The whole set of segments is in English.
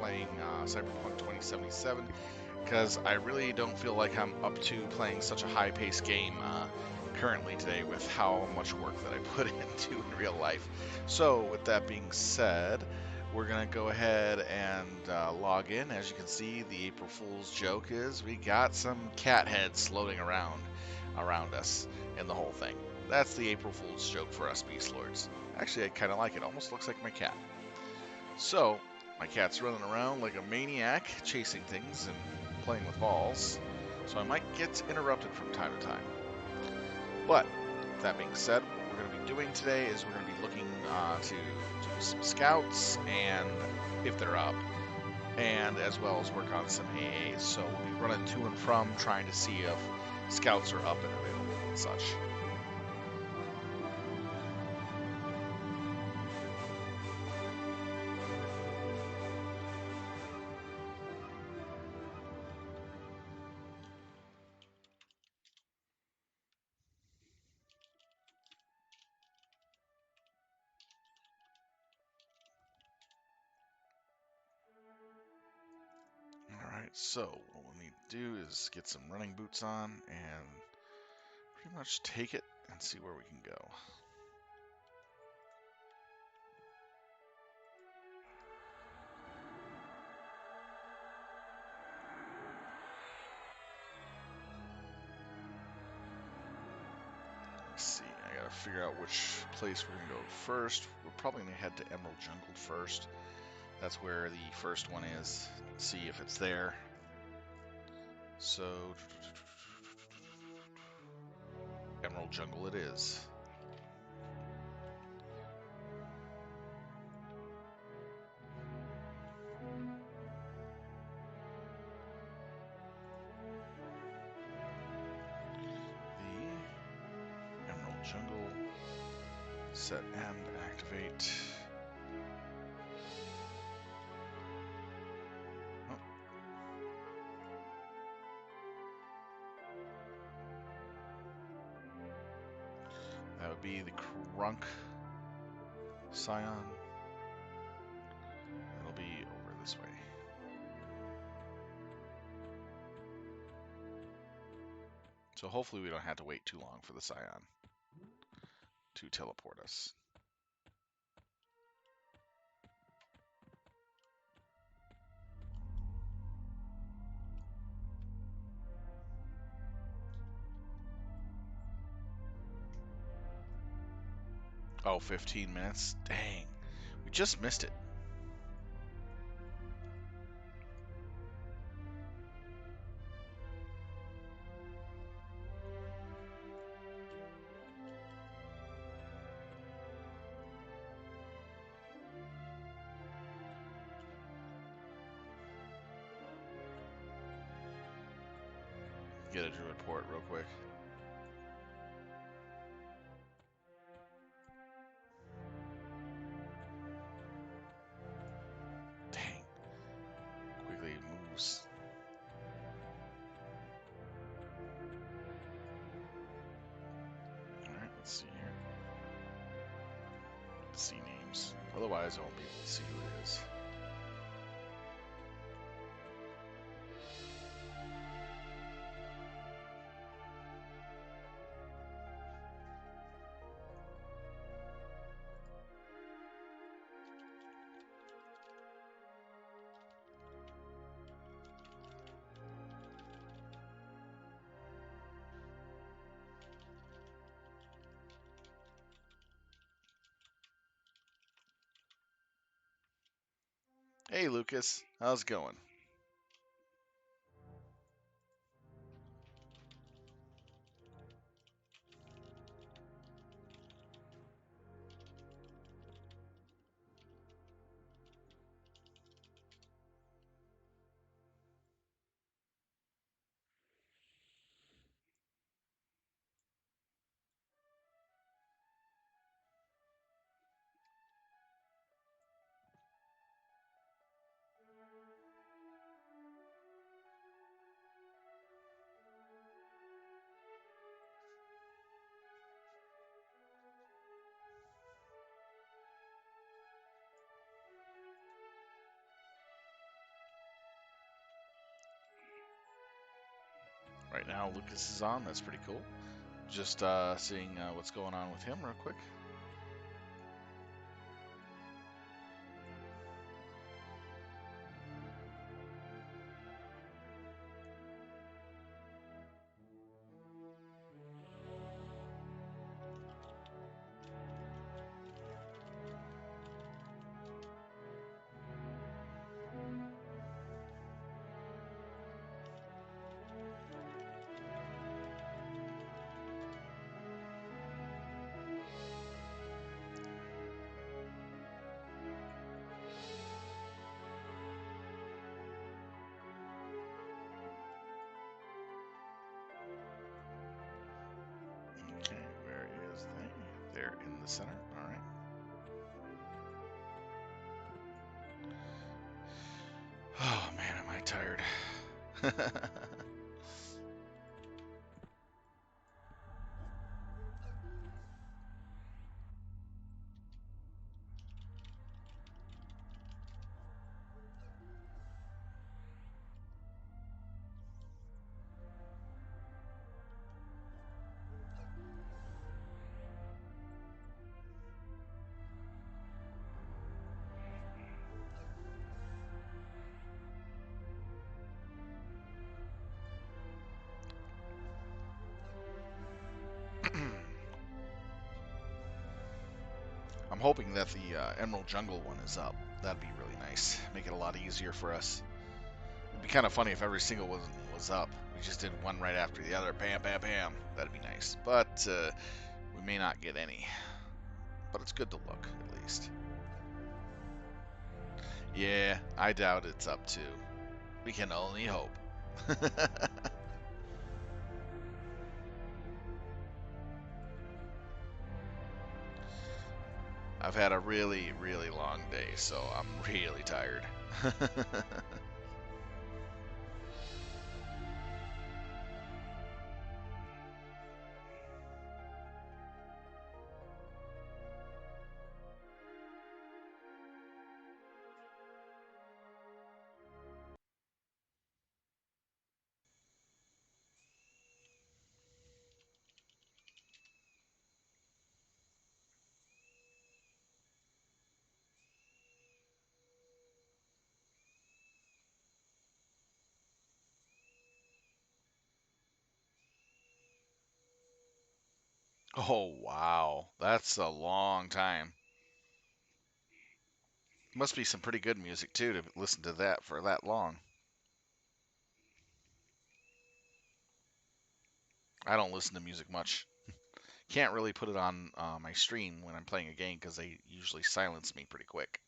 playing Cyberpunk 2077 because I really don't feel like I'm up to playing such a high-paced game currently today with how much work that I put into in real life. So with that being said, we're going to go ahead and log in. As you can see, the April Fool's joke is we got some cat heads floating around us in the whole thing. That's the April Fool's joke for us Beastlords. Actually, I kind of like it. Almost looks like my cat. So, my cat's running around like a maniac, chasing things and playing with balls. So I might get interrupted from time to time. But, that being said, what we're going to be doing today is we're going to be looking to do some scouts, and if they're up, and as well as work on some AAs. So we'll be running to and from, trying to see if scouts are up and available and such. Alright, so what we'll need to do is get some running boots on and pretty much take it and see where we can go. Let's see, I gotta figure out which place we're gonna go first. We're probably gonna head to Emerald Jungle first. That's where the first one is. See if it's there. So, Emerald Jungle it is. The Emerald Jungle. Set and activate. Oh. That would be the Crunk Scion. It'll be over this way. So hopefully we don't have to wait too long for the Scion to teleport us. Oh, 15 minutes? Dang. We just missed it. Get a druid port real quick. Dang. Quickly it moves. Alright, let's see here. Let's see names. Otherwise I won't be able to see who it is. Hey Lucas, how's it going? Right now, Lucas is on. That's pretty cool. Just seeing what's going on with him real quick. Okay, where is they? They're in the center. All right. Oh man, am I tired. I'm hoping that the Emerald Jungle one is up. That'd be really nice. Make it a lot easier for us. It'd be kind of funny if every single one was up. We just did one right after the other. Bam, bam, bam. That'd be nice. But we may not get any. But it's good to look, at least. Yeah, I doubt it's up too. We can only hope. I've had a really, really long day, so I'm really tired. Oh, wow. That's a long time. Must be some pretty good music, too, to listen to that for that long. I don't listen to music much. Can't really put it on my stream when I'm playing a game because they usually silence me pretty quick.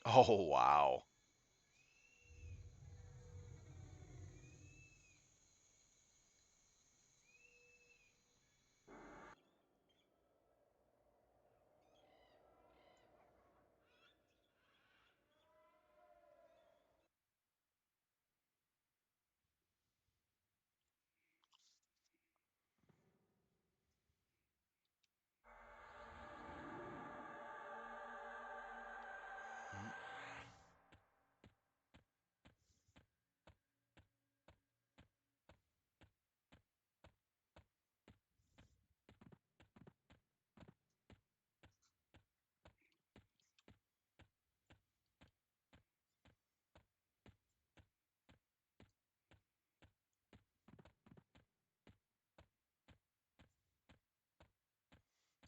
Oh, wow.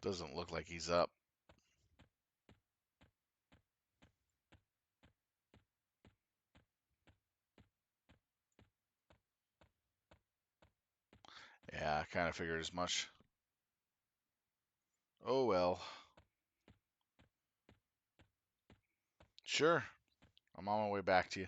Doesn't look like he's up. Yeah, I kind of figured as much. Oh, well. Sure. I'm on my way back to you.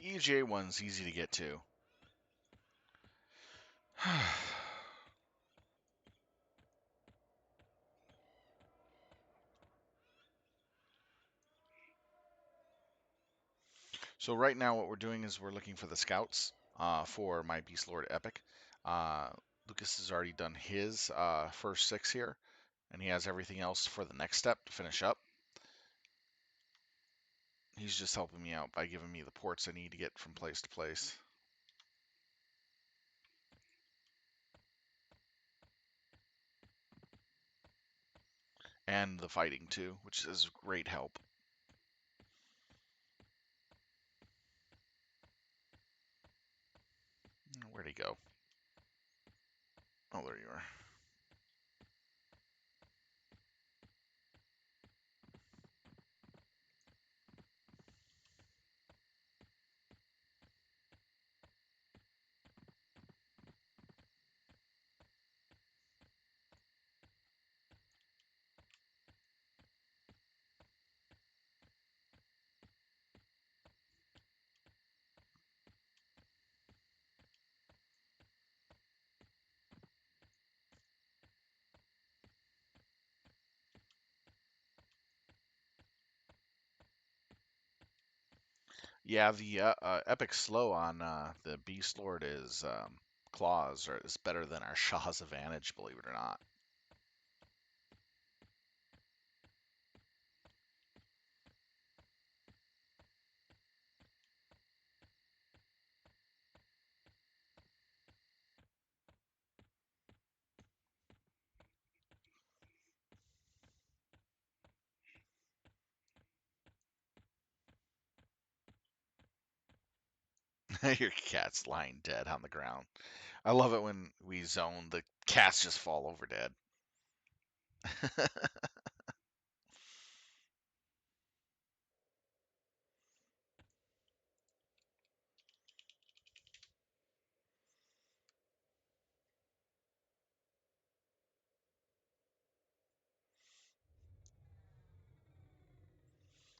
EJ one's easy to get to. So right now what we're doing is we're looking for the scouts for my Beastlord Epic. Uh, Lucas has already done his first 6 here, and he has everything else for the next step to finish up. He's just helping me out by giving me the ports I need to get from place to place. And the fighting too, which is great help. Where'd he go? Oh, there you are. Yeah, the epic slow on the Beastlord is claws, or is better than our Shaw's advantage, believe it or not. Your cat's lying dead on the ground. I love it when we zone, the cats just fall over dead.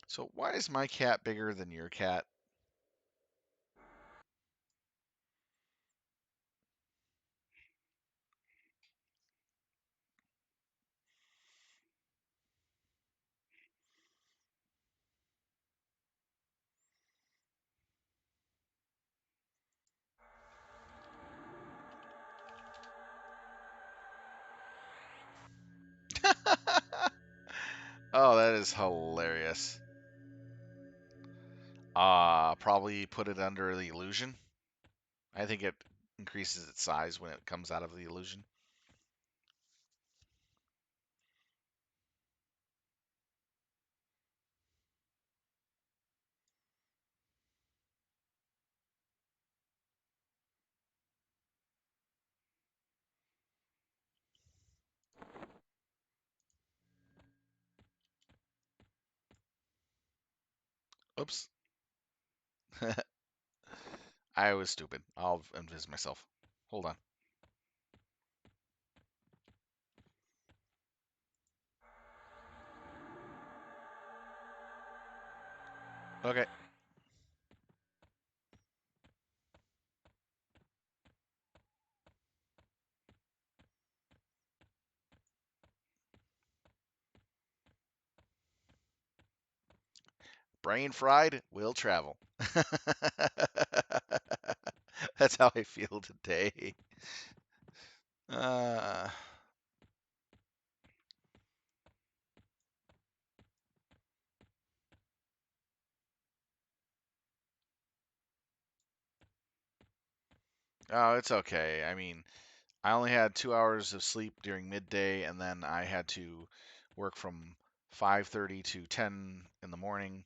So why is my cat bigger than your cat? Oh, that is hilarious. Probably put it under the illusion. I think it increases its size when it comes out of the illusion. Oops. I was stupid. I'll invis myself. Hold on. Okay. Brain fried, will travel. That's how I feel today. Uh, oh, it's okay. I mean, I only had 2 hours of sleep during midday, and then I had to work from 5:30 to 10 in the morning,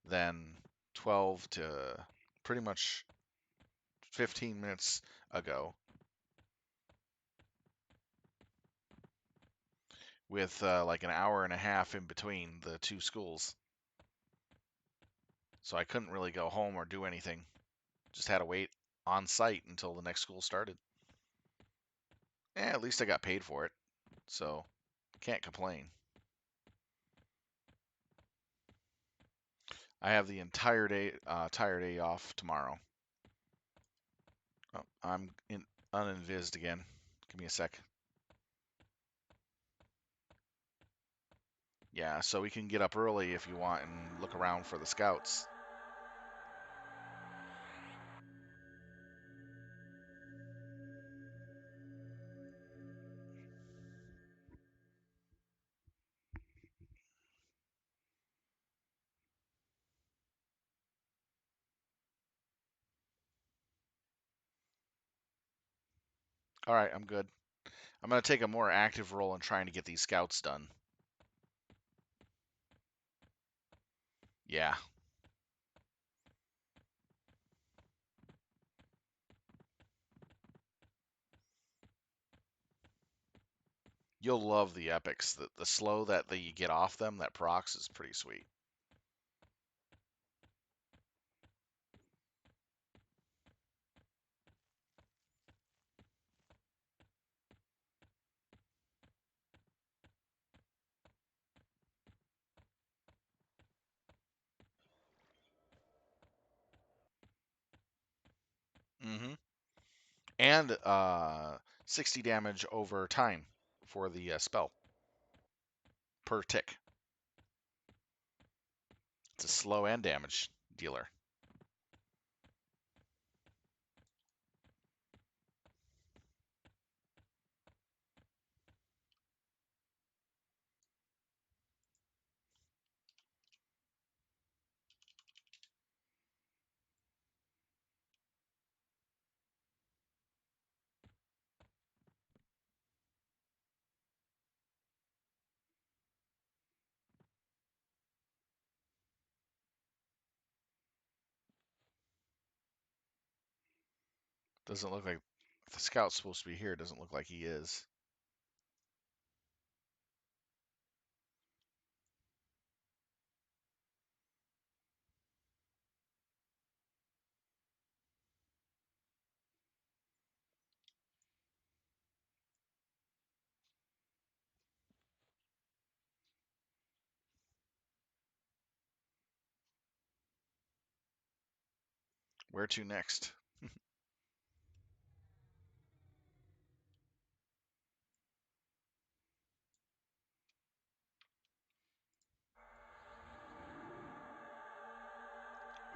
then 12 to pretty much 15 minutes ago, with like an hour and a half in between the two schools. So I couldn't really go home or do anything. Just had to wait on site until the next school started. At least I got paid for it, so can't complain. I have the entire day off tomorrow. Oh, I'm in uninvised again. Give me a sec. Yeah, so we can get up early if you want and look around for the scouts. All right, I'm good. I'm going to take a more active role in trying to get these scouts done. Yeah, you'll love the epics. The slow that you get off them, that procs, is pretty sweet. Mm-hmm. And 60 damage over time for the spell per tick. It's a slow and damage dealer. Doesn't look like the scout's supposed to be here. Doesn't look like he is. Where to next?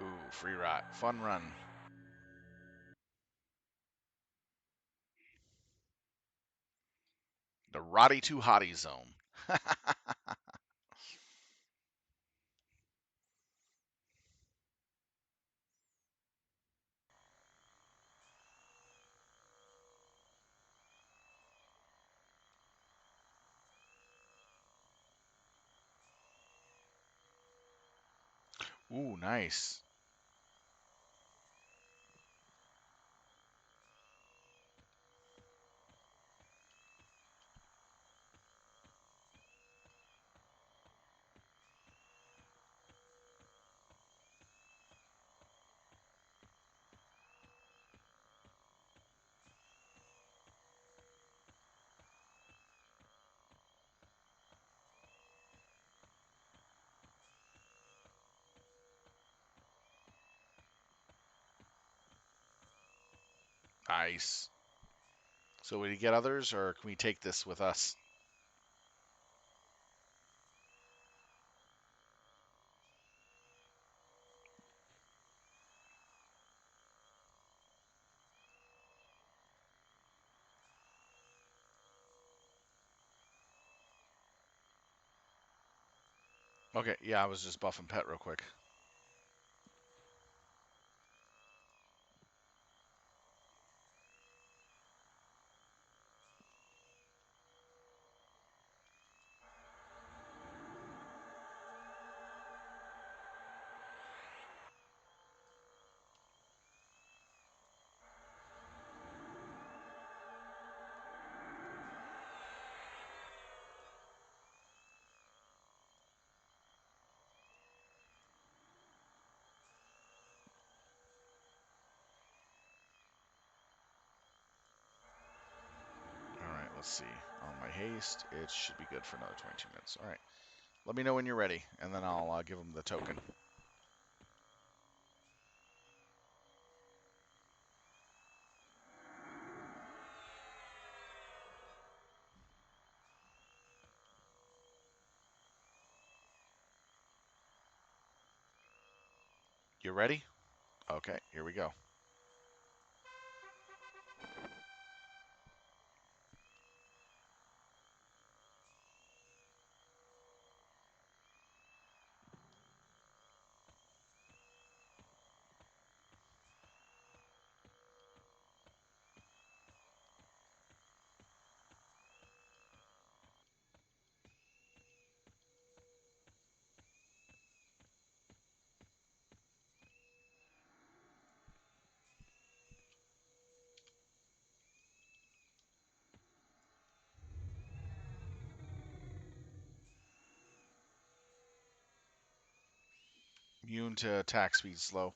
Ooh, free rot. Fun run. The Roddy to Hottie zone. Ooh, nice. Nice. So, will we get others, or can we take this with us? Okay, yeah, I was just buffing Pet real quick. All right, let's see. On my haste, it should be good for another 22 minutes. All right. Let me know when you're ready, and then I'll give them the token. You ready? Okay, here we go. Immune to attack speed slow.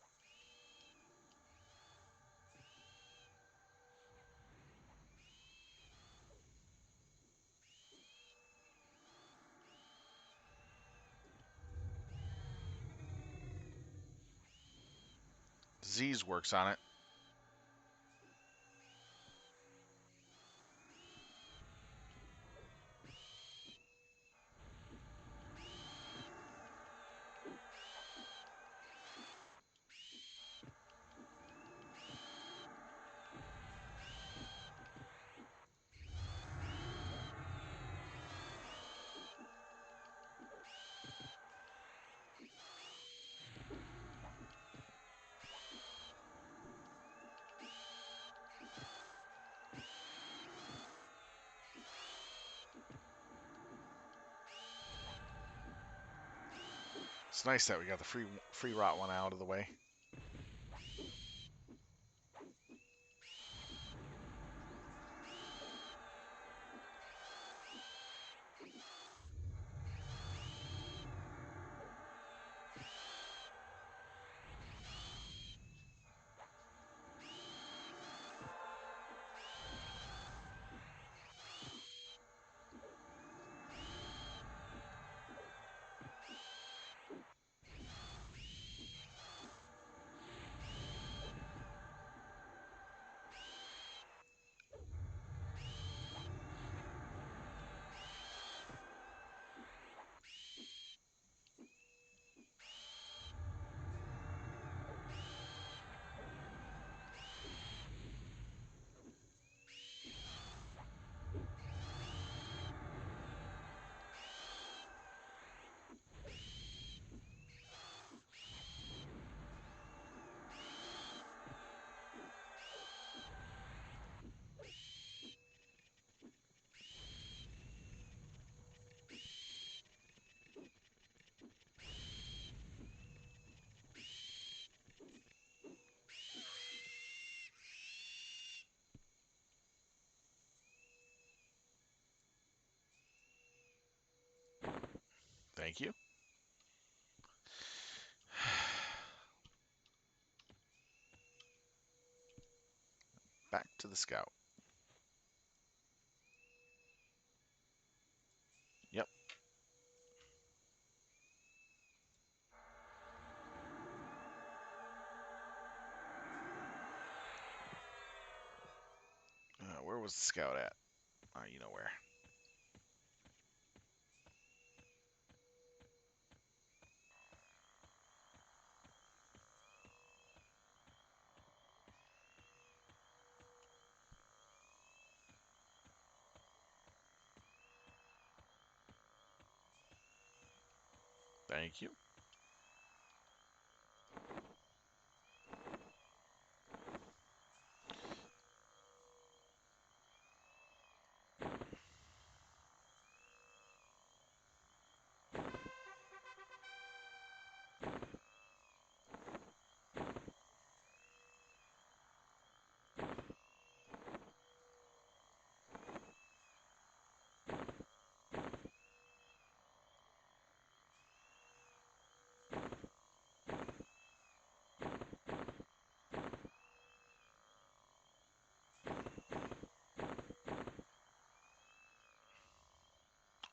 Disease works on it. It's nice that we got the free rot one out of the way. Thank you. Back to the scout. Yep. Where was the scout at? You know where. Thank you.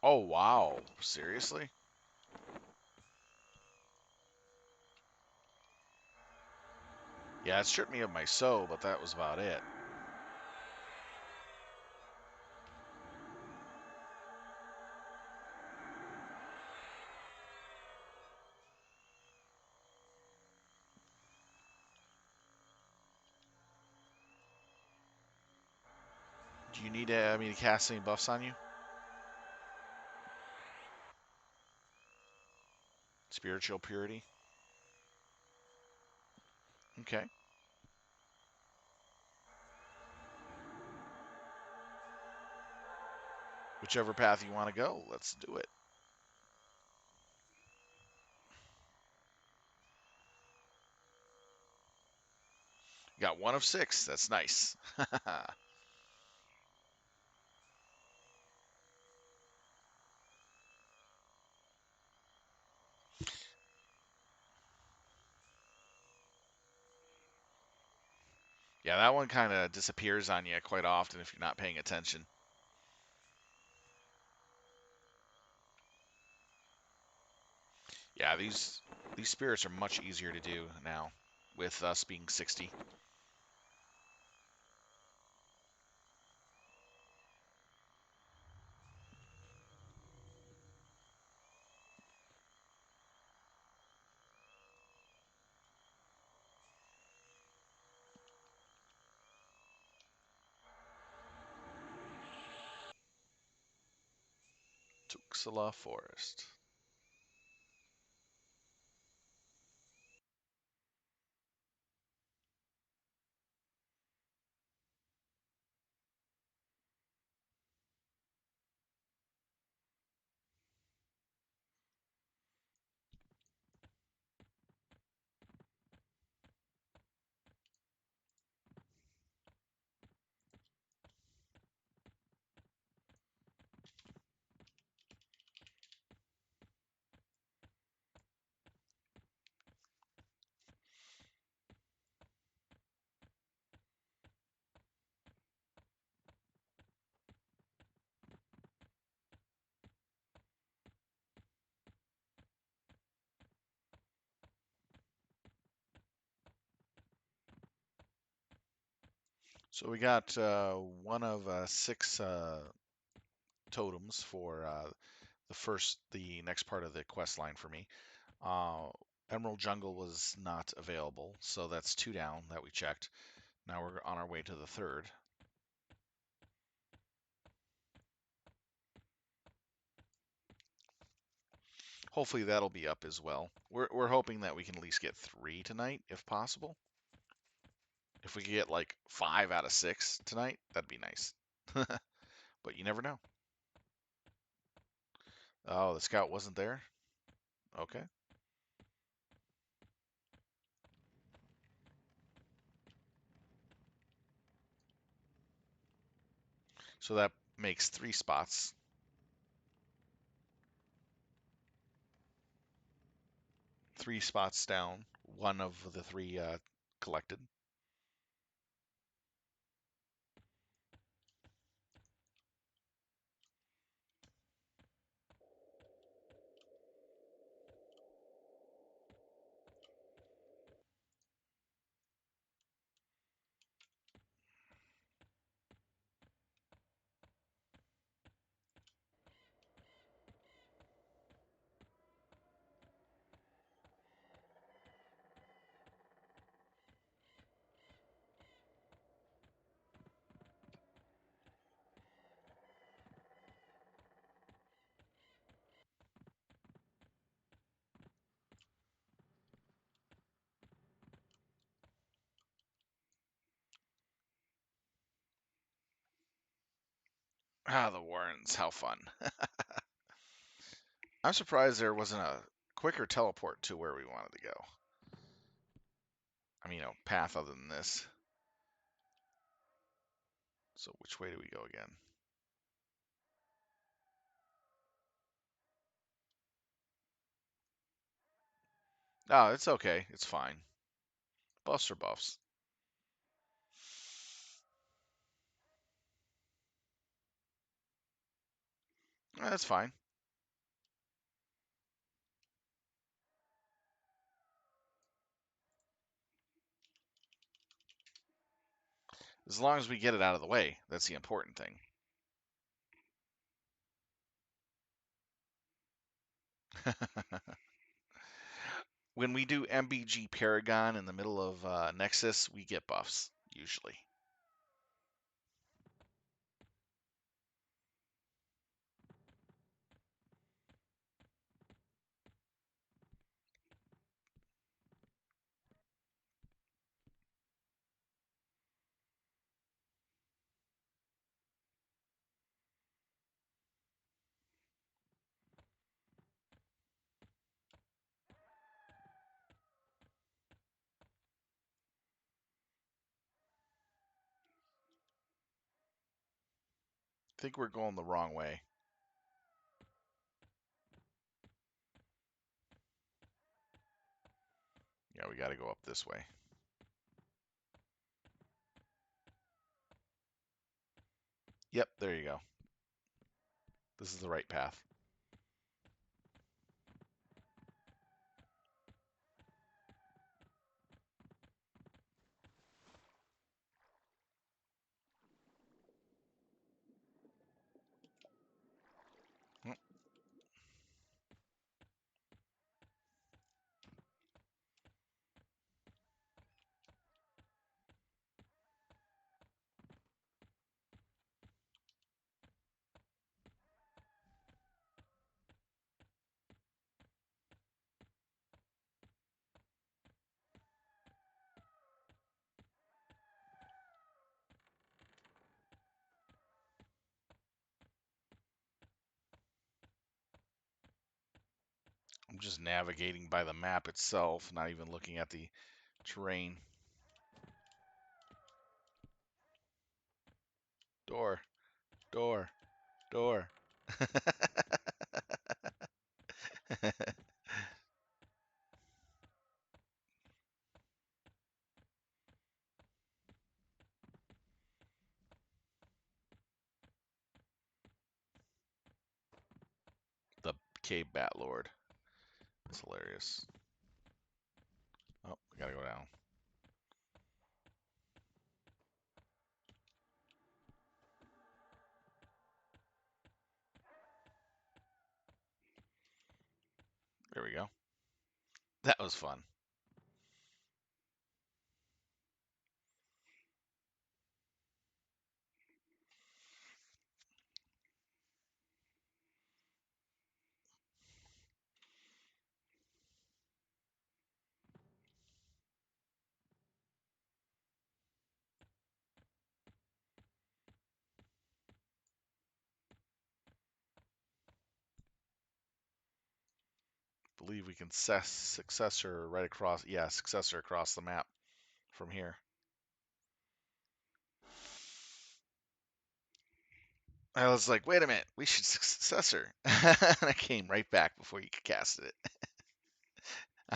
Oh, wow. Seriously? Yeah, it stripped me of my soul, but that was about it. Do you need me to cast any buffs on you? Spiritual purity. Okay. Whichever path you want to go, let's do it. You got 1 of 6. That's nice. Yeah, that one kind of disappears on you quite often if you're not paying attention. Yeah, these spirits are much easier to do now with us being 60. Tuxala Forest. So we got 1 of 6 totems for the next part of the quest line for me. Uh, Emerald Jungle was not available, so that's 2 down that we checked. Now we're on our way to the 3rd. Hopefully that'll be up as well. We're hoping that we can at least get 3 tonight, if possible. If we could get like 5 out of 6 tonight, that'd be nice. But you never know. Oh, the scout wasn't there? Okay. So that makes 3 spots. 3 spots down. 1 of the 3 collected. Ah, the Warrens, how fun. I'm surprised there wasn't a quicker teleport to where we wanted to go. I mean, path other than this. So which way do we go again? Oh, it's okay. It's fine. Buffs are buffs. That's fine. As long as we get it out of the way, that's the important thing. When we do MBG Paragon in the middle of Nexus, we get buffs, usually. think we're going the wrong way. Yeah, we got to go up this way. Yep, there you go. This is the right path. I'm just navigating by the map itself, not even looking at the terrain. Door, door, door. The cave Beastlord. That's hilarious. Oh, we gotta go down. There we go. That was fun. Believe we can successor right across. Yeah, successor across the map from here. I was like, wait a minute, we should successor. And I came right back before you could cast it.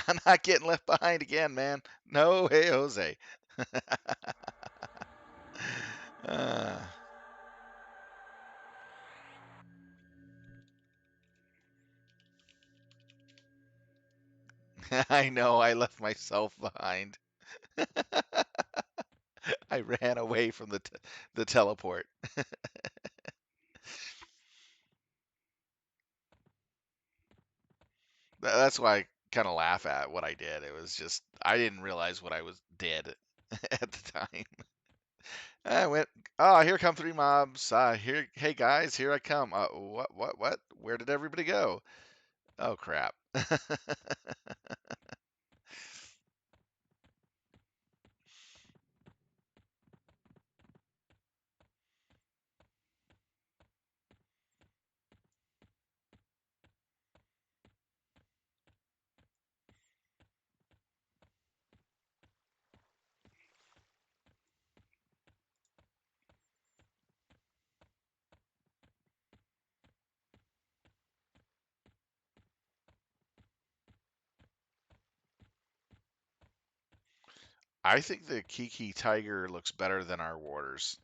I'm not getting left behind again, man. No, hey, Jose. uh, I know, I left myself behind. I ran away from the teleport. That's why I kind of laugh at what I did. It was just I didn't realize what I was did at the time. I went, oh, here come three mobs. Here, hey guys, here I come. What? Where did everybody go? Oh crap. I think the Kiki Tiger looks better than our warders.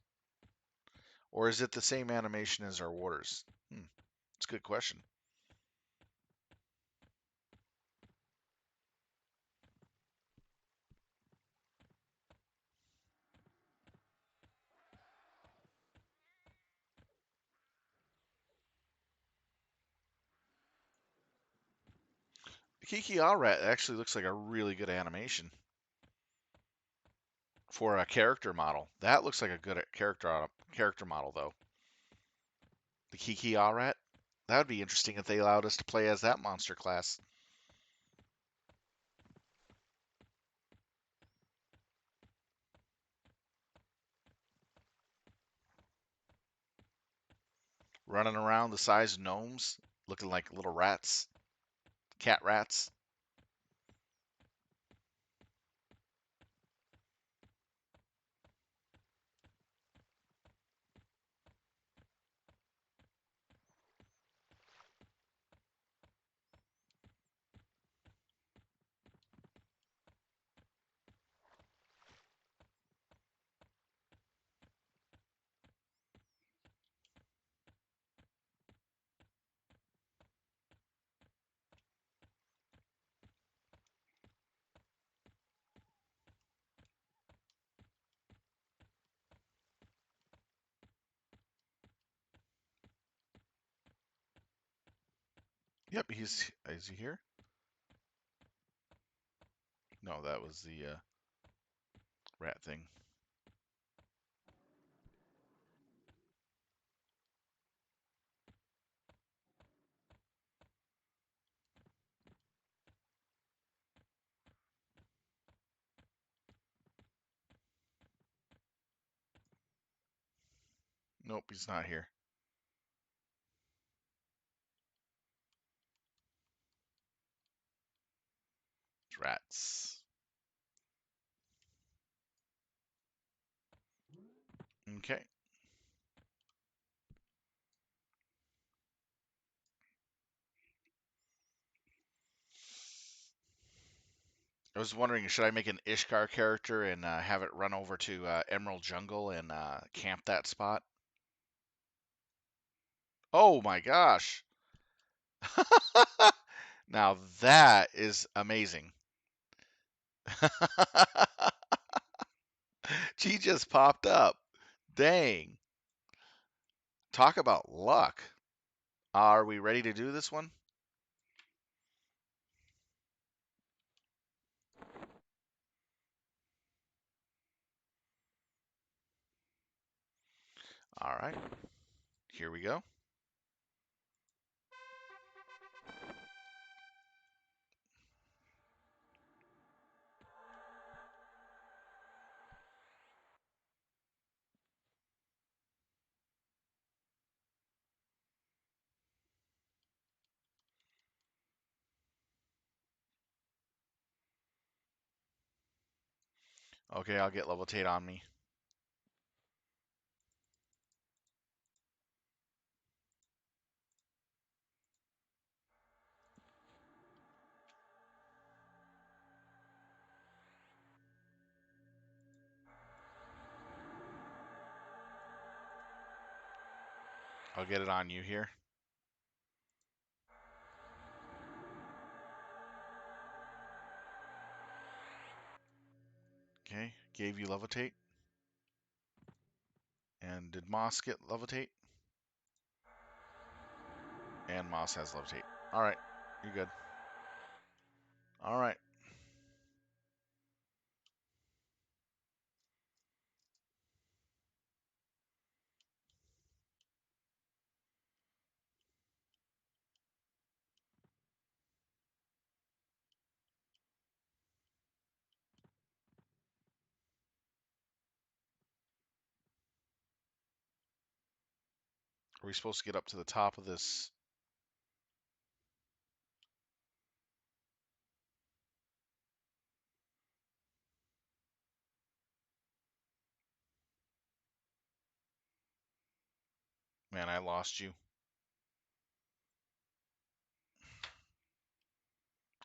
Or is it the same animation as our warders? It's a good question. Kiki Allrat actually looks like a really good animation for a character model. That looks like a good character model, though. The Kiki Allrat. That would be interesting if they allowed us to play as that monster class. Running around the size of gnomes, looking like little rats, cat rats. Yep, is he here? No, that was the rat thing. Nope, he's not here. It's rats. Okay. I was wondering, should I make an Ishkar character and have it run over to Emerald Jungle and camp that spot? Oh my gosh! Now that is amazing. She just popped up. Dang. Talk about luck. Are we ready to do this one? All right. Here we go. Okay, I'll get levitate on me. I'll get it on you here. Okay, gave you levitate. And did Moss get levitate? And Moss has levitate. All right, you're good. All right. Are we supposed to get up to the top of this? Man, I lost you.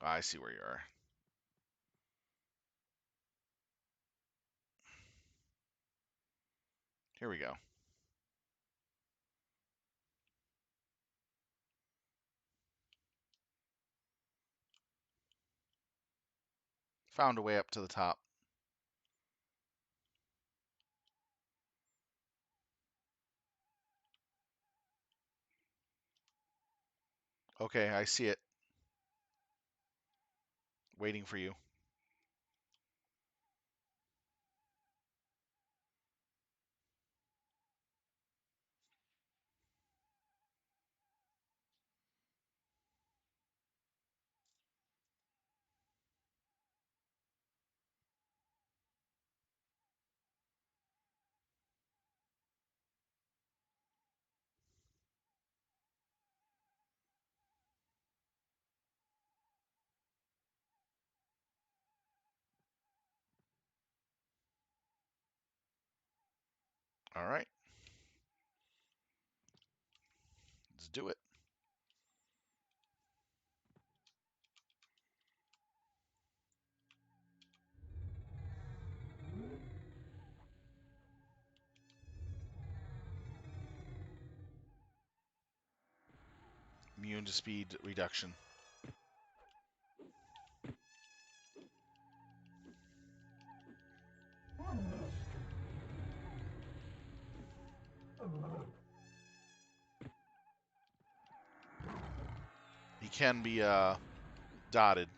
I see where you are. Here we go. Found a way up to the top. Okay, I see it. Waiting for you. All right. Let's do it. Immune to speed reduction. can be dotted.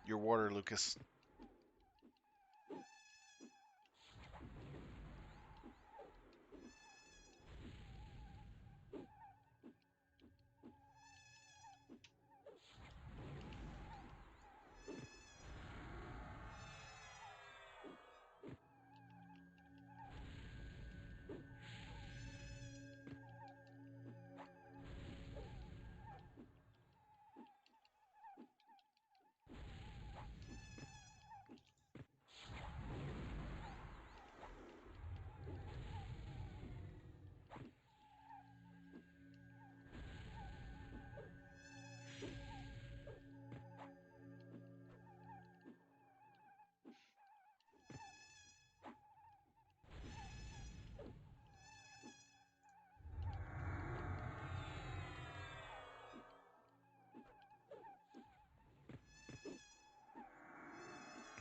Your water, Lucas.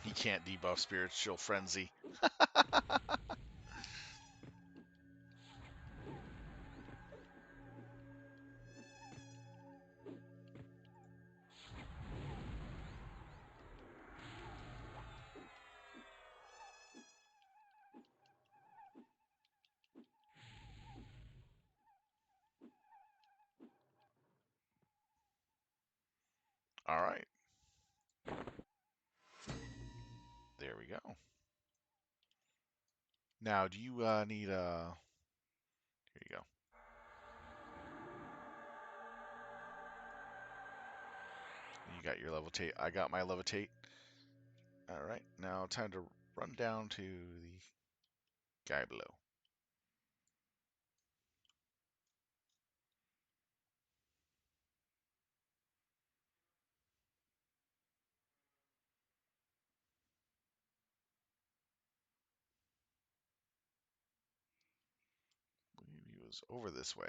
He can't debuff Spiritual Frenzy. All right. There we go. Now, do you need Here you go. You got your levitate. I got my levitate. All right. Now, time to run down to the guy below. I believe he was over this way.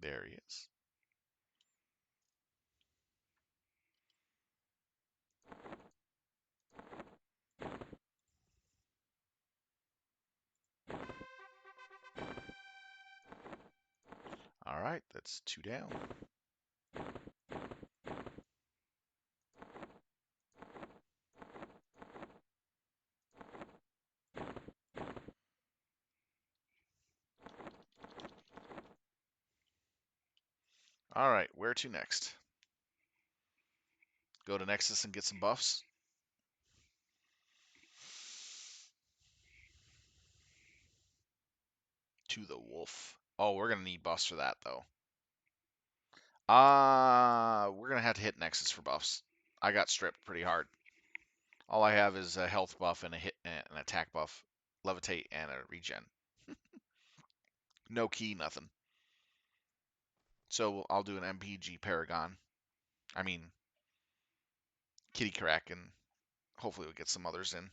There he is. All right. That's 2 down. All right. Where to next? Go to Nexus and get some buffs. To the wolf. Oh, we're going to need buffs for that, though. We're going to have to hit Nexus for buffs. I got stripped pretty hard. All I have is a health buff and a hit, an attack buff, levitate, and a regen. No key, nothing. So I'll do an MPG Paragon. I mean, Kitty Crack, and hopefully we'll get some others in.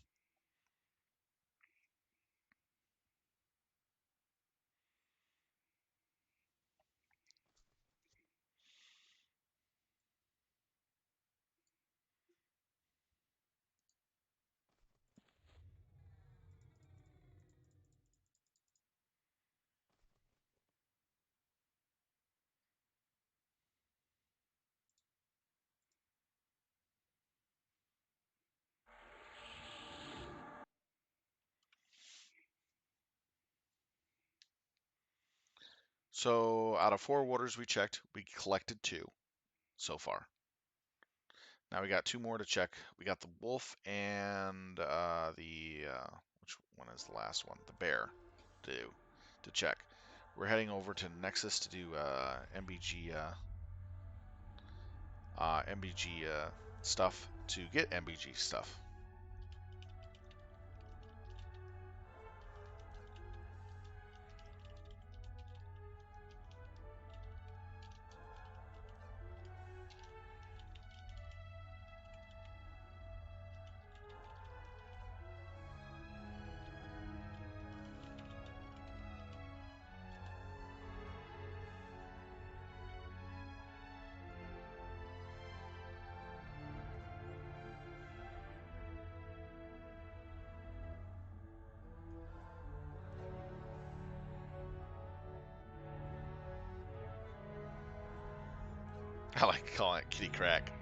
So out of 4 waters we checked, we collected 2 so far. Now we got 2 more to check. We got the wolf and which one is the last one? The bear to check. We're heading over to Nexus to do MBG MBG stuff to get MBG stuff. I like calling it kitty crack.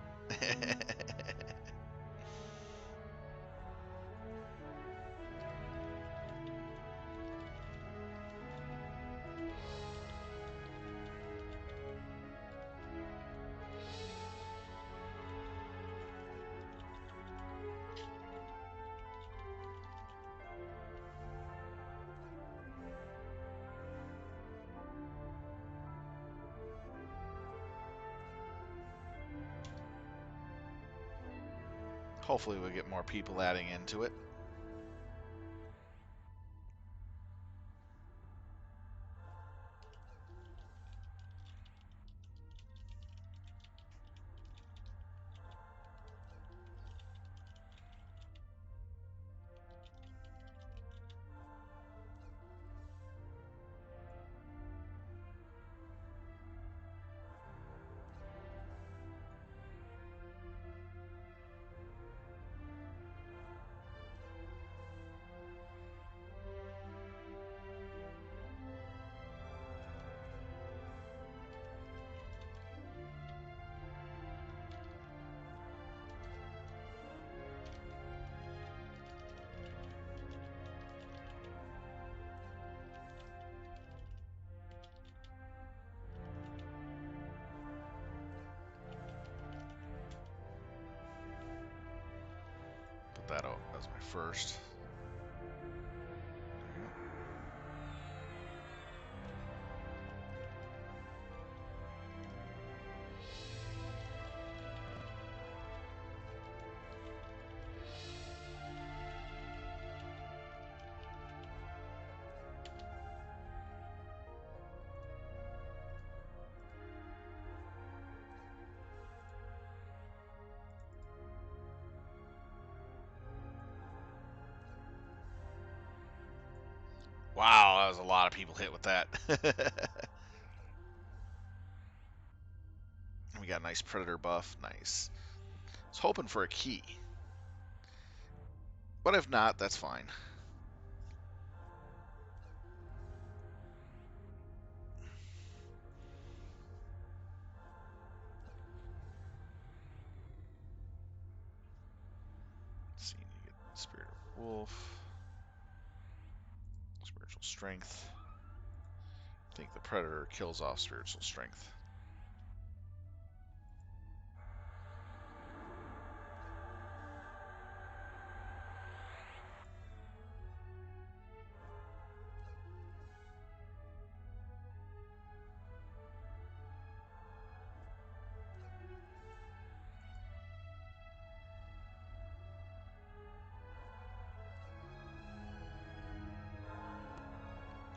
Hopefully we'll get more people adding into it. Put that out as my first. Wow, that was a lot of people hit with that. We got a nice predator buff. Nice. I was hoping for a key. But if not, that's fine. Let's see, you get Spirit of Wolf. Spiritual Strength. I think the Predator kills off Spiritual Strength.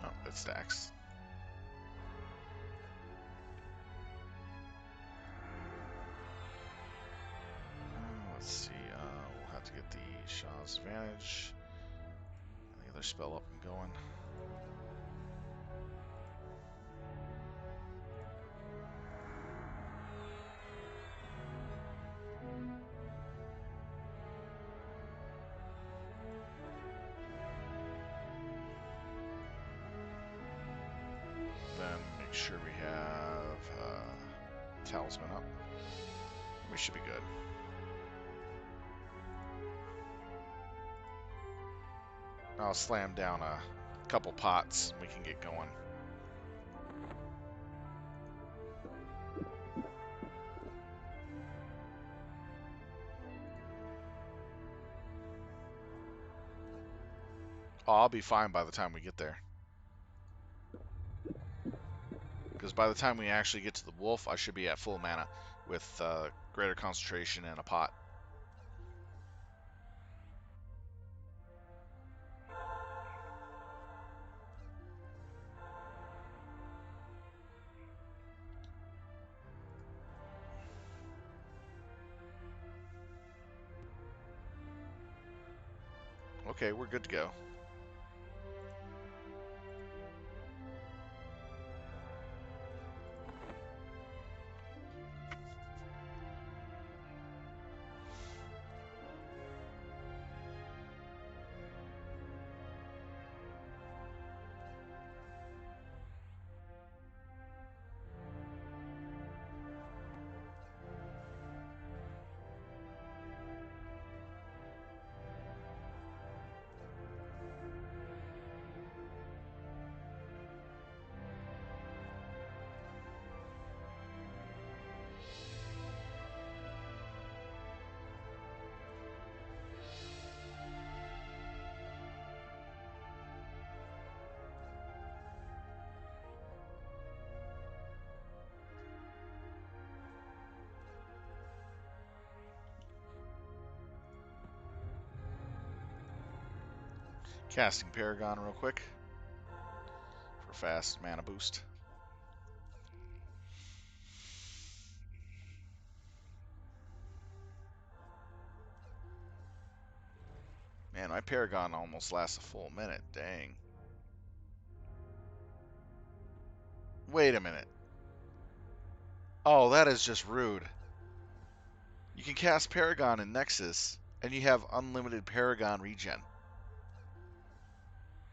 Oh, it stacks. Let's see, we'll have to get the Shah's Advantage. And the other spell up and going. Then make sure we have Talisman up. We should be good. I'll slam down a couple pots. We can get going. Oh, I'll be fine by the time we get there. Because by the time we actually get to the wolf, I should be at full mana. with greater concentration and a pot. Okay, we're good to go. Casting Paragon real quick for fast mana boost. Man, my Paragon almost lasts a full minute. Dang. Wait a minute. Oh, that is just rude. You can cast Paragon in Nexus, and you have unlimited Paragon regen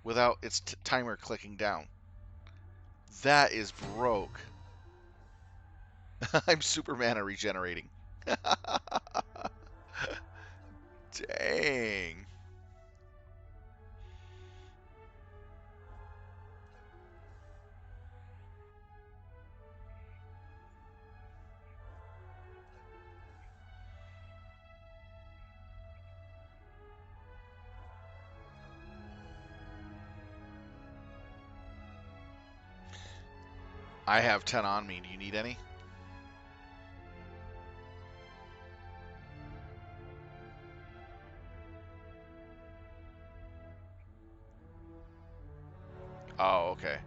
without its timer clicking down. That is broke. I'm super mana regenerating. Dang. I have 10 on me. Do you need any? Oh, okay.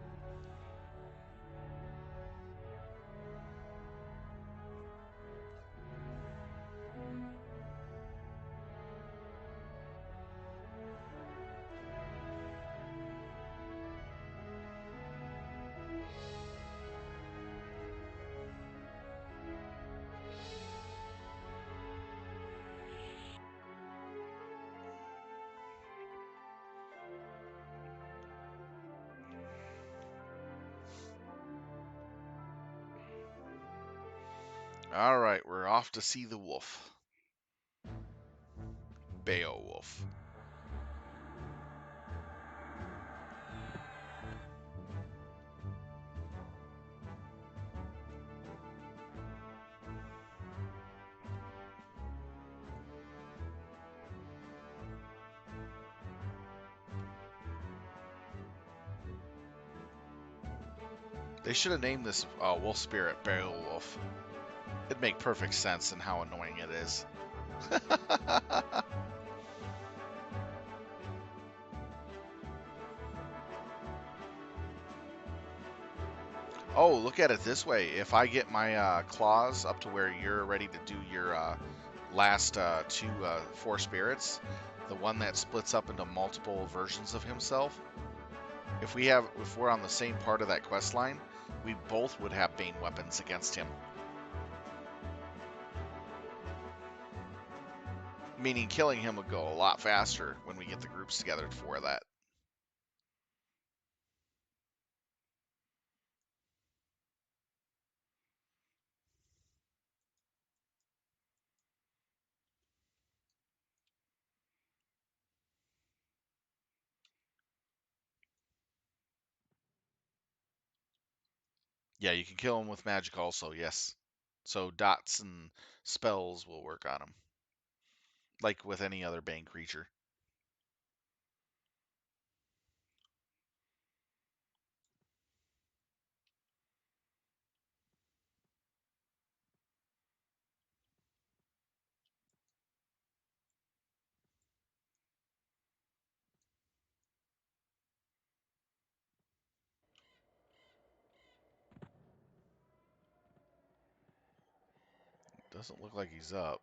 All right, we're off to see the wolf. Beowulf. They should have named this wolf spirit Beowulf. It'd make perfect sense in how annoying it is. Oh, look at it this way. If I get my claws up to where you're ready to do your last two four spirits, the one that splits up into multiple versions of himself, if we're on the same part of that quest line, we both would have Bane weapons against him. Meaning killing him would go a lot faster when we get the groups together for that. Yeah, you can kill him with magic also, yes. So dots and spells will work on him. Like with any other Bane creature. Doesn't look like he's up.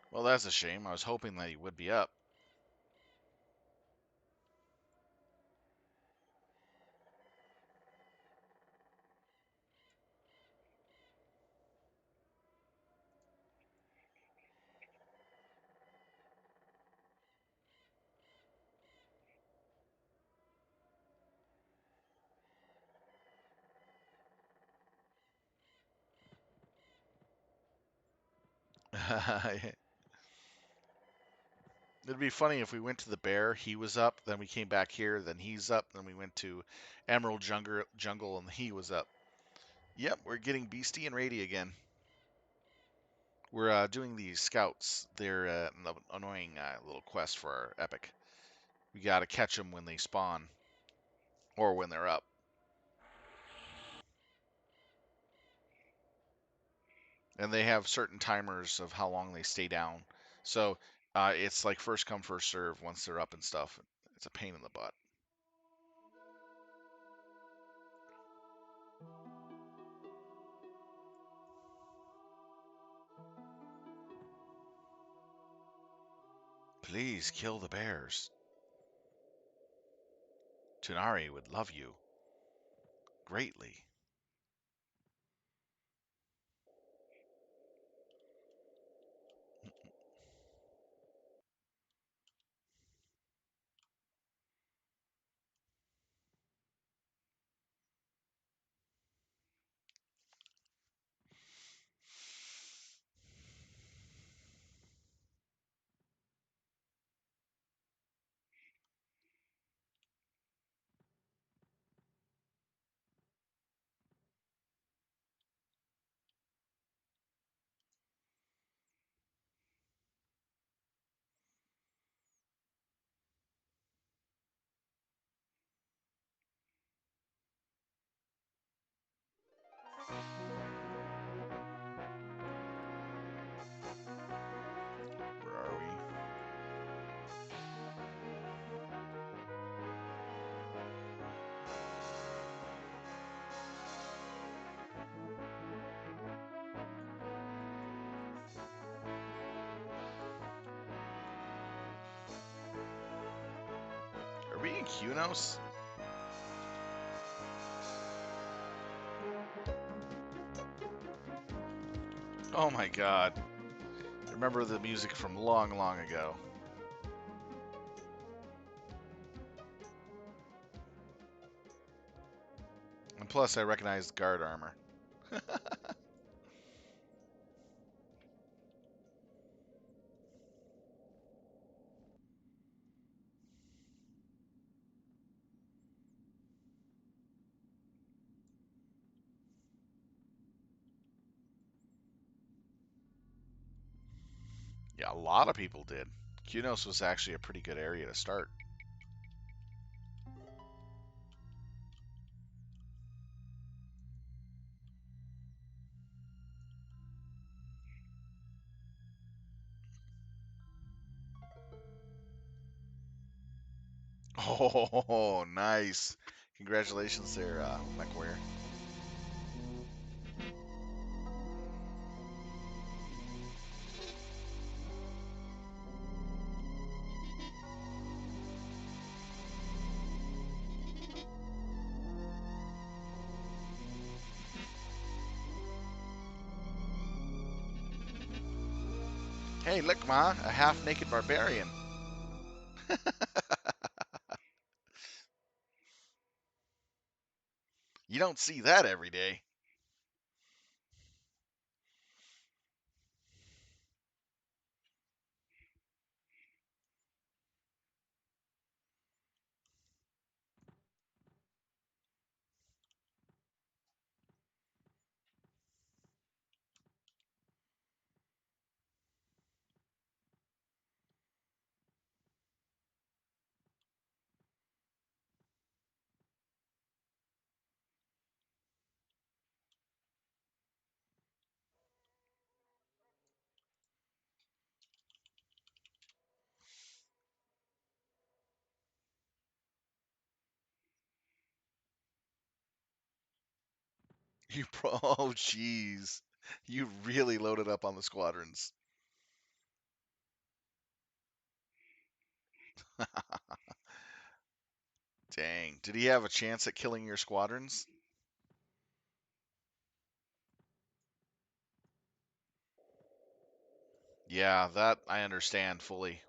Well, that's a shame. I was hoping that he would be up. It'd be funny if we went to the bear, he was up, then we came back here, then he's up, then we went to Emerald Jungle, and he was up. Yep, we're getting beastie and rady again. We're doing these scouts. They're an annoying little quest for our epic. We got to catch them when they spawn or when they're up. And they have certain timers of how long they stay down. So it's like first come, first serve once they're up and stuff. It's a pain in the butt. Please kill the bears. Tunari would love you greatly. Where are we? Are we in Kunos? Oh my god. I remember the music from long, long ago. And plus, I recognized guard armor. Yeah, a lot of people did. Kunos was actually a pretty good area to start. Oh, nice. Congratulations there, McWare. Hey, look, Ma, a half-naked barbarian. You don't see that every day. Oh, jeez. You really loaded up on the squadrons. Dang. Did he have a chance at killing your squadrons? Yeah, that I understand fully.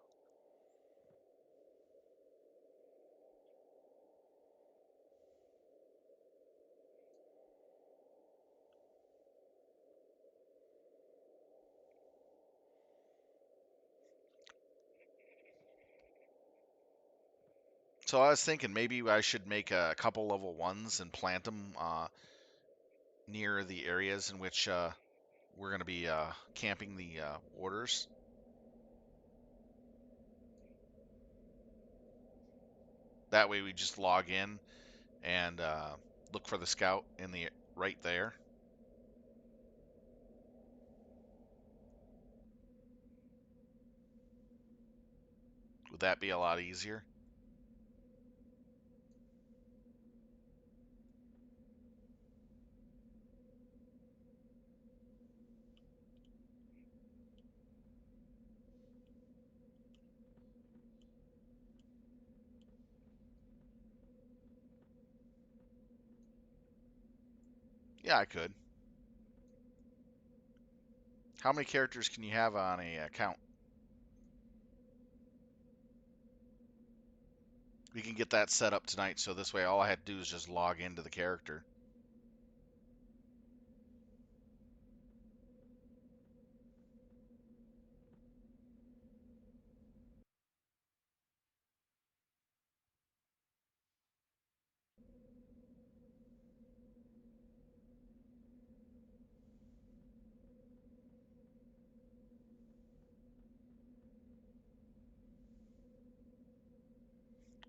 So I was thinking maybe I should make a couple level ones and plant them near the areas in which we're going to be camping the orders. That way we just log in and look for the scout in the right there. Would that be a lot easier? Yeah, I could. How many characters can you have on a account? We can get that set up tonight, so this way all I had to do is just log into the character.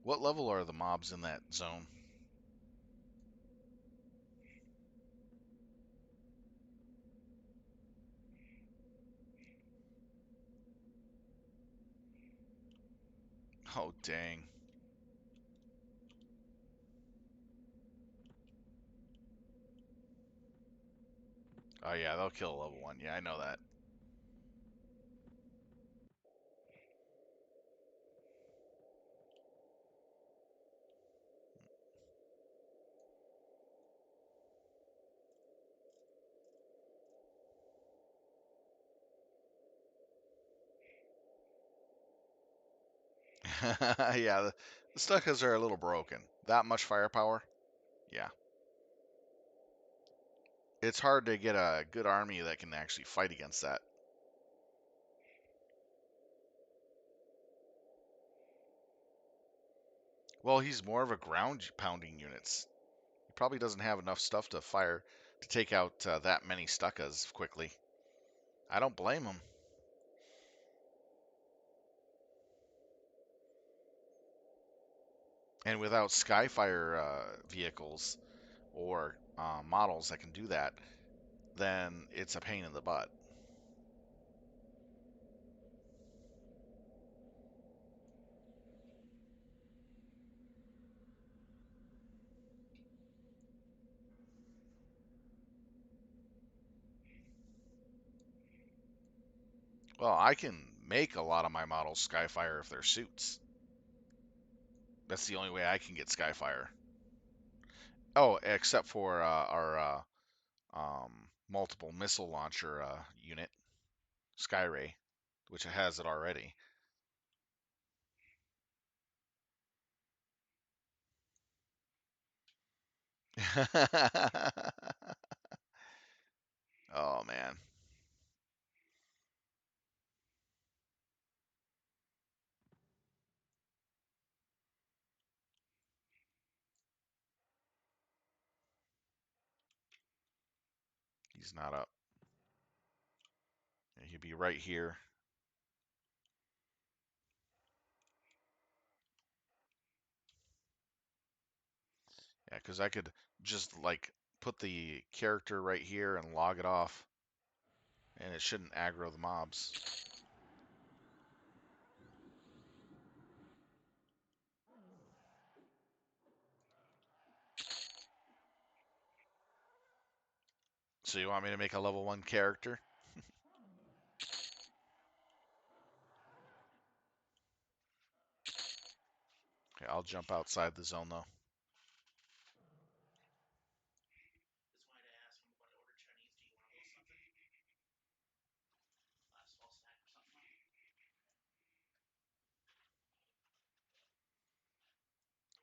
What level are the mobs in that zone? Oh, dang. Oh, yeah, they'll kill a level 1. Yeah, I know that. Yeah, the Stukas are a little broken. That much firepower? Yeah. It's hard to get a good army that can actually fight against that. Well, he's more of a ground pounding units. He probably doesn't have enough stuff to fire to take out that many Stukas quickly. I don't blame him. And without Skyfire vehicles or models that can do that, then it's a pain in the butt. Well, I can make a lot of my models Skyfire if they're suits. That's the only way I can get Skyfire. Oh, except for our multiple missile launcher unit, Skyray, which has it already. Oh man, he's not up. He'd be right here. Yeah, because I could just like put the character right here and log it off, and it shouldn't aggro the mobs. So you want me to make a level 1 character? Okay, I'll jump outside the zone though.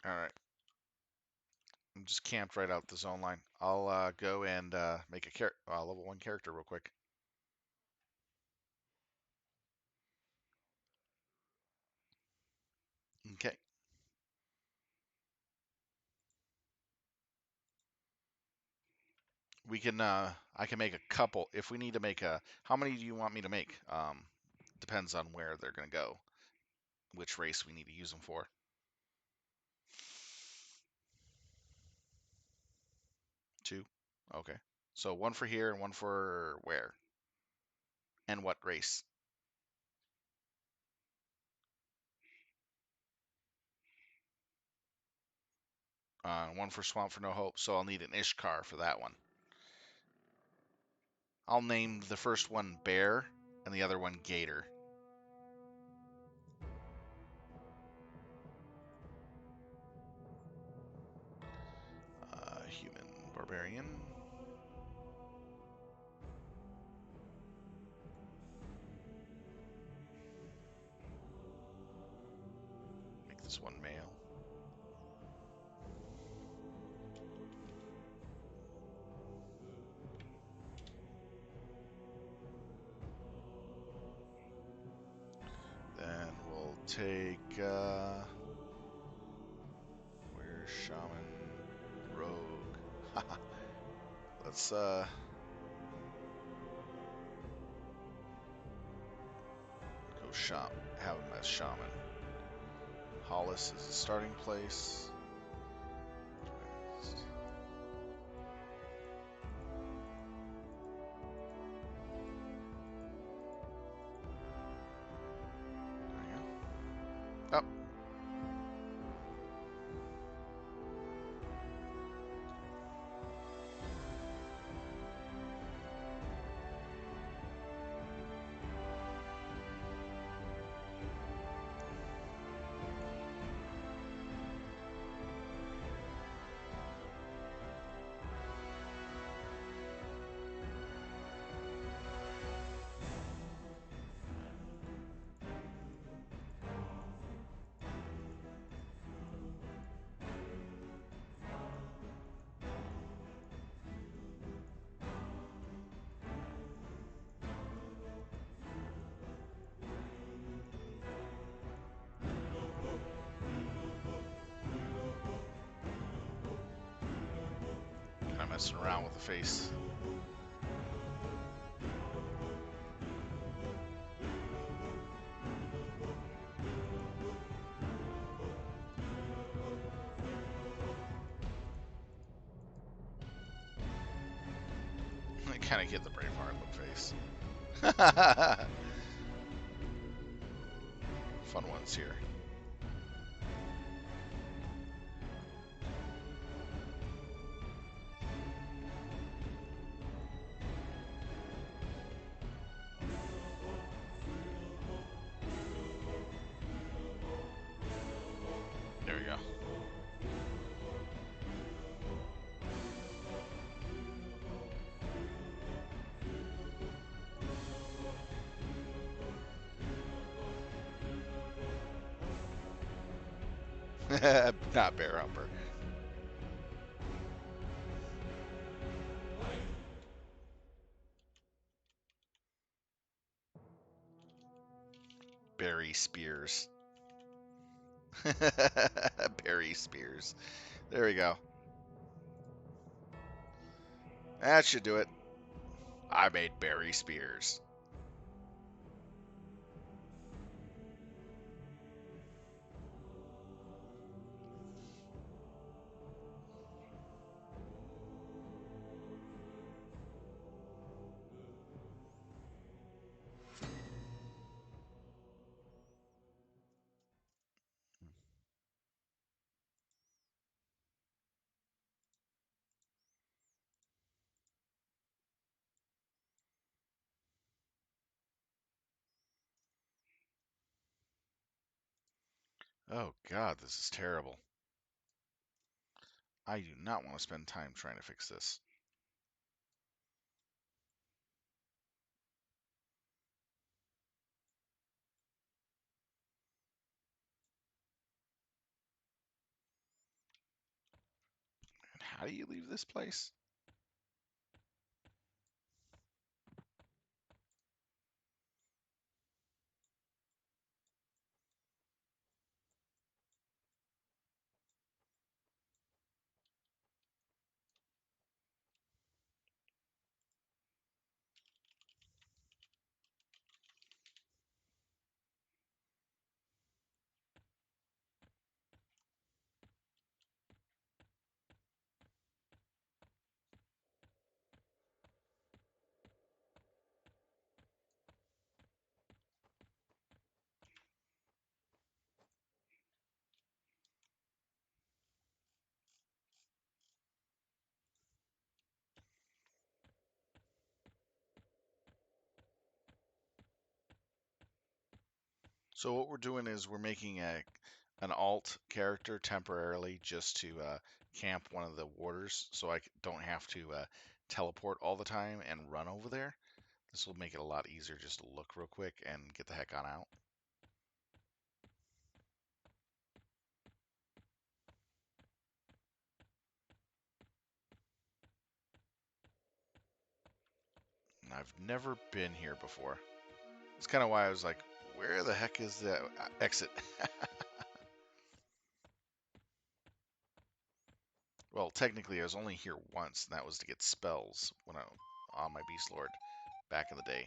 All right. I'm just camped right out the zone line. I'll go and make a level 1 character real quick. Okay. We can I can make a couple if we need to make a. How many do you want me to make? Depends on where they're gonna go, which race we need to use them for. 2. Okay. So 1 for here and 1 for where? And what race? 1 for Swamp for No Hope. So I'll need an Ishkar for that one. I'll name the first one Bear and the other one Gator. Human Barbarian. Make this one male. Then we'll take where's Shaman Rogue? Let's go have him as Shaman. Hollis is the starting place. Oh. Kind of messing around with the face. I kind of get the Braveheart look face. Fun ones here. There we go. Not Bear Humper. Barry Spears. Barry Spears. There we go. That should do it. I made Barry Spears. Oh God, this is terrible. I do not want to spend time trying to fix this. And how do you leave this place? So what we're doing is we're making an alt character temporarily just to camp one of the warders, so I don't have to teleport all the time and run over there. This will make it a lot easier just to look real quick and get the heck on out. And I've never been here before. It's kind of why I was like, where the heck is the exit? Well, technically, I was only here once, and that was to get spells when I on my Beastlord back in the day.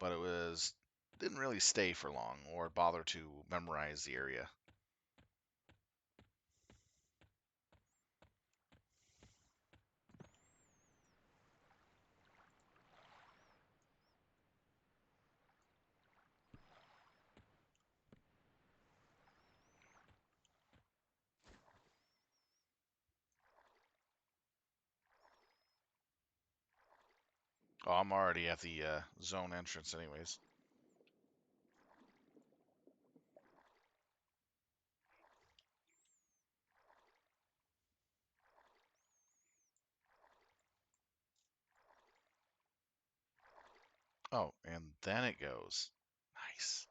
But it was didn't really stay for long or bother to memorize the area. Oh, I'm already at the zone entrance, anyways. Oh, and then it goes. Nice.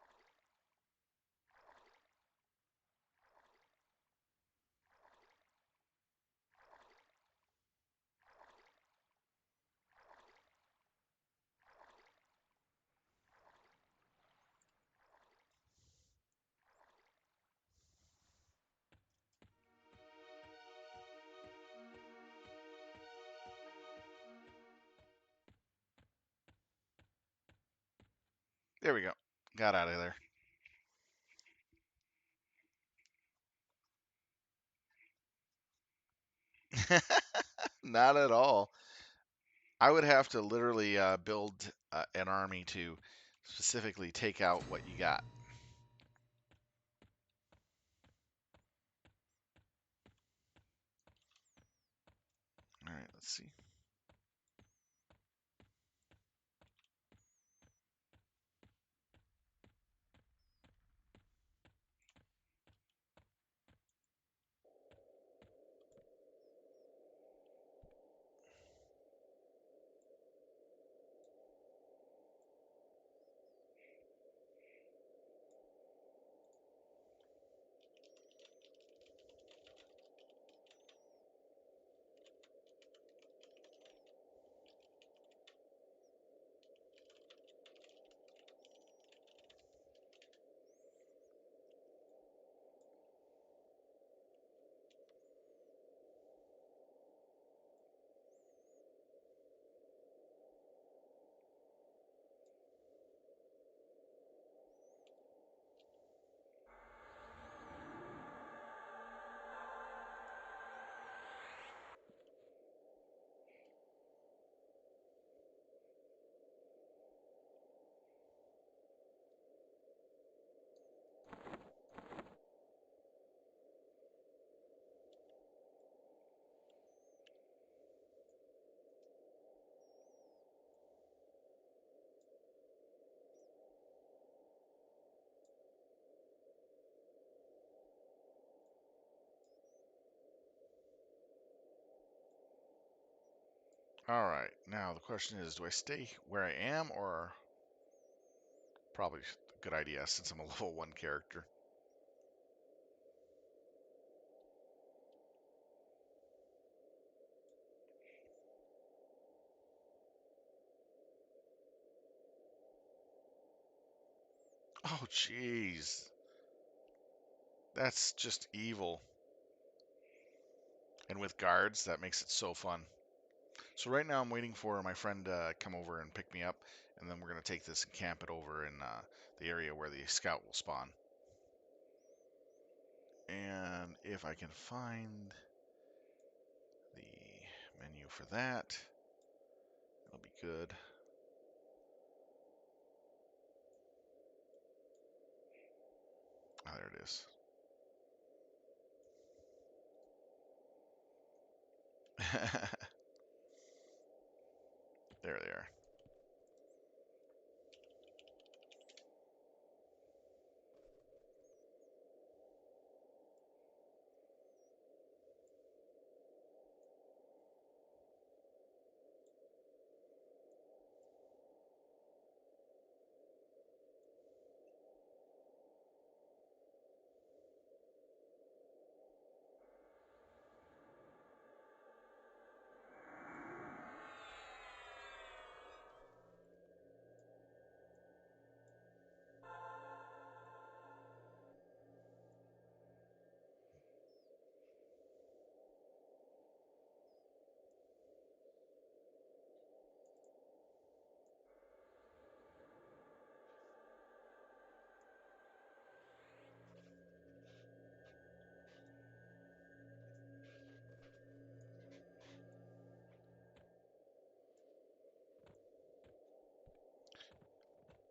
There we go. Got out of there. Not at all. I would have to literally build an army to specifically take out what you got. All right, let's see. All right. Now the question is, do I stay where I am, or probably a good idea since I'm a level 1 character. Oh, jeez. That's just evil. And with guards, that makes it so fun. So right now I'm waiting for my friend to come over and pick me up, and then we're going to take this and camp it over in the area where the scout will spawn. And if I can find the menu for that, it'll be good. Oh, there it is. There they are.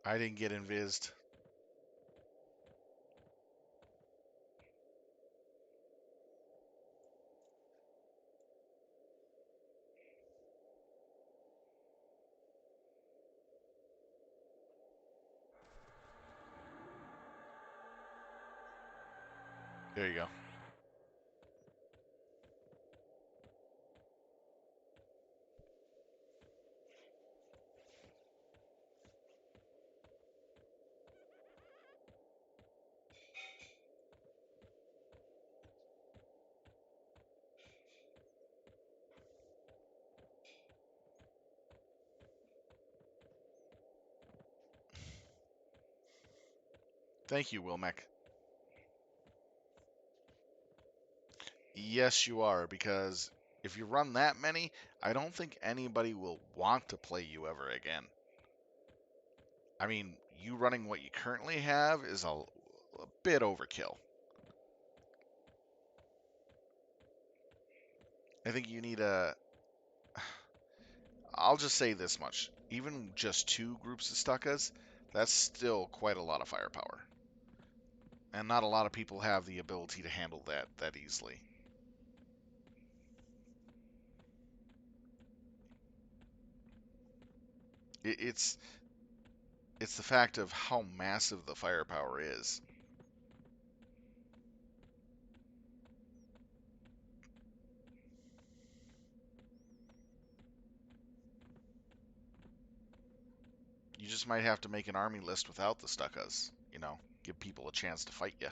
I didn't get invised. There you go. Thank you, Wilmec. Yes, you are, because if you run that many, I don't think anybody will want to play you ever again. I mean, you running what you currently have is a bit overkill. I think you need a. I'll just say this much. Even just 2 groups of Stuckas, that's still quite a lot of firepower. And not a lot of people have the ability to handle that easily. It's the fact of how massive the firepower is. You just might have to make an army list without the Stuckas. Give people a chance to fight you.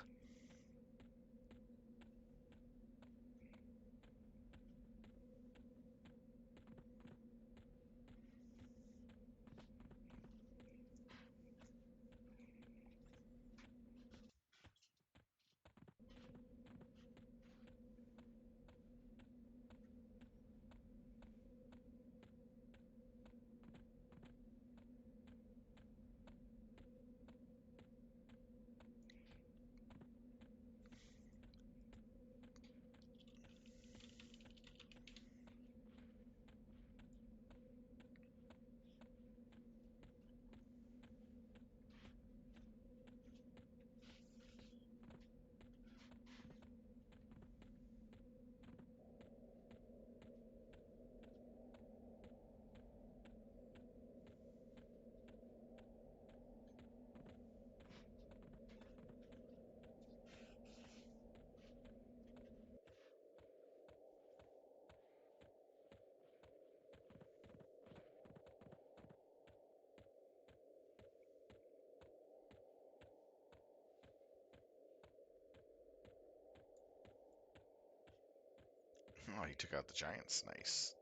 Oh, he took out the giants. Nice.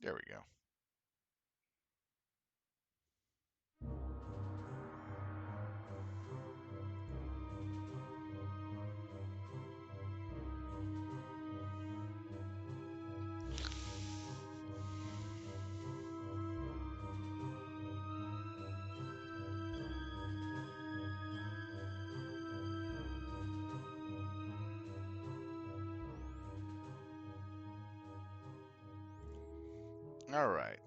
There we go. All right.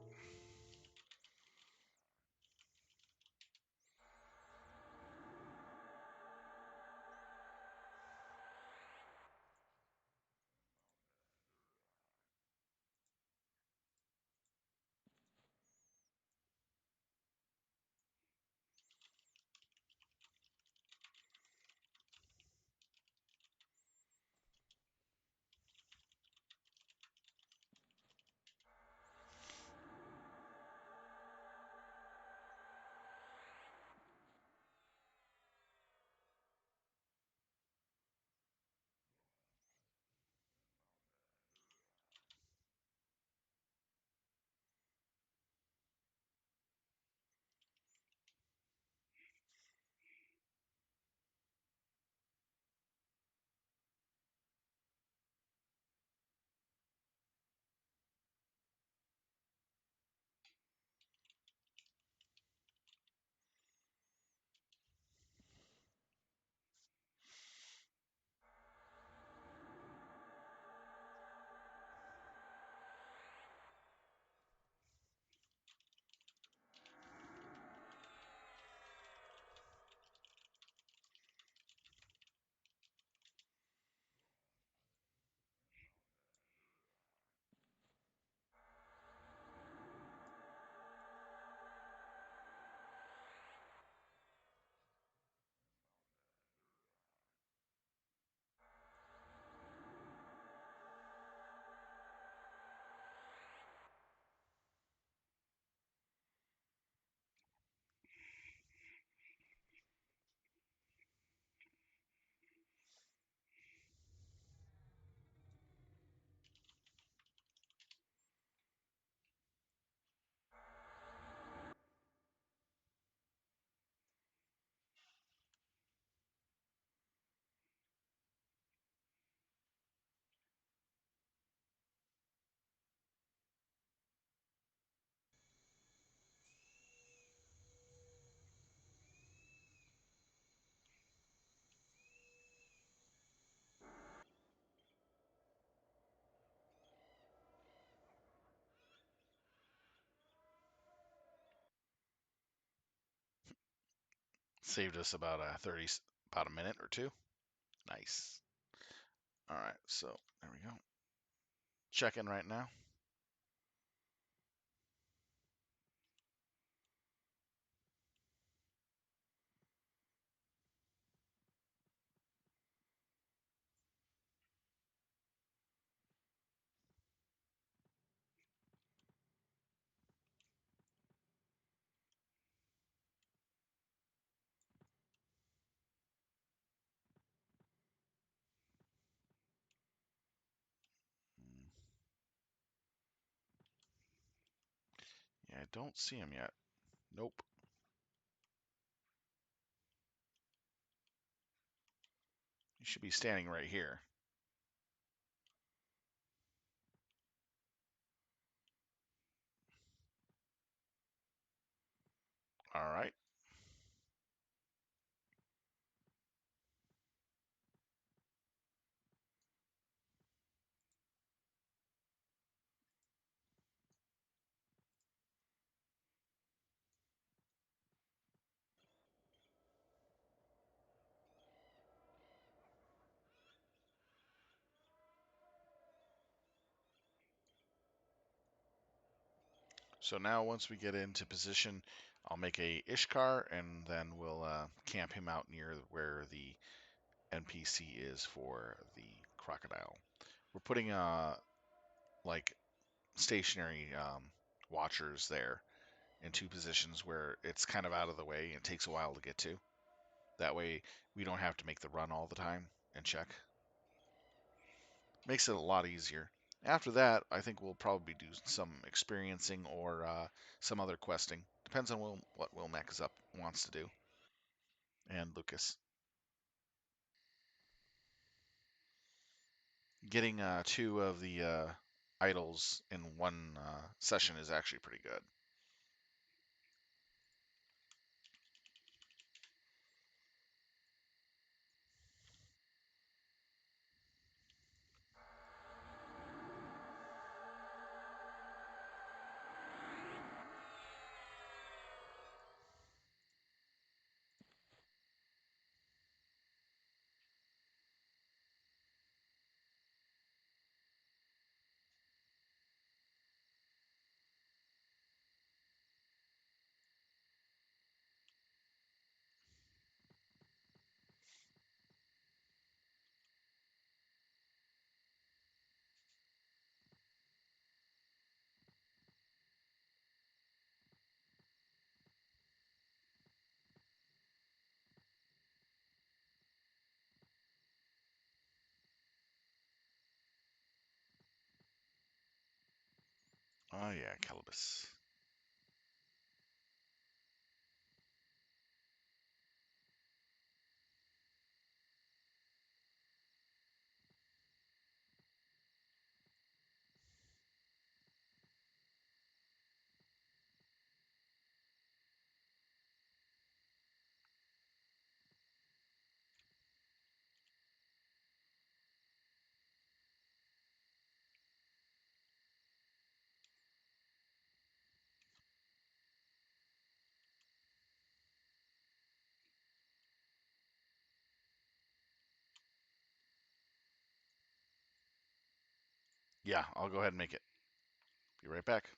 Saved us about about a minute or two. Nice. All right, so there we go. Checking right now. don't see him yet. Nope. He should be standing right here. All right. So now once we get into position, I'll make a Ishkar, and then we'll camp him out near where the NPC is for the crocodile. We're putting like stationary watchers there in two positions where it's kind of out of the way and it takes a while to get to. That way we don't have to make the run all the time and check. Makes it a lot easier. After that, I think we'll probably do some experiencing or some other questing. Depends on what Will Mac is up wants to do, and Lucas. Getting two of the idols in one session is actually pretty good. Oh yeah, Calibus. Yeah, I'll go ahead and make it. Be right back.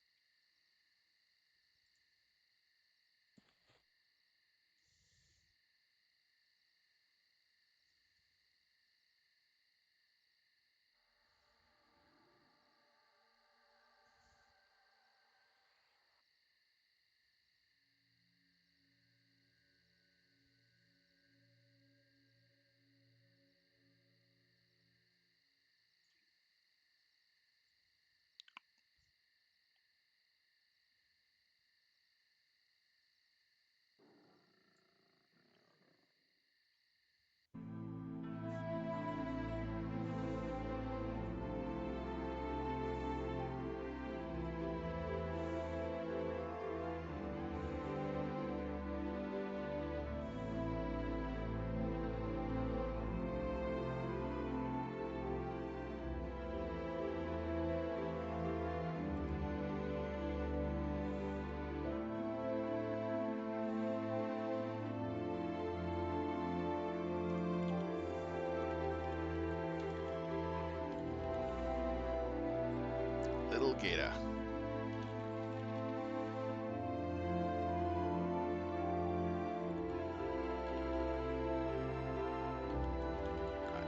Little Gator.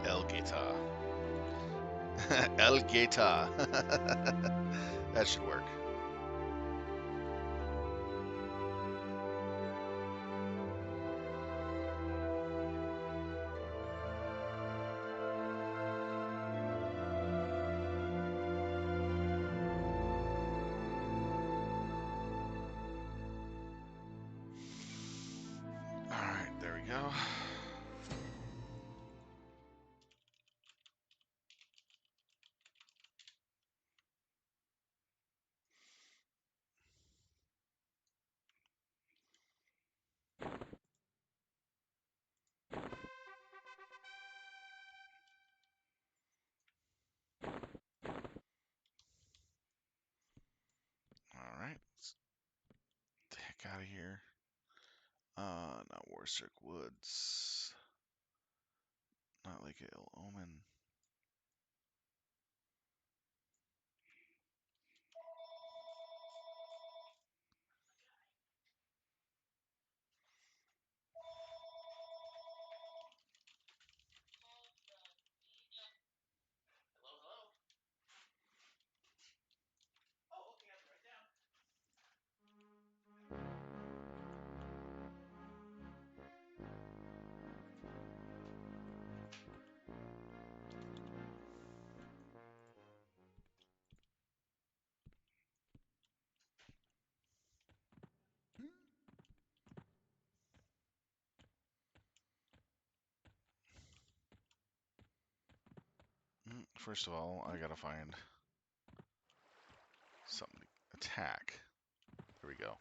El Gator. El Gator. That should work. Warsick Woods. Not like ill omen. First of all, I gotta find something to attack. There we go.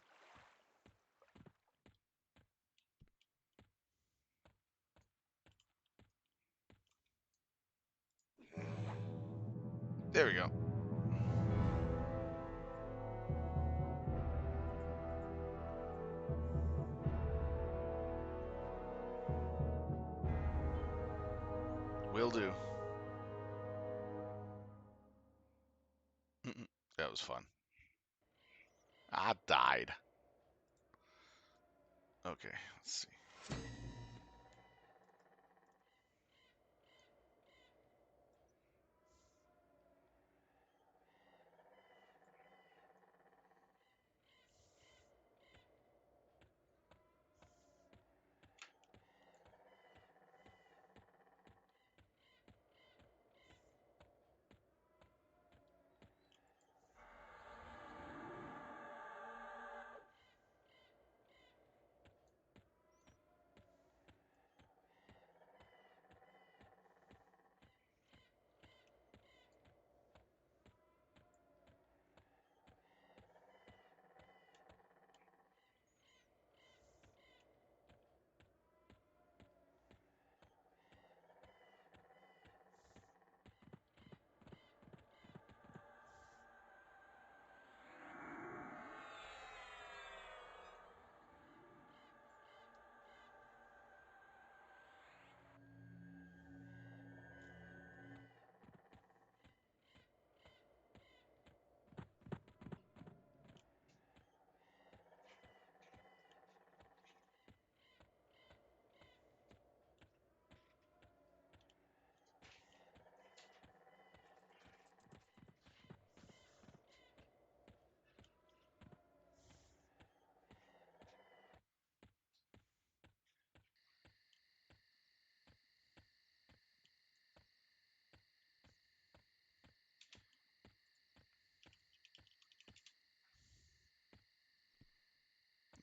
There we go. Will do. That was fun. I died. Okay, let's see.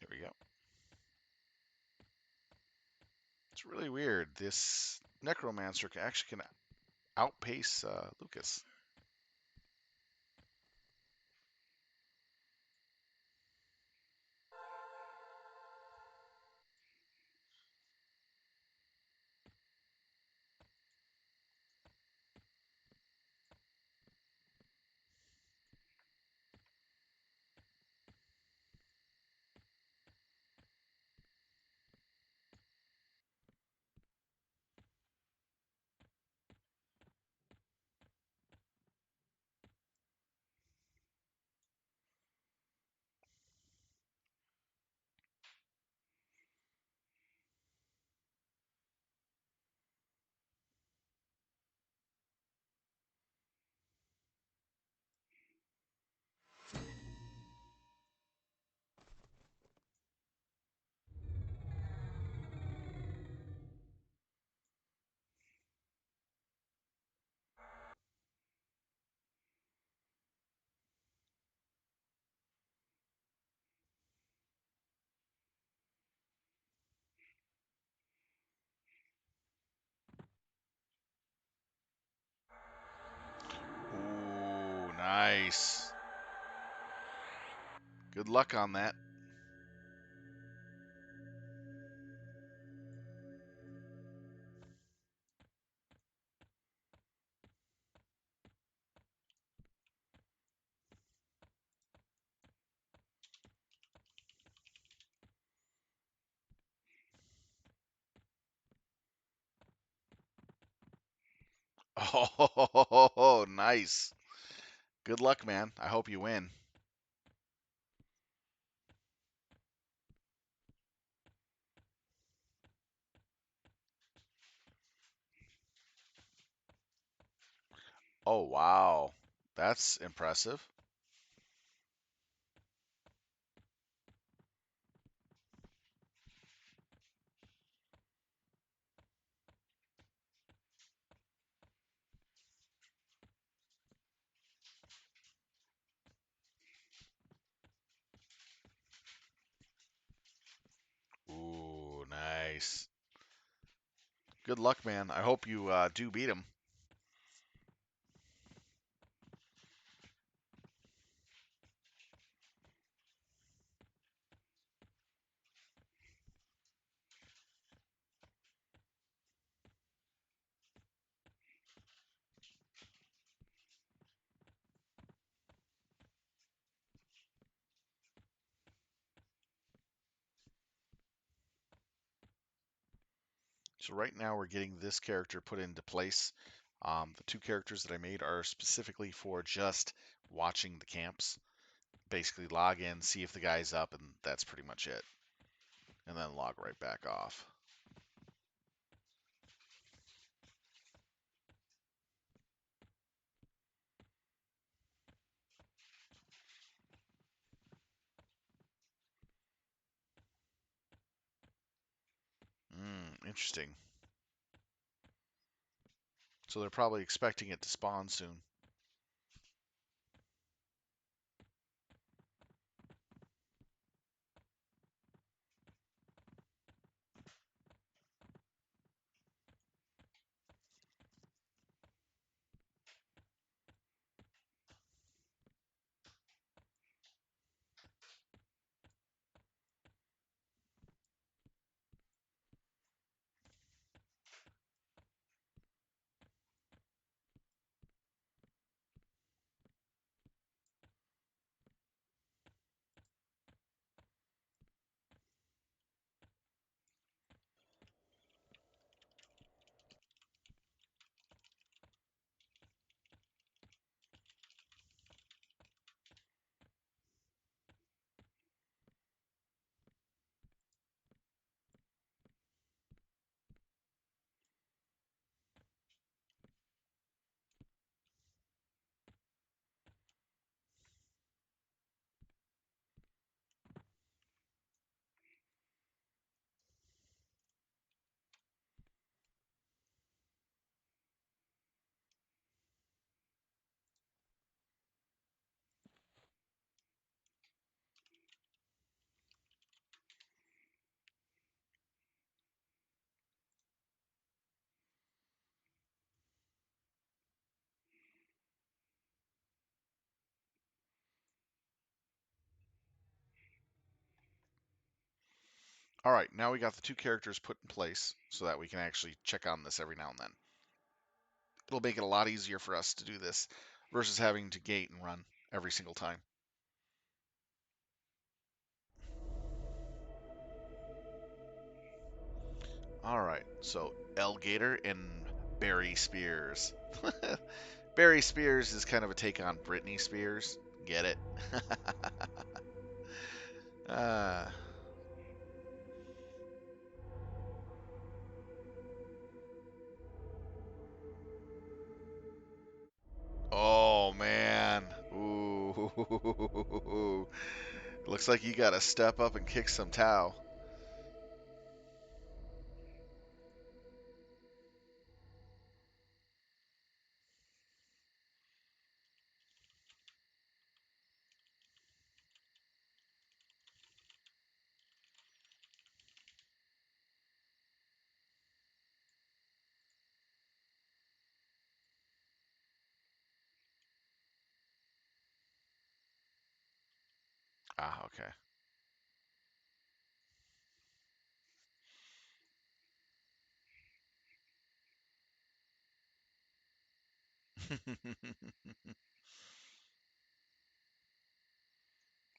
There we go. It's really weird. This Necromancer actually can outpace Lucas. Ooh, nice. Good luck on that. Oh, nice. Good luck, man. I hope you win. Oh, wow. That's impressive. Ooh, nice. Good luck, man. I hope you do beat him. So right now we're getting this character put into place. The two characters that I made are specifically for just watching the camps. Basically log in, see if the guy's up, and that's pretty much it. And then log right back off. Interesting. So they're probably expecting it to spawn soon. All right, now we got the two characters put in place so that we can actually check on this every now and then. It'll make it a lot easier for us to do this versus having to gate and run every single time. All right, so Gator and Barry Spears. Barry Spears is kind of a take on Britney Spears. Get it? uh, oh man. Ooh. Looks like you got to step up and kick some towel. Ah, okay.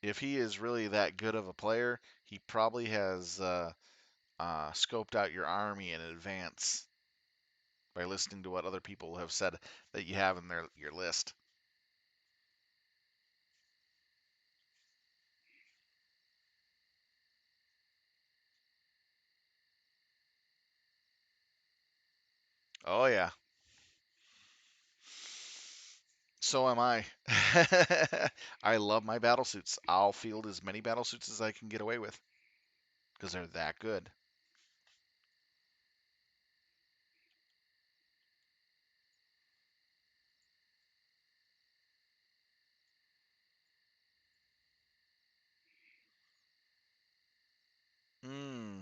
If he is really that good of a player, he probably has scoped out your army in advance by listening to what other people have said that you have in your list. Oh yeah. So am I. I love my battle suits. I'll field as many battle suits as I can get away with because they're that good. Hmm.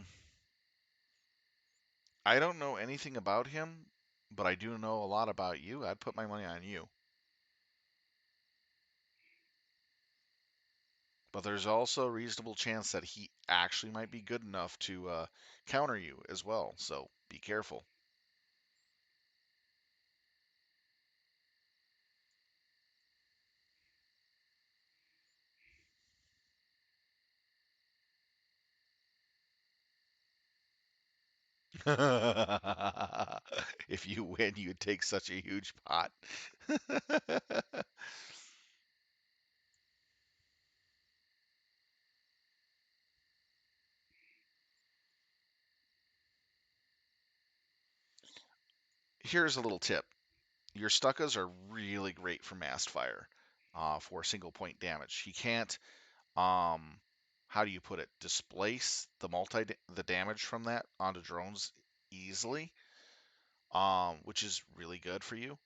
I don't know anything about him, but I do know a lot about you. I'd put my money on you. But there's also a reasonable chance that he actually might be good enough to counter you as well. So be careful. If you win, you take such a huge pot. Here's a little tip. Your Stuckas are really great for massed fire, for single point damage. He can't, um, how do you put it, displace the damage from that onto drones easily, which is really good for you.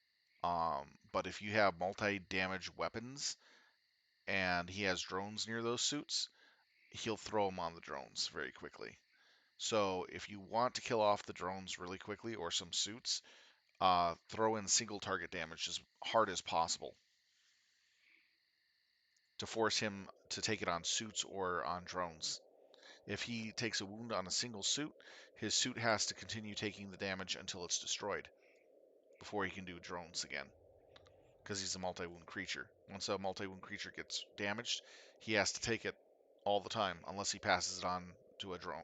But if you have multi-damage weapons and he has drones near those suits, he'll throw them on the drones very quickly. So if you want to kill off the drones really quickly or some suits, throw in single target damage as hard as possible to force him to take it on suits or on drones. If he takes a wound on a single suit, his suit has to continue taking the damage until it's destroyed before he can do drones again, because he's a multi-wound creature. Once a multi-wound creature gets damaged, he has to take it all the time unless he passes it on to a drone.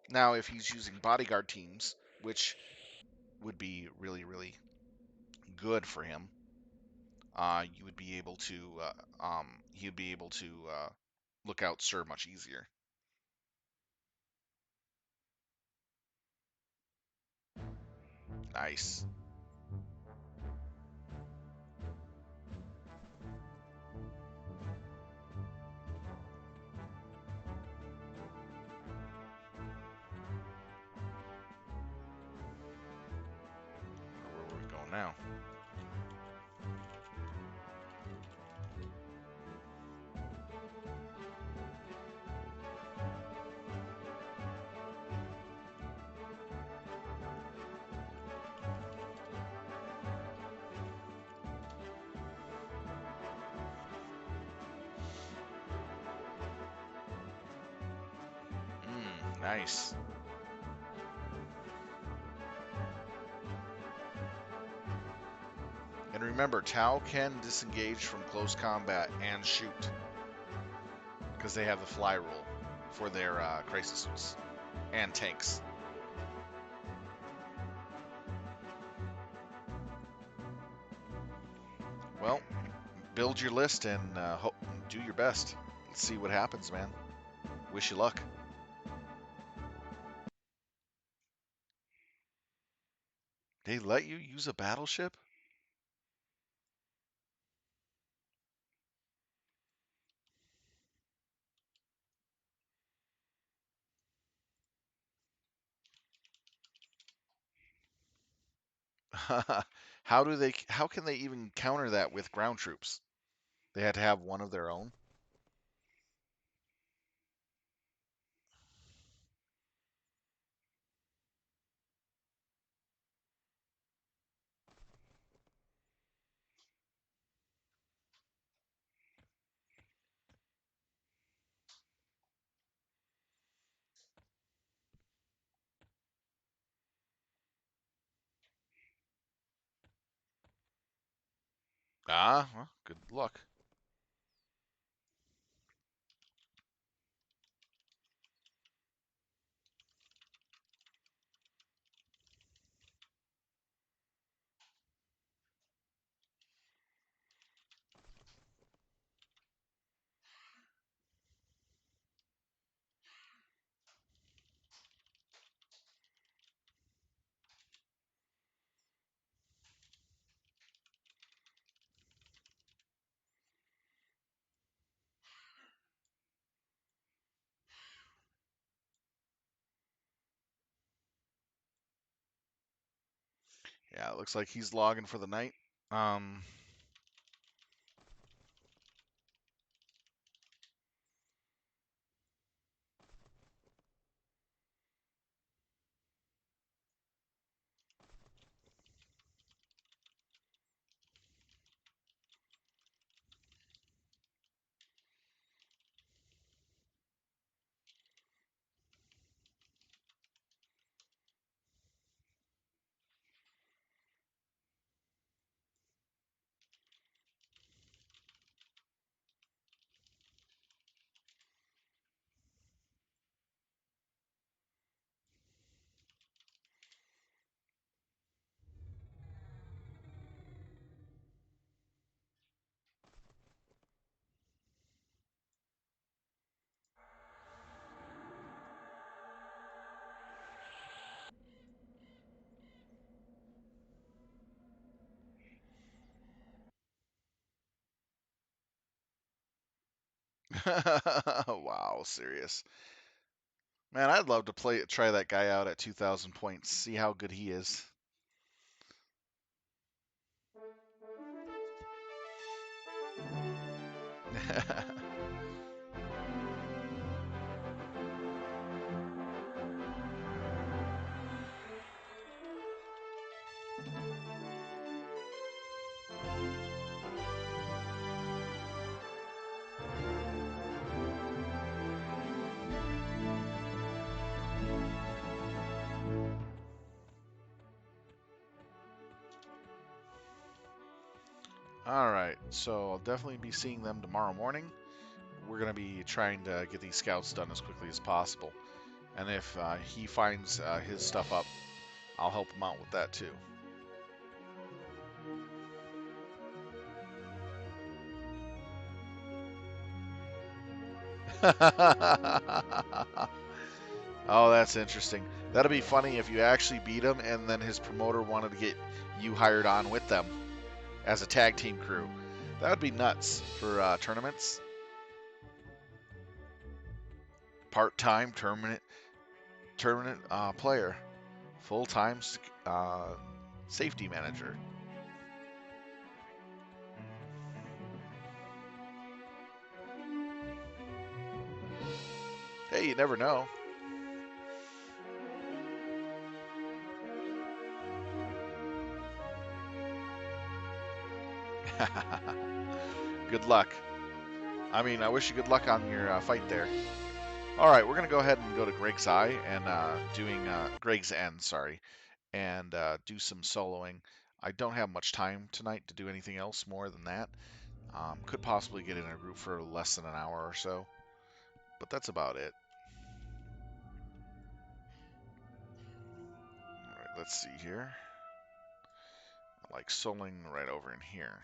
Now, if he's using bodyguard teams, which would be really, really good for him, you would be able to, he'd be able to look out Sir much easier. Nice. Where are we going now? Nice. And remember, Tau can disengage from close combat and shoot because they have the fly rule for their crisis suits and tanks. Well, build your list and do your best. Let's see what happens, man. Wish you luck. They let you use a battleship? How can they even counter that with ground troops? They had to have one of their own. Ah, well, good luck. Yeah, it looks like he's logging for the night. Um, wow, serious. Man, I'd love to try that guy out at 2,000 points, see how good he is. All right, so I'll definitely be seeing them tomorrow morning. We're going to be trying to get these scouts done as quickly as possible. And if he finds his stuff up, I'll help him out with that too. Oh, that's interesting. That'll be funny if you actually beat him and then his promoter wanted to get you hired on with them as a tag team crew. That would be nuts for tournaments. Part-time tournament player, full-time uh, safety manager. Hey, you never know. Good luck. I mean, I wish you good luck on your fight there. All right, we're gonna go ahead and go to Greg's Eye and doing Greg's End, sorry, and do some soloing. I don't have much time tonight to do anything else more than that. Could possibly get in a group for less than an hour or so, but that's about it. All right, let's see here. I like soloing right over in here.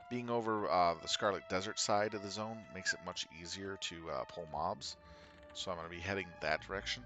Being over the Scarlet Desert side of the zone makes it much easier to pull mobs, so I'm going to be heading that direction.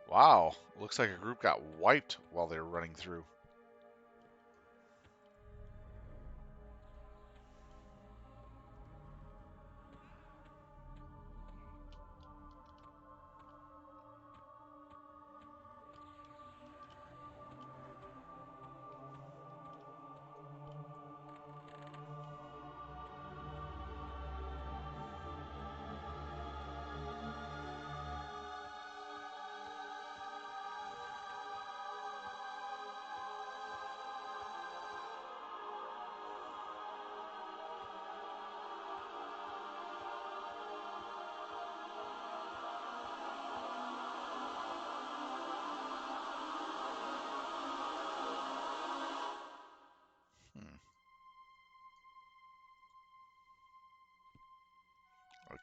Wow, looks like a group got wiped while they were running through.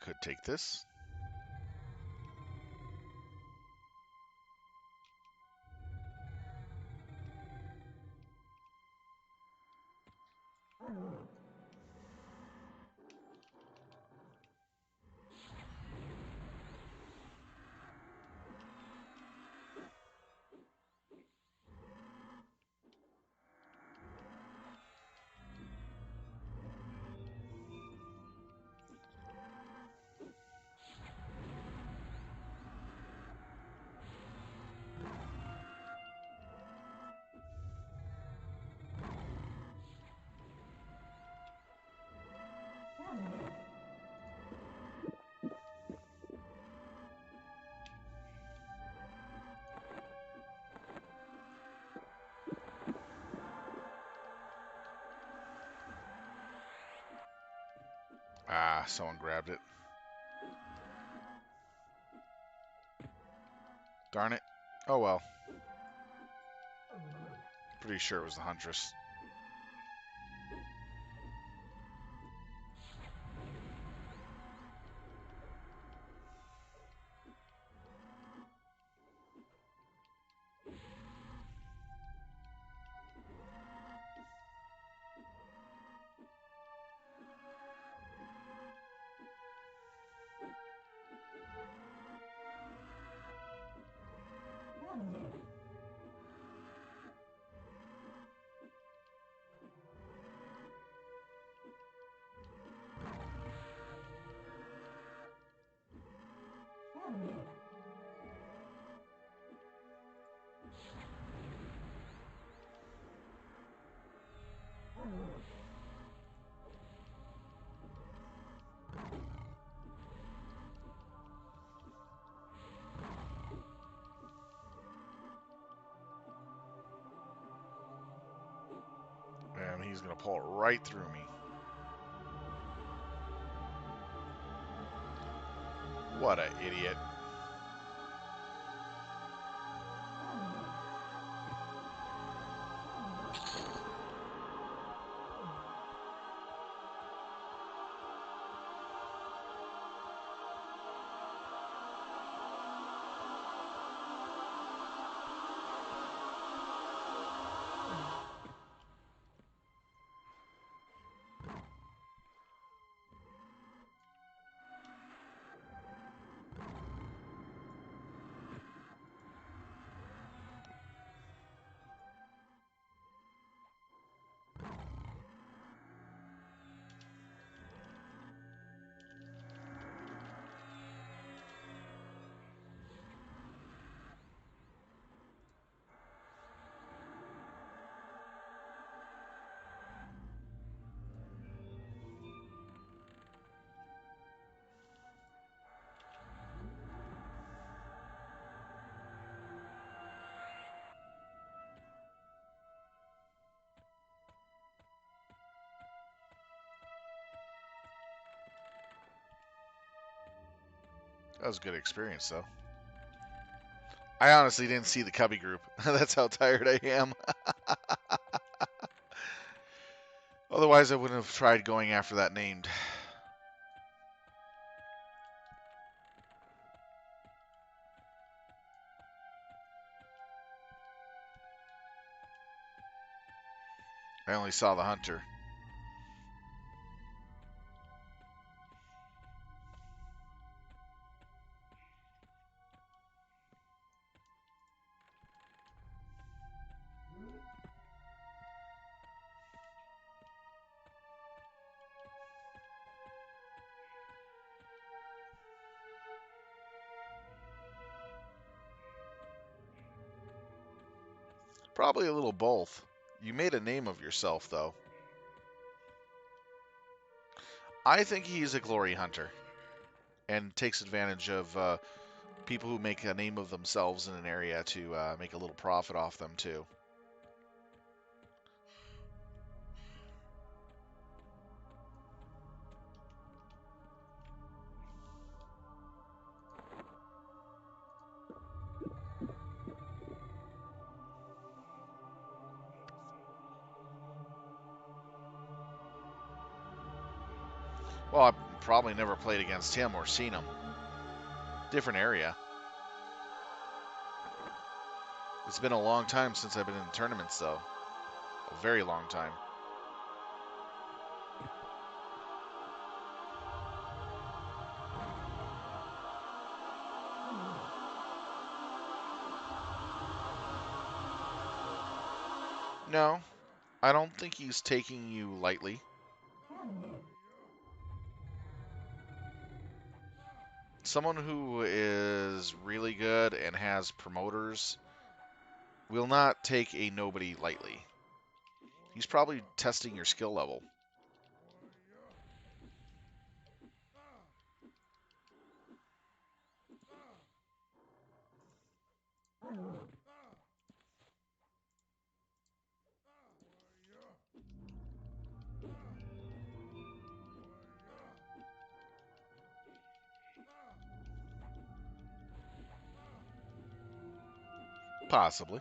Could take this. Ah, someone grabbed it. Darn it. Oh well. Pretty sure it was the Huntress. And he's going to pull it right through me. What an idiot. That was a good experience, though. I honestly didn't see the cubby group. That's how tired I am. Otherwise, I wouldn't have tried going after that named. I only saw the hunter. Probably a little both. You made a name of yourself, though. I think he's a glory hunter and takes advantage of people who make a name of themselves in an area to make a little profit off them, too. Well, probably never played against him or seen him. Different area. It's been a long time since I've been in tournaments, though. A very long time. No, I don't think he's taking you lightly. Someone who is really good and has promoters will not take a nobody lightly. He's probably testing your skill level. Possibly.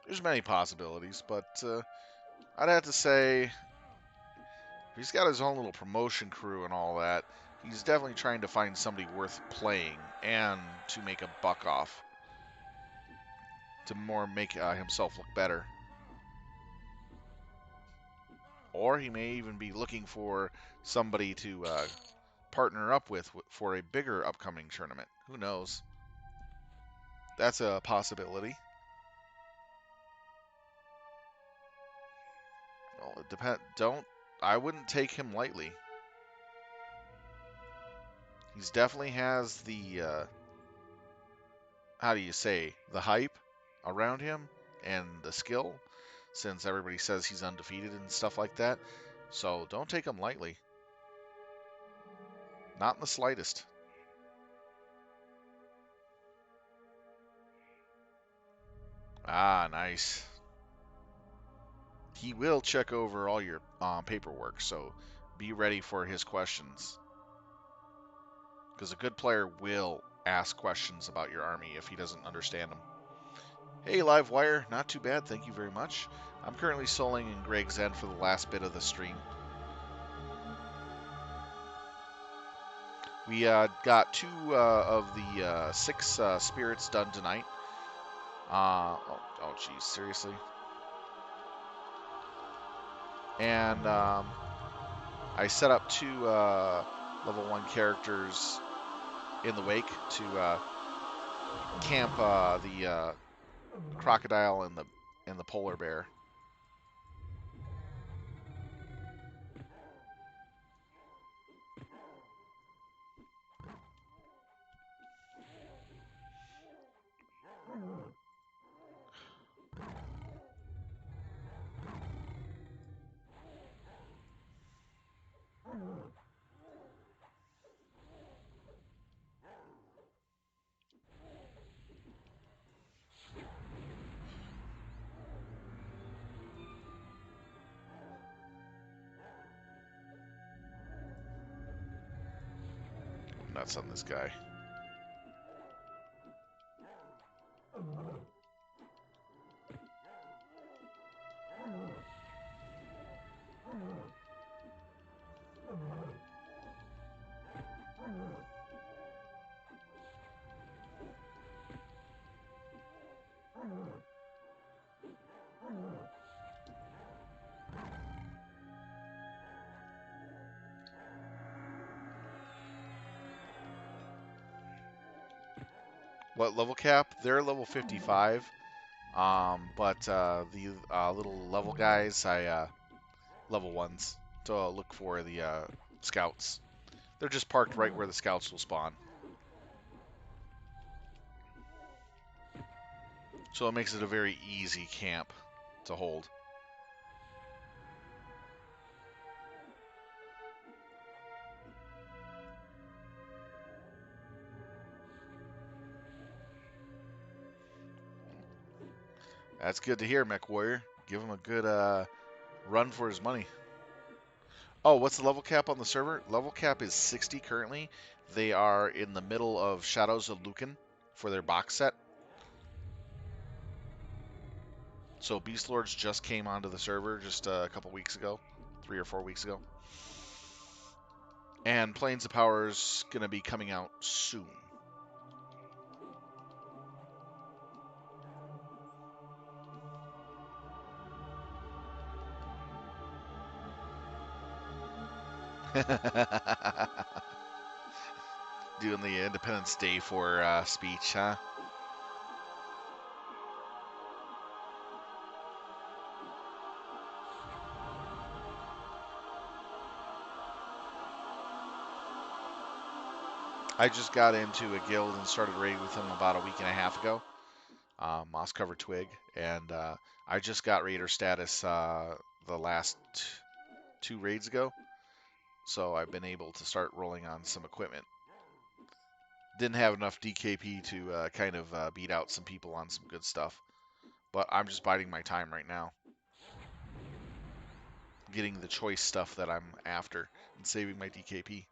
There's many possibilities, but I'd have to say he's got his own little promotion crew and all that. He's definitely trying to find somebody worth playing and to make a buck off, to more make himself look better. Or he may even be looking for somebody to partner up with for a bigger upcoming tournament. Who knows? That's a possibility. Well, it depend. Don't. I wouldn't take him lightly. He's definitely has the how do you say, the hype around him and the skill, since everybody says he's undefeated and stuff like that. So don't take him lightly. Not in the slightest. Ah, nice. He will check over all your paperwork, so be ready for his questions. Because a good player will ask questions about your army if he doesn't understand them. Hey, Livewire, not too bad, thank you very much. I'm currently soloing in Greg's End for the last bit of the stream. We got 2 of the 6 spirits done tonight. Oh, geez, seriously? And I set up 2 level 1 characters in the wake to camp the crocodile and the polar bear. I'm nuts on this guy. What level cap? They're level 55. But the little level guys, I level 1s to look for the scouts. They're just parked right where the scouts will spawn. So it makes it a very easy camp to hold. That's good to hear, Mech Warrior. Give him a good run for his money. Oh, what's the level cap on the server? Level cap is 60 currently. They are in the middle of Shadows of Lucan for their box set. So Beastlords just came onto the server just a couple weeks ago, 3 or 4 weeks ago. And Planes of Power's going to be coming out soon. Doing the Independence Day for speech, huh? I just got into a guild and started raiding with them about a week and a half ago. Moss Cover Twig, and I just got raider status the last 2 raids ago, so I've been able to start rolling on some equipment. Didn't have enough DKP to kind of beat out some people on some good stuff, but I'm just biding my time right now, getting the choice stuff that I'm after and saving my DKP.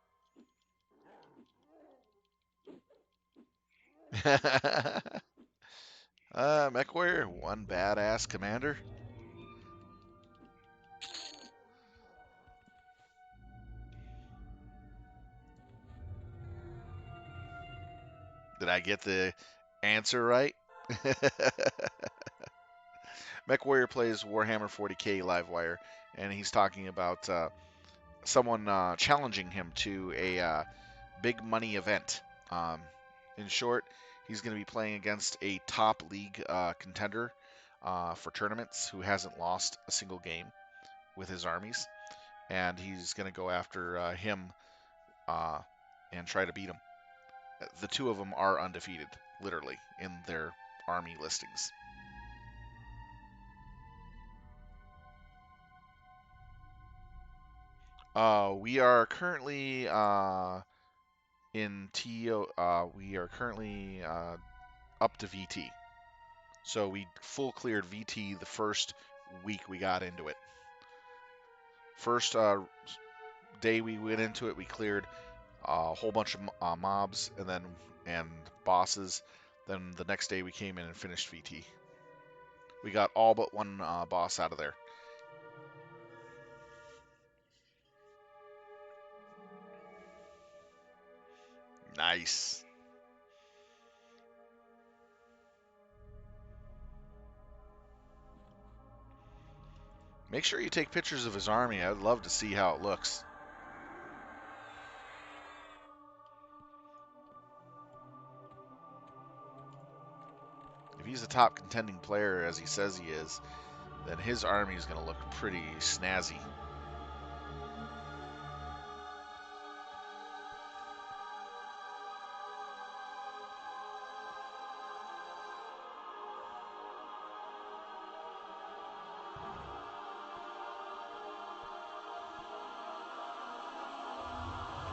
Mech Warrior, one badass commander. Did I get the answer right? Mech Warrior plays Warhammer 40k Livewire, and he's talking about someone challenging him to a big money event. Um, in short, he's going to be playing against a top league contender for tournaments who hasn't lost a single game with his armies, and he's going to go after him uh, and try to beat him. The two of them are undefeated, literally, in their army listings. We are currently in TO. We are currently up to VT. So we full cleared VT the first week we got into it. First day we went into it, we cleared a whole bunch of mobs and bosses. Then the next day we came in and finished VT. We got all but one boss out of there. Nice. Make sure you take pictures of his army. I'd love to see how it looks. If he's a top contending player, as he says he is, then his army is going to look pretty snazzy.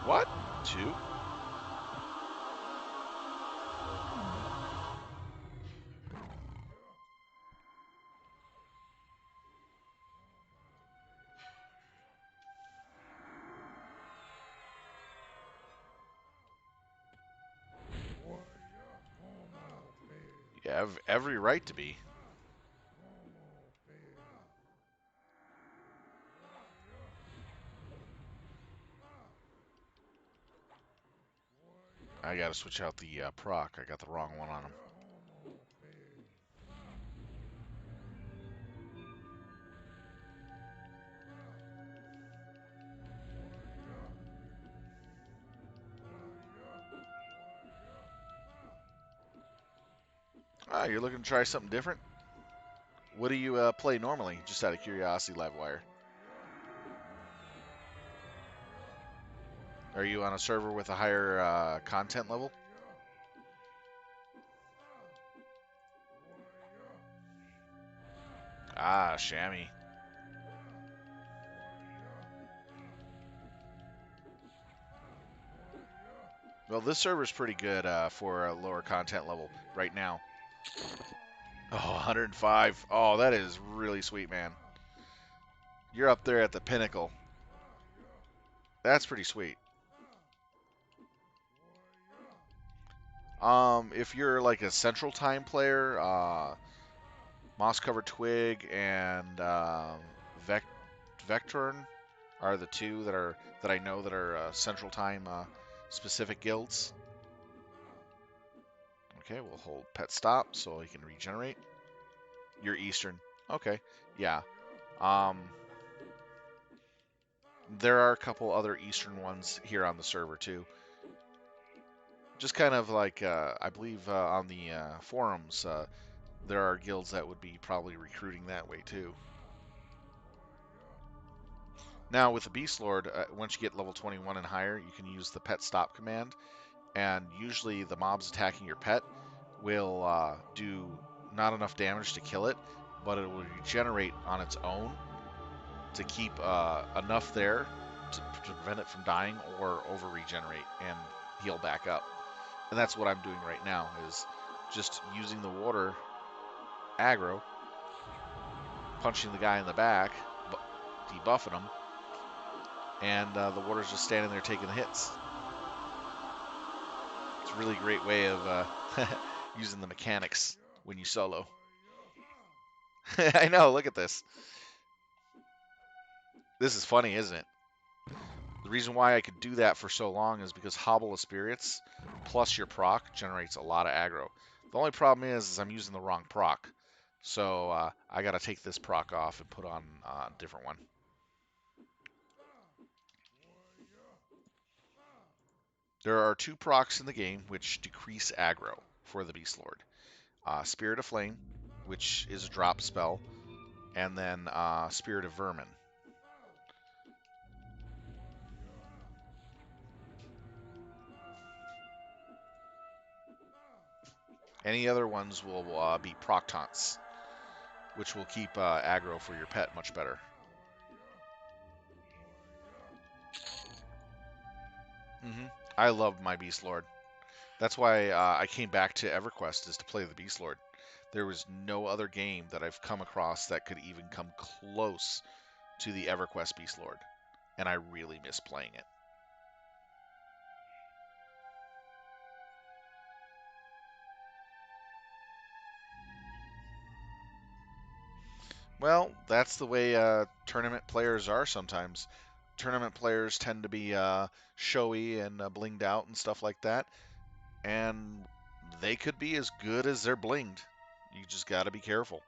What? 2? You have every right to be. I gotta switch out the proc. I got the wrong one on him. Ah, you're looking to try something different? What do you play normally? Just out of curiosity, Livewire. Are you on a server with a higher content level? Ah, Shammy. Well, this server's pretty good for a lower content level right now. Oh, 105. Oh, that is really sweet, man. You're up there at the pinnacle. That's pretty sweet. If you're like a Central Time player, Moss Covered Twig and Vec Vectorn are the two that I know that are Central Time specific guilds. Okay, we'll hold pet stop so he can regenerate. You're Eastern. Okay, yeah. Um, there are a couple other Eastern ones here on the server too. Just kind of like I believe on the forums, there are guilds that would be probably recruiting that way too. Now with the Beastlord, once you get level 21 and higher, you can use the pet stop command, and usually the mobs attacking your pet will do not enough damage to kill it, but it will regenerate on its own to keep enough there to prevent it from dying or over regenerate and heal back up. And that's what I'm doing right now, is just using the water aggro, punching the guy in the back, debuffing him, and the water's just standing there taking the hits. It's a really great way of using the mechanics when you solo. I know, look at this. This is funny, isn't it? The reason why I could do that for so long is because Hobble of Spirits plus your proc generates a lot of aggro. The only problem is I'm using the wrong proc. So I got to take this proc off and put on a different one. There are two procs in the game which decrease aggro for the Beastlord. Spirit of Flame, which is a drop spell, and then Spirit of Vermin. Any other ones will be proc taunts, which will keep aggro for your pet much better. I love my Beastlord. That's why I came back to Everquest, is to play the Beastlord. There was no other game that I've come across that could even come close to the Everquest Beastlord, and I really miss playing it. Well, that's the way tournament players are sometimes. Tournament players tend to be showy and blinged out and stuff like that, and they could be as good as they're blinged. You just got to be careful.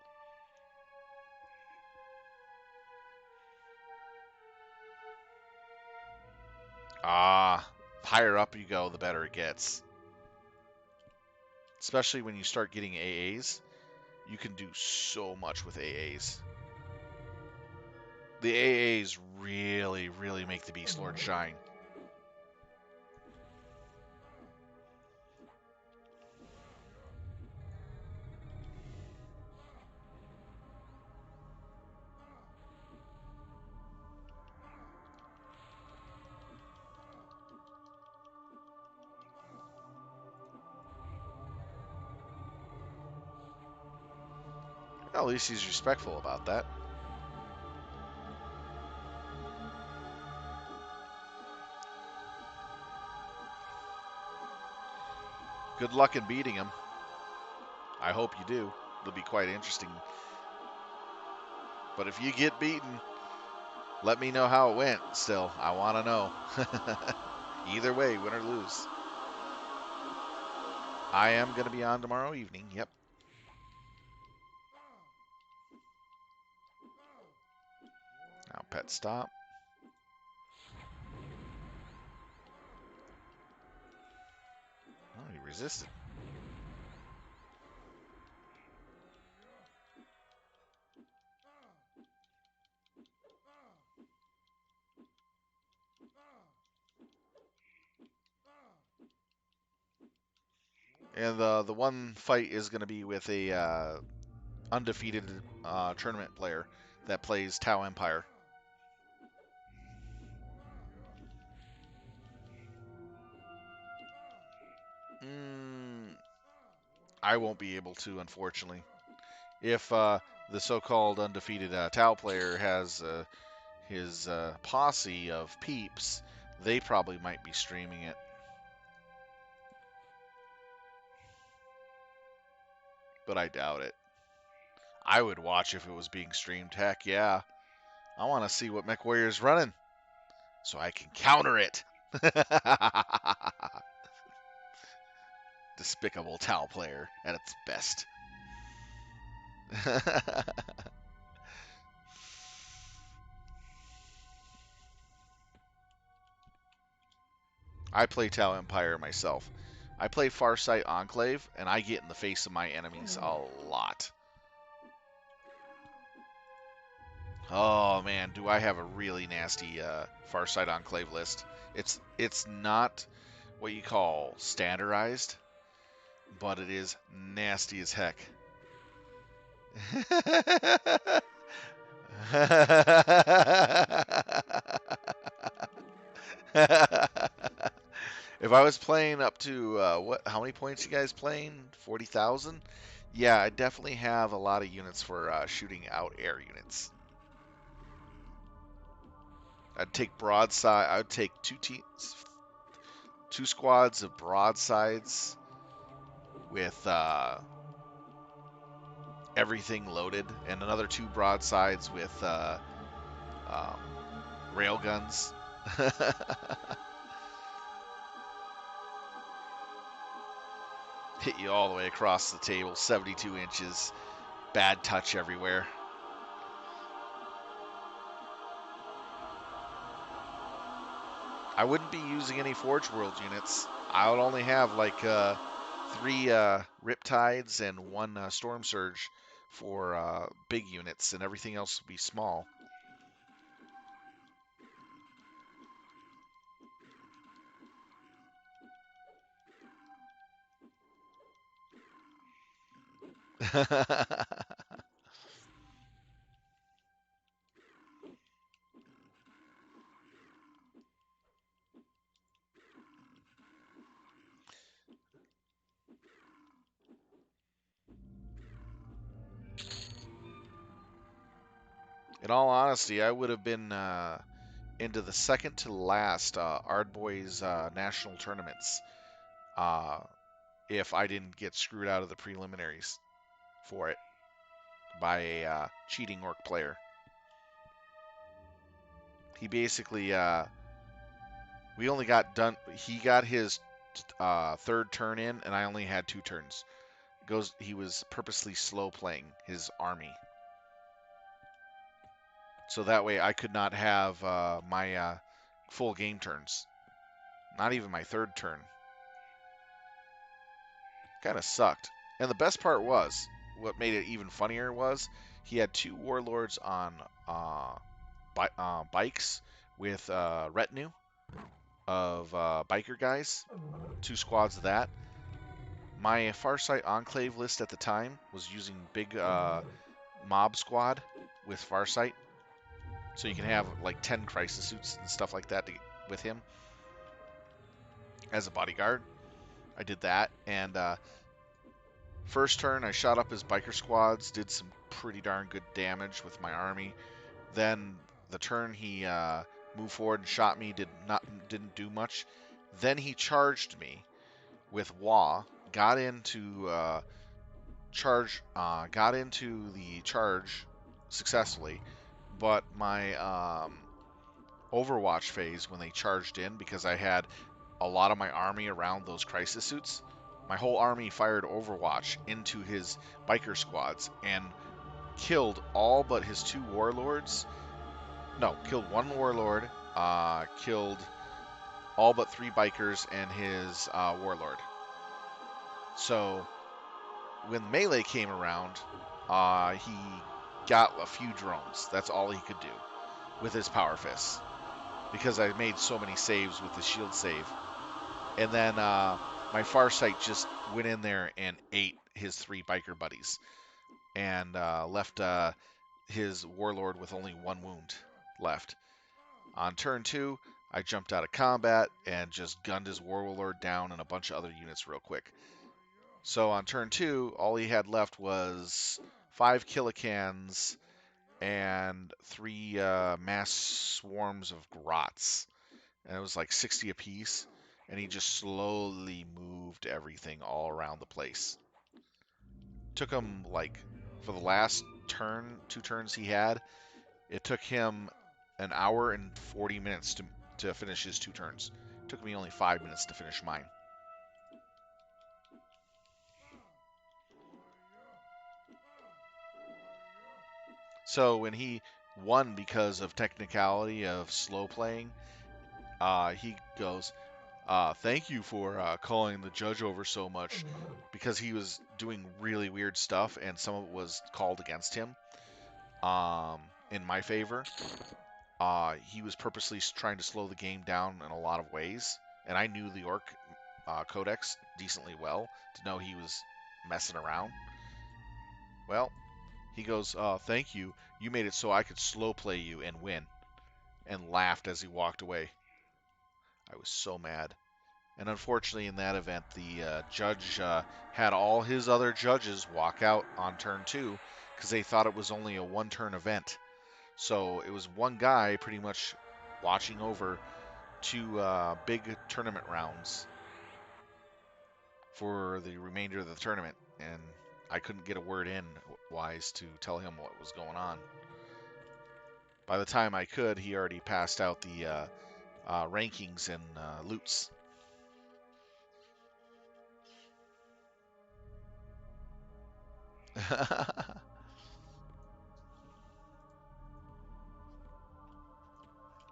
Higher up you go, the better it gets. Especially when you start getting AAs, you can do so much with AAs. The AAs really, really make the Beastlord shine. Well, at least he's respectful about that. Good luck in beating him. I hope you do. It'll be quite interesting. But if you get beaten, let me know how it went still. I want to know. Either way, win or lose. I am going to be on tomorrow evening. Yep. Now pet stop. Oh, he resisted. And the one fight is going to be with a undefeated tournament player that plays Tau Empire. I won't be able to, unfortunately. If the so-called undefeated Tau player has his posse of peeps, They probably might be streaming it, but I doubt it. I would watch if it was being streamed. Heck yeah. I want to see what MechWarrior's running so I can counter it. Despicable Tau player at its best. I play Tau Empire myself. I play Farsight Enclave, and I get in the face of my enemies a lot. Oh man, do I have a really nasty Farsight Enclave list. It's not what you call standardized, but it is nasty as heck. If I was playing up to what? How many points you guys playing? 40,000? Yeah, I definitely have a lot of units for shooting out air units. I'd take broadside. I would take two squads of broadsides with everything loaded, and another two broadsides with um, rail guns. Hit you all the way across the table, 72 inches, bad touch everywhere. I wouldn't be using any Forge World units. I would only have like 3 Riptides and 1 Storm Surge for big units, and everything else would be small. In all honesty, I would have been into the second to last Ardboys national tournaments uh, if I didn't get screwed out of the preliminaries for it by a cheating orc player. He basically, we only got done. He got his third turn in, and I only had 2 turns. He was purposely slow playing his army, so that way I could not have my full game turns. Not even my third turn. Kind of sucked. And the best part was, what made it even funnier was, he had 2 warlords on bikes with retinue of biker guys, 2 squads of that. My Farsight Enclave list at the time was using big mob squad with Farsight, so you can have like 10 crisis suits and stuff like that with him as a bodyguard. I did that, and first turn I shot up his biker squads, did some pretty darn good damage with my army. Then the turn he moved forward and shot me, didn't do much. Then he charged me with Wah, got into the charge successfully, but my Overwatch phase, when they charged in, because I had a lot of my army around those crisis suits, my whole army fired Overwatch into his biker squads and killed all but his 2 warlords. No, killed 1 warlord, killed all but 3 bikers and his warlord. So when melee came around, he got a few drones. That's all he could do with his power fists, because I made so many saves with the shield save. And then my Farsight just went in there and ate his 3 biker buddies and left his warlord with only 1 wound left. On turn 2, I jumped out of combat and just gunned his warlord down and a bunch of other units real quick. So on turn 2, all he had left was 5 killicans and 3 mass swarms of grots. and it was like 60 apiece, and he just slowly moved everything all around the place. Took him like for the last turn, 2 turns he had, it took him an hour and 40 minutes to finish his 2 turns. It took me only 5 minutes to finish mine. So when he won because of technicality of slow playing, he goes, thank you for calling the judge over so much, because he was doing really weird stuff and some of it was called against him in my favor. He was purposely trying to slow the game down in a lot of ways, and I knew the Orc Codex decently well to know he was messing around. Well, he goes, thank you. You made it so I could slow play you and win, and laughed as he walked away. I was so mad. And unfortunately, in that event, the judge had all his other judges walk out on turn 2 because they thought it was only a 1-turn event. So it was one guy pretty much watching over 2 big tournament rounds for the remainder of the tournament, and I couldn't get a word in wise to tell him what was going on. By the time I could, he already passed out the rankings and loots.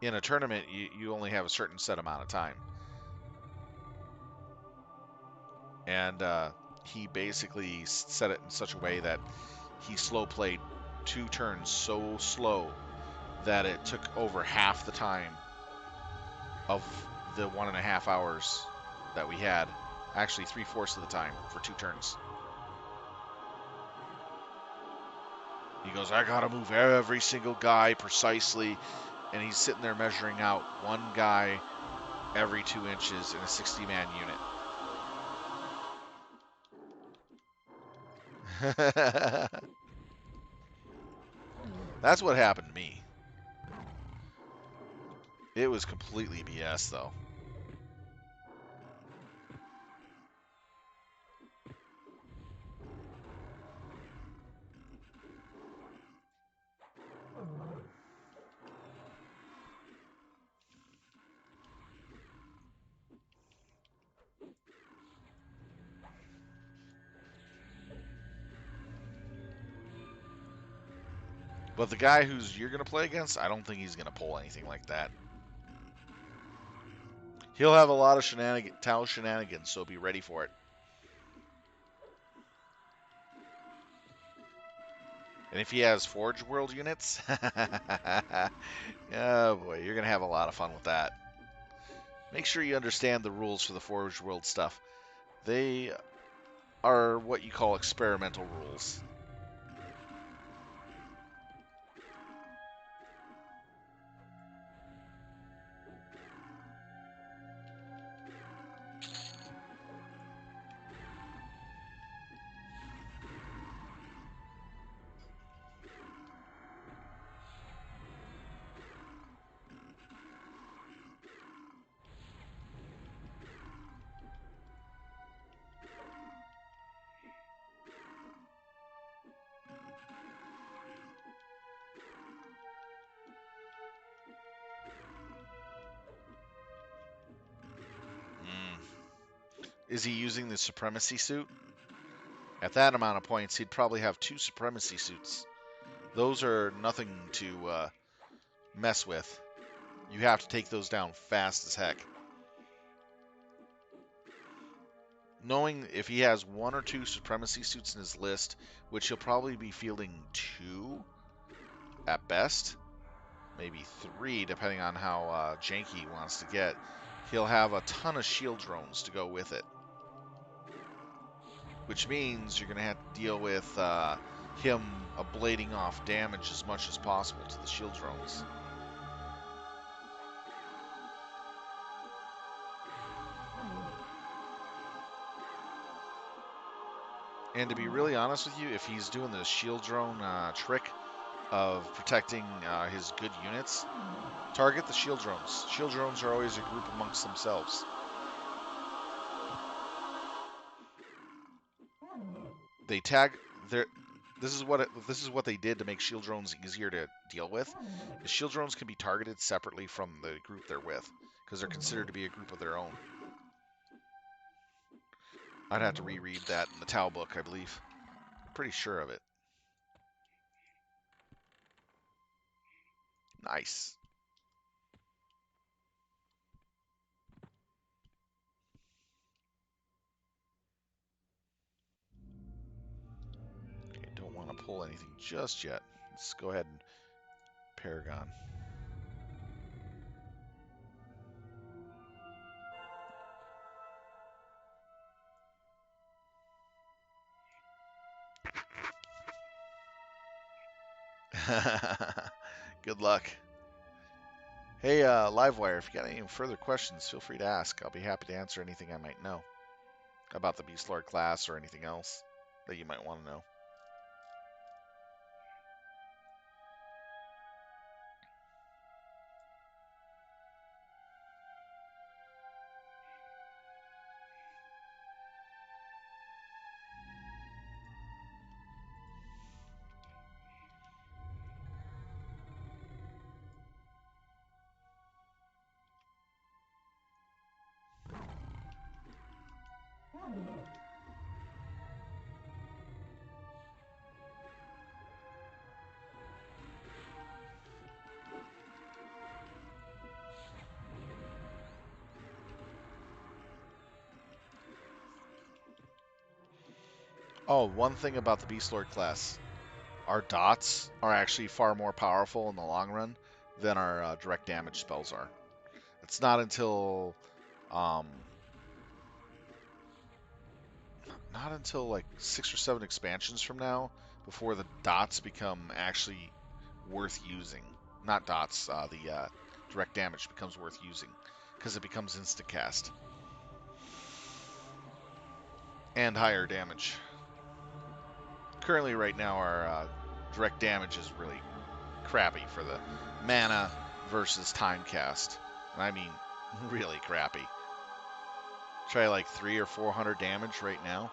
In a tournament, you only have a certain set amount of time. And he basically set it in such a way that he slow played 2 turns so slow that it took over half the time of the 1.5 hours that we had. Actually, 3/4 of the time for 2 turns. He goes, I gotta move every single guy precisely, and he's sitting there measuring out one guy every 2 inches in a 60-man unit. That's what happened to me. It was completely BS, though. But the guy you're going to play against, I don't think he's going to pull anything like that. He'll have a lot of Tau shenanigans, so be ready for it. And if he has Forge World units, oh boy, you're going to have a lot of fun with that. Make sure you understand the rules for the Forge World stuff. They are what you call experimental rules. Is he using the Supremacy suit? At that amount of points, he'd probably have 2 Supremacy suits. Those are nothing to mess with. You have to take those down fast as heck. Knowing if he has 1 or 2 Supremacy suits in his list, which he'll probably be fielding 2 at best, maybe 3 depending on how janky he wants to get, he'll have a ton of shield drones to go with it. Which means you're going to have to deal with him ablating off damage as much as possible to the shield drones. And to be really honest with you, if he's doing the shield drone trick, of protecting his good units, target the shield drones. Shield drones are always a group amongst themselves. They tag their. This is what they did to make shield drones easier to deal with. The shield drones can be targeted separately from the group they're with because they're considered to be a group of their own. I'd have to reread that in the Tau book, I believe. Pretty sure of it. Nice. Okay, don't want to pull anything just yet. Let's go ahead and Paragon. Good luck. Hey, Livewire, if you got any further questions, feel free to ask. I'll be happy to answer anything I might know about the Beastlord class or anything else that you might want to know. Oh, one thing about the Beastlord class. Our dots are actually far more powerful in the long run than our direct damage spells are. It's not until um, like 6 or 7 expansions from now before the dots become actually worth using. Not dots, the direct damage becomes worth using because it becomes instant cast and higher damage. Currently, right now, our direct damage is really crappy for the mana versus time cast. And I mean, really crappy. Try like 300 or 400 damage right now.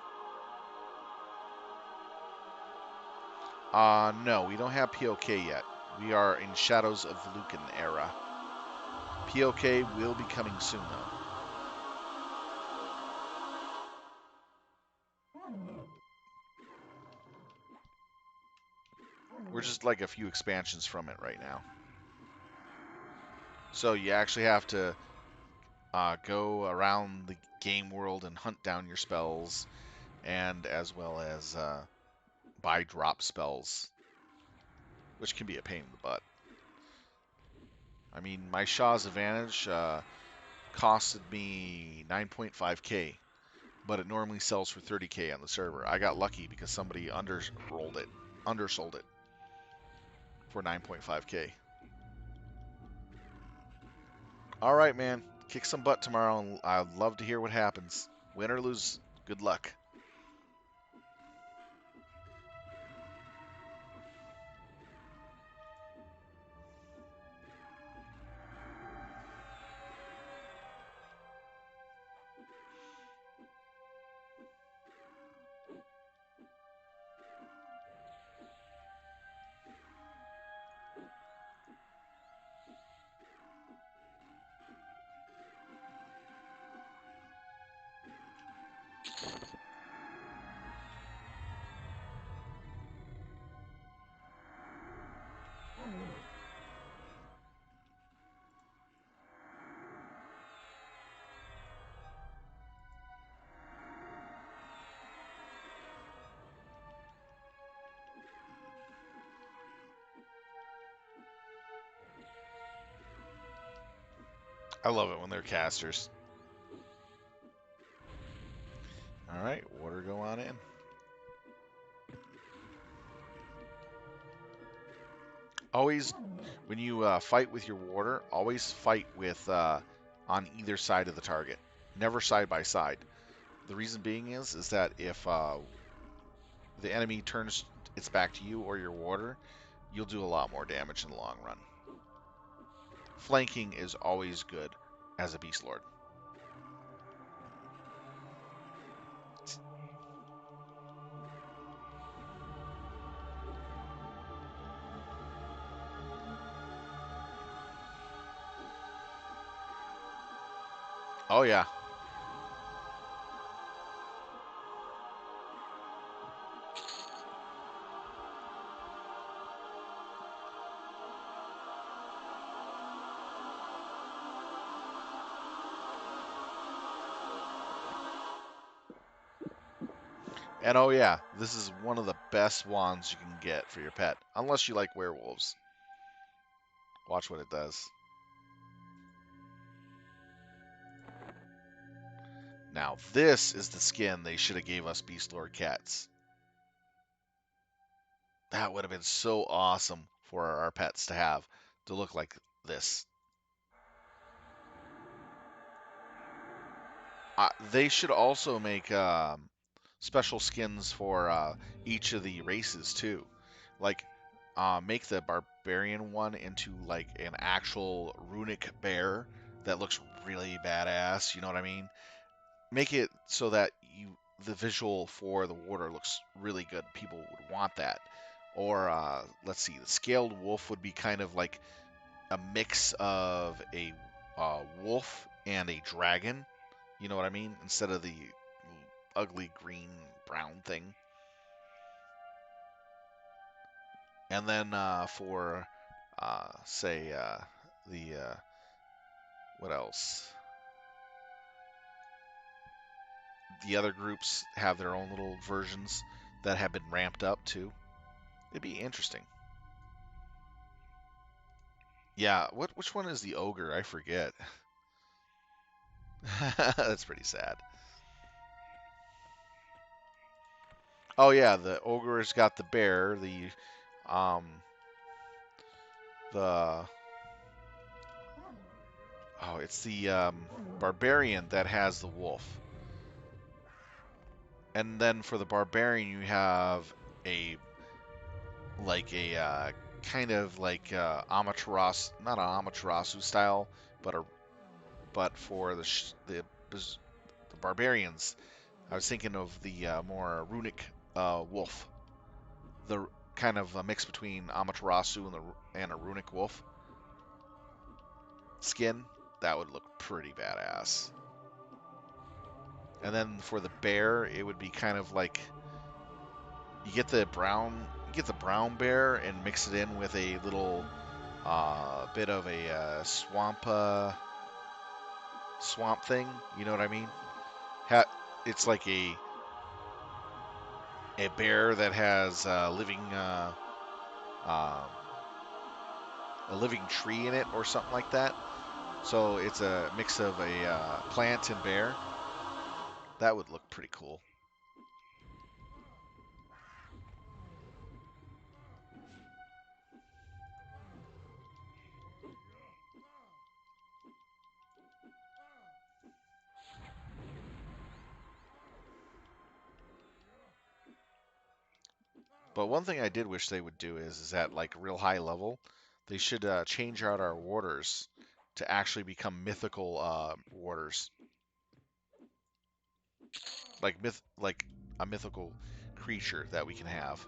No, we don't have POK yet. We are in Shadows of Lucan era. POK will be coming soon, though. We're just like a few expansions from it right now. So you actually have to go around the game world and hunt down your spells, and as well as buy drop spells, which can be a pain in the butt. I mean, my Shaw's Advantage costed me 9.5k, but it normally sells for 30k on the server. I got lucky because somebody undersold it for 9.5k. All right, man. Kick some butt tomorrow, and I'd love to hear what happens. Win or lose, good luck. I love it when they're casters. All right, water go on in. Always, when you fight with your warder, always fight with on either side of the target. Never side by side. The reason being is that if the enemy turns its back to you or your warder, you'll do a lot more damage in the long run. Flanking is always good as a Beastlord. Oh yeah. And oh yeah, this is one of the best wands you can get for your pet. Unless you like werewolves. Watch what it does. Now this is the skin they should have gave us Beastlord cats. That would have been so awesome for our pets to have, to look like this. They should also make special skins for each of the races too. Like, make the barbarian one into like an actual runic bear that looks really badass. You know what I mean? Make it so that the visual for the warder looks really good. People would want that. Or let's see, the scaled wolf would be kind of like a mix of a wolf and a dragon. You know what I mean? Instead of the ugly green brown thing. And then for say the what else? The other groups have their own little versions that have been ramped up too. It'd be interesting. Yeah, which one is the ogre? I forget. That's pretty sad. Oh yeah, the ogre's got the bear, um the oh, it's the barbarian that has the wolf. And then for the barbarian you have a like a kind of like Amaterasu, not an Amaterasu style, but for the barbarians, I was thinking of the more runic wolf, the kind of a mix between Amaterasu and a runic wolf skin. That would look pretty badass. And then for the bear, it would be kind of like you get the brown bear and mix it in with a little bit of a swamp thing. You know what I mean? It's like a bear that has uh, a living tree in it or something like that. So it's a mix of a plant and bear. That would look pretty cool. But one thing I did wish they would do is at like real high level, they should change out our warders to actually become mythical warders, like a mythical creature that we can have.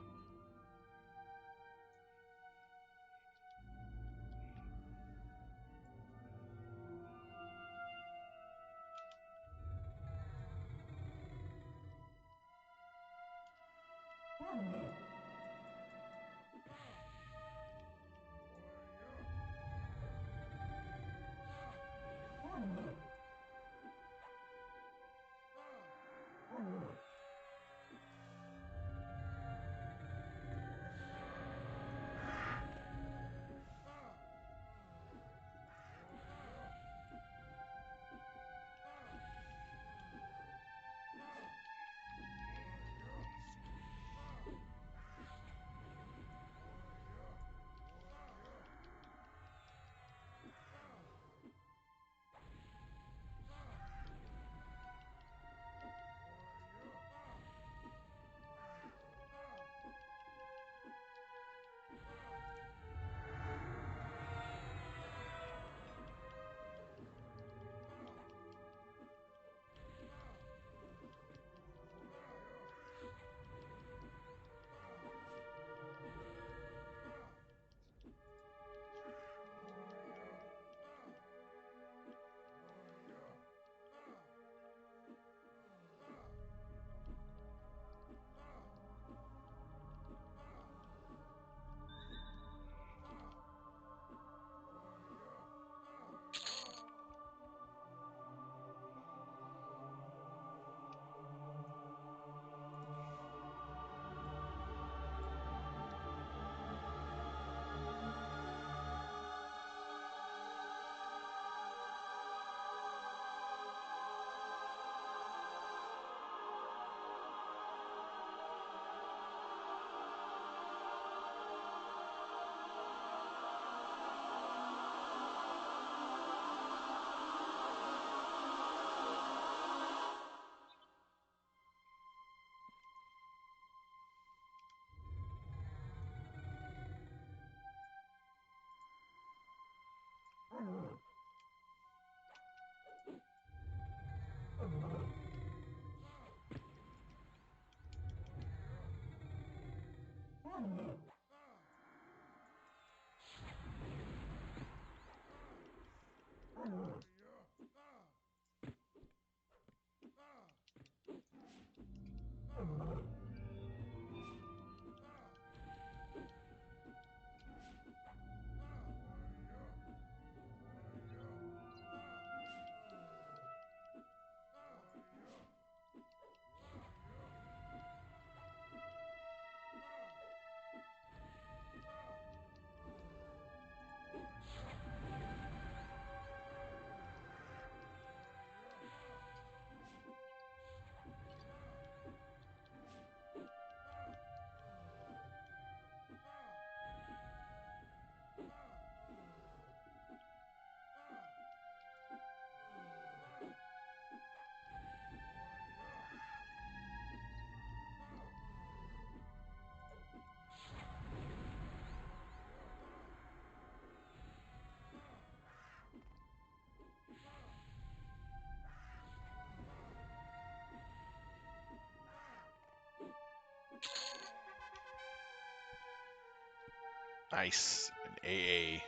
Nice. An AA.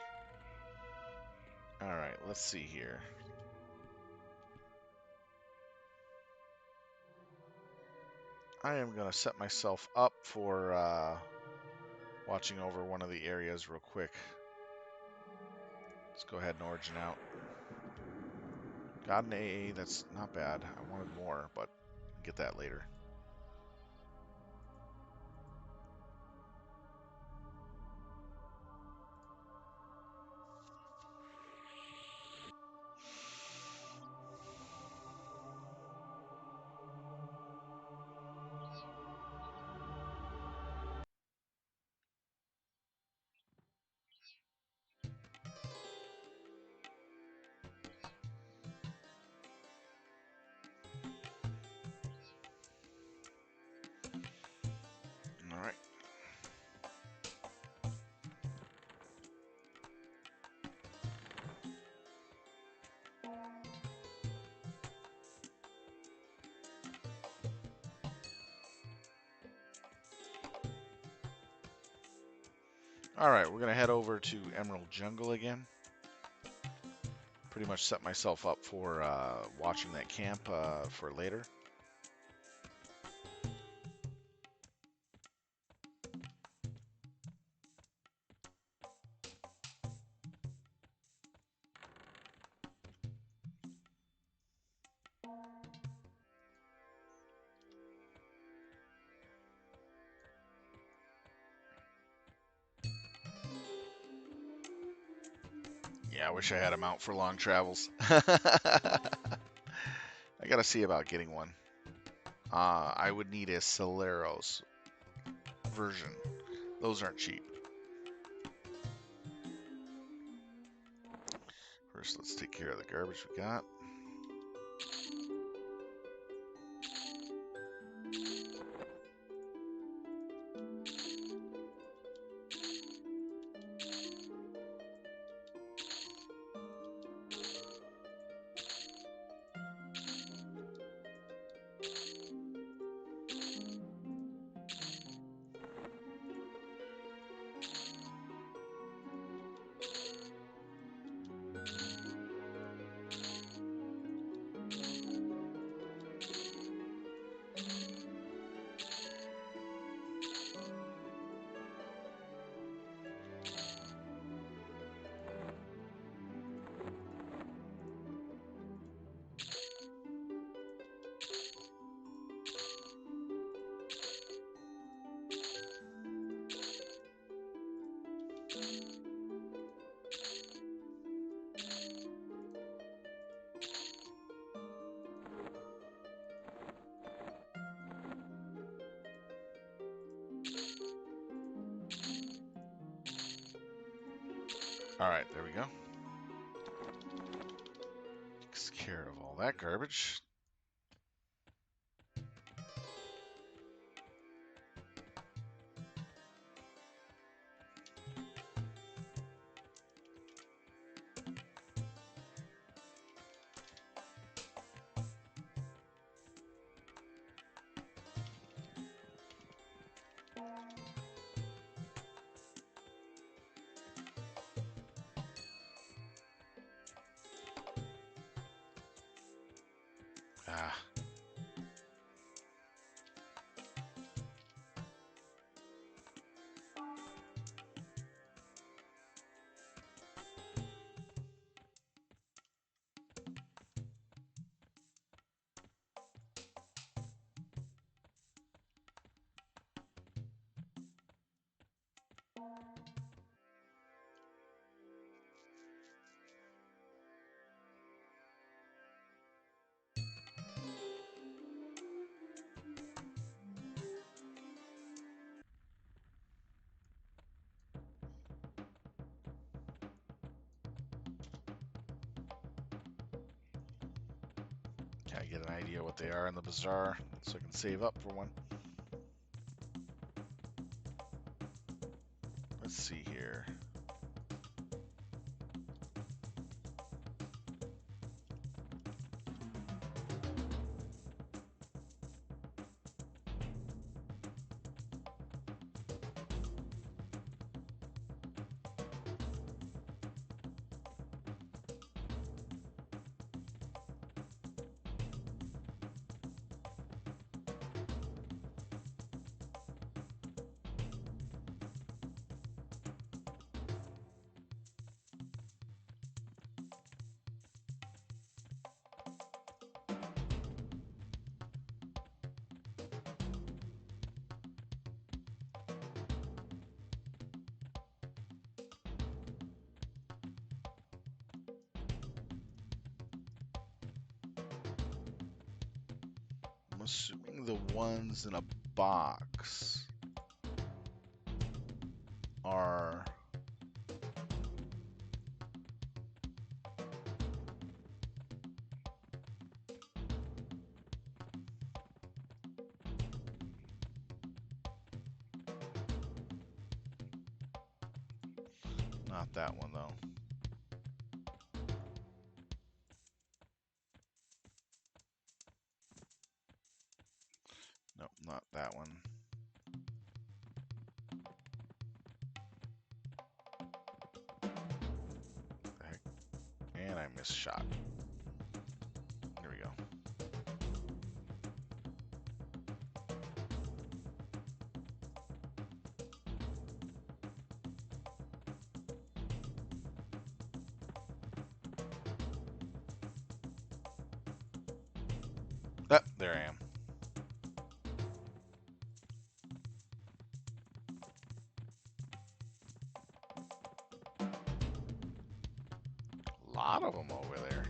Alright, let's see here. I am going to set myself up for watching over one of the areas real quick. Let's go ahead and origin out. Got an AA, that's not bad. I wanted more, but get that later. Alright. Alright, we're going to head over to Emerald Jungle again. Pretty much set myself up for watching that camp for later. Yeah, I wish I had a mount for long travels. I gotta see about getting one. I would need a Celeros version. Those aren't cheap. First, let's take care of the garbage we got. Alright, there we go. Takes care of all that garbage. Ah. Can I get an idea what they are in the bazaar so I can save up for one? Let's see here. I'm assuming the ones in a box are not that one though. Nope, not that one. The heck? And I missed shot. There we go. Ah, there I am. A lot of them over there.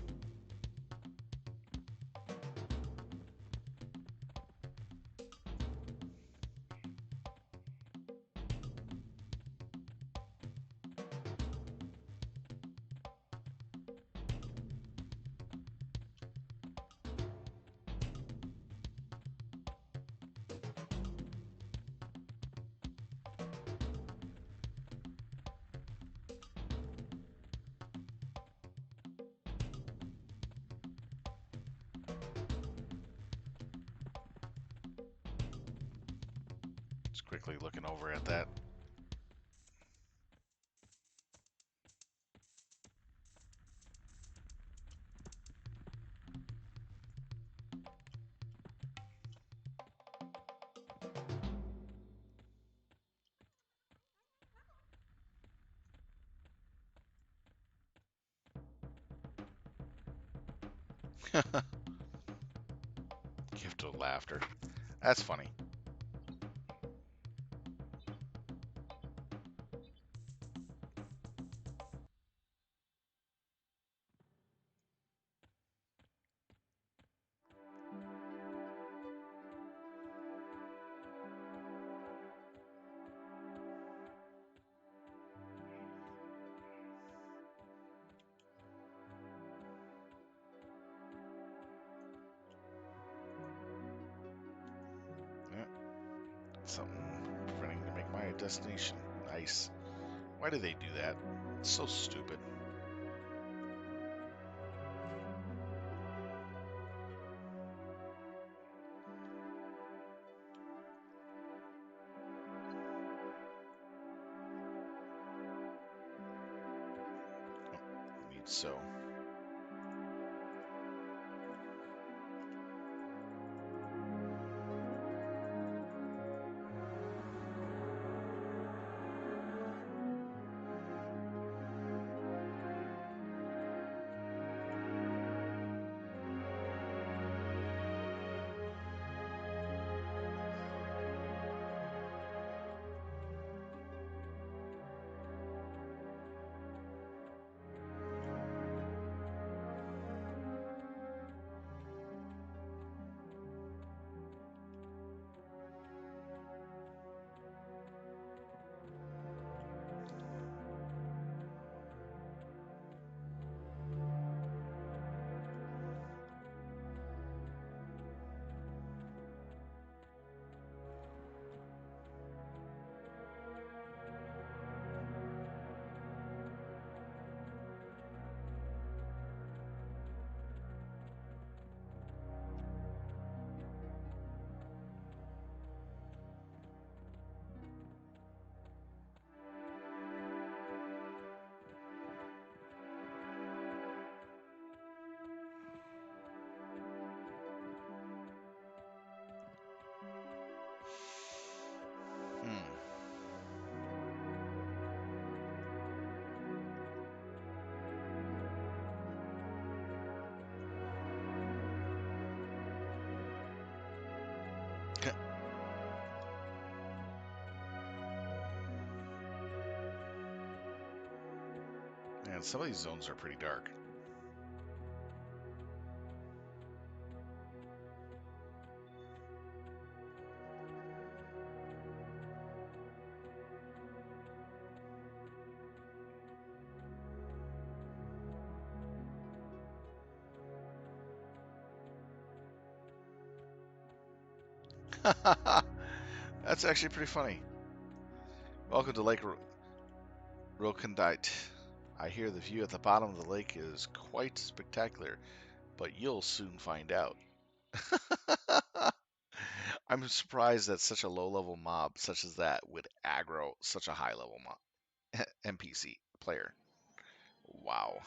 Just quickly looking over at that. Gift of laughter. That's funny. Yeah. Something preventing to make my destination. Nice. Why do they do that? It's so stupid. Oh, need so. And some of these zones are pretty dark. That's actually pretty funny. Welcome to Lake Rokendite. I hear the view at the bottom of the lake is quite spectacular, but you'll soon find out. I'm surprised that such a low-level mob such as that would aggro such a high-level mob NPC player. Wow,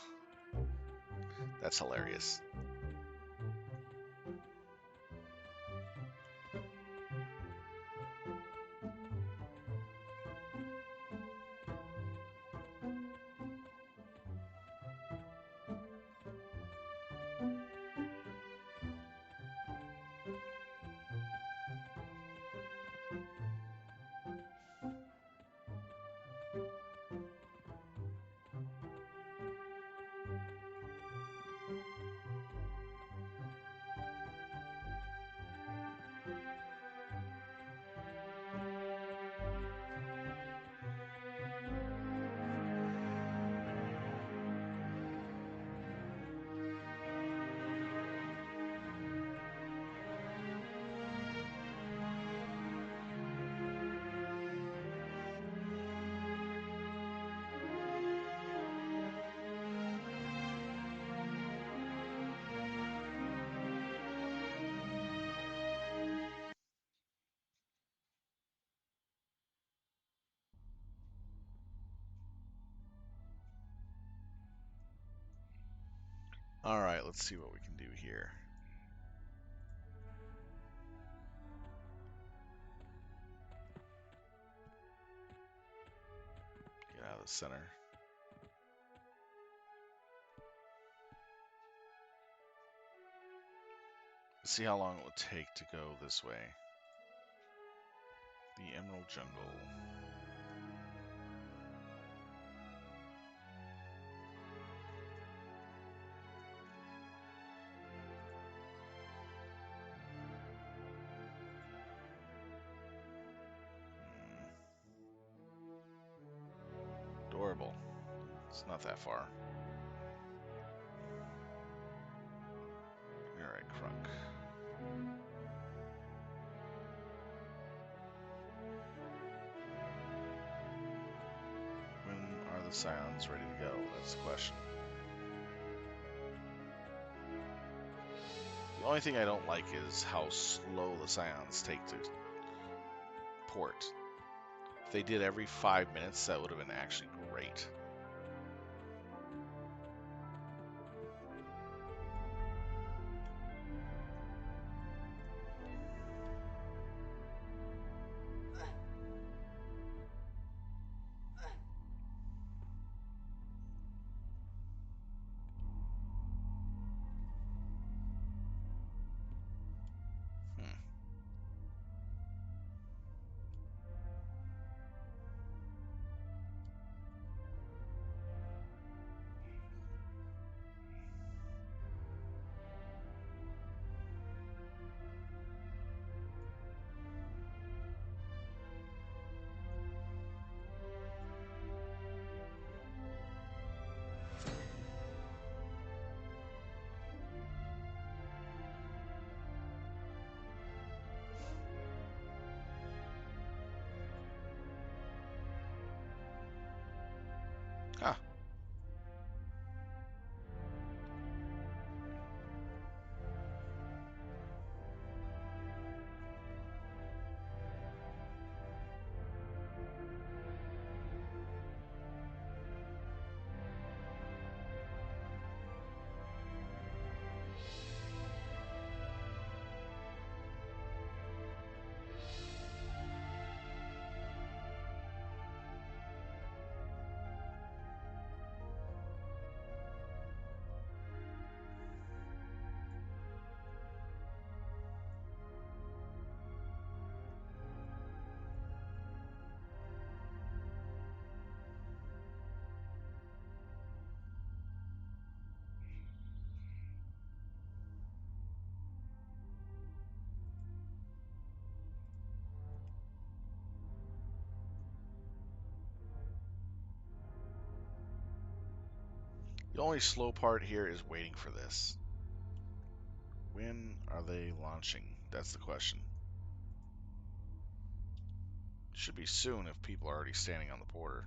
that's hilarious. All right, let's see what we can do here. Get out of the center. Let's see how long it would take to go this way. The Emerald Jungle. Adorable. It's not that far. Alright, Crunk. When are the Scions ready to go? That's the question. The only thing I don't like is how slow the Scions take to port. If they did every 5 minutes, that would have been actually great. only slow part here is waiting for this. When are they launching? That's the question. It should be soon if people are already standing on the border.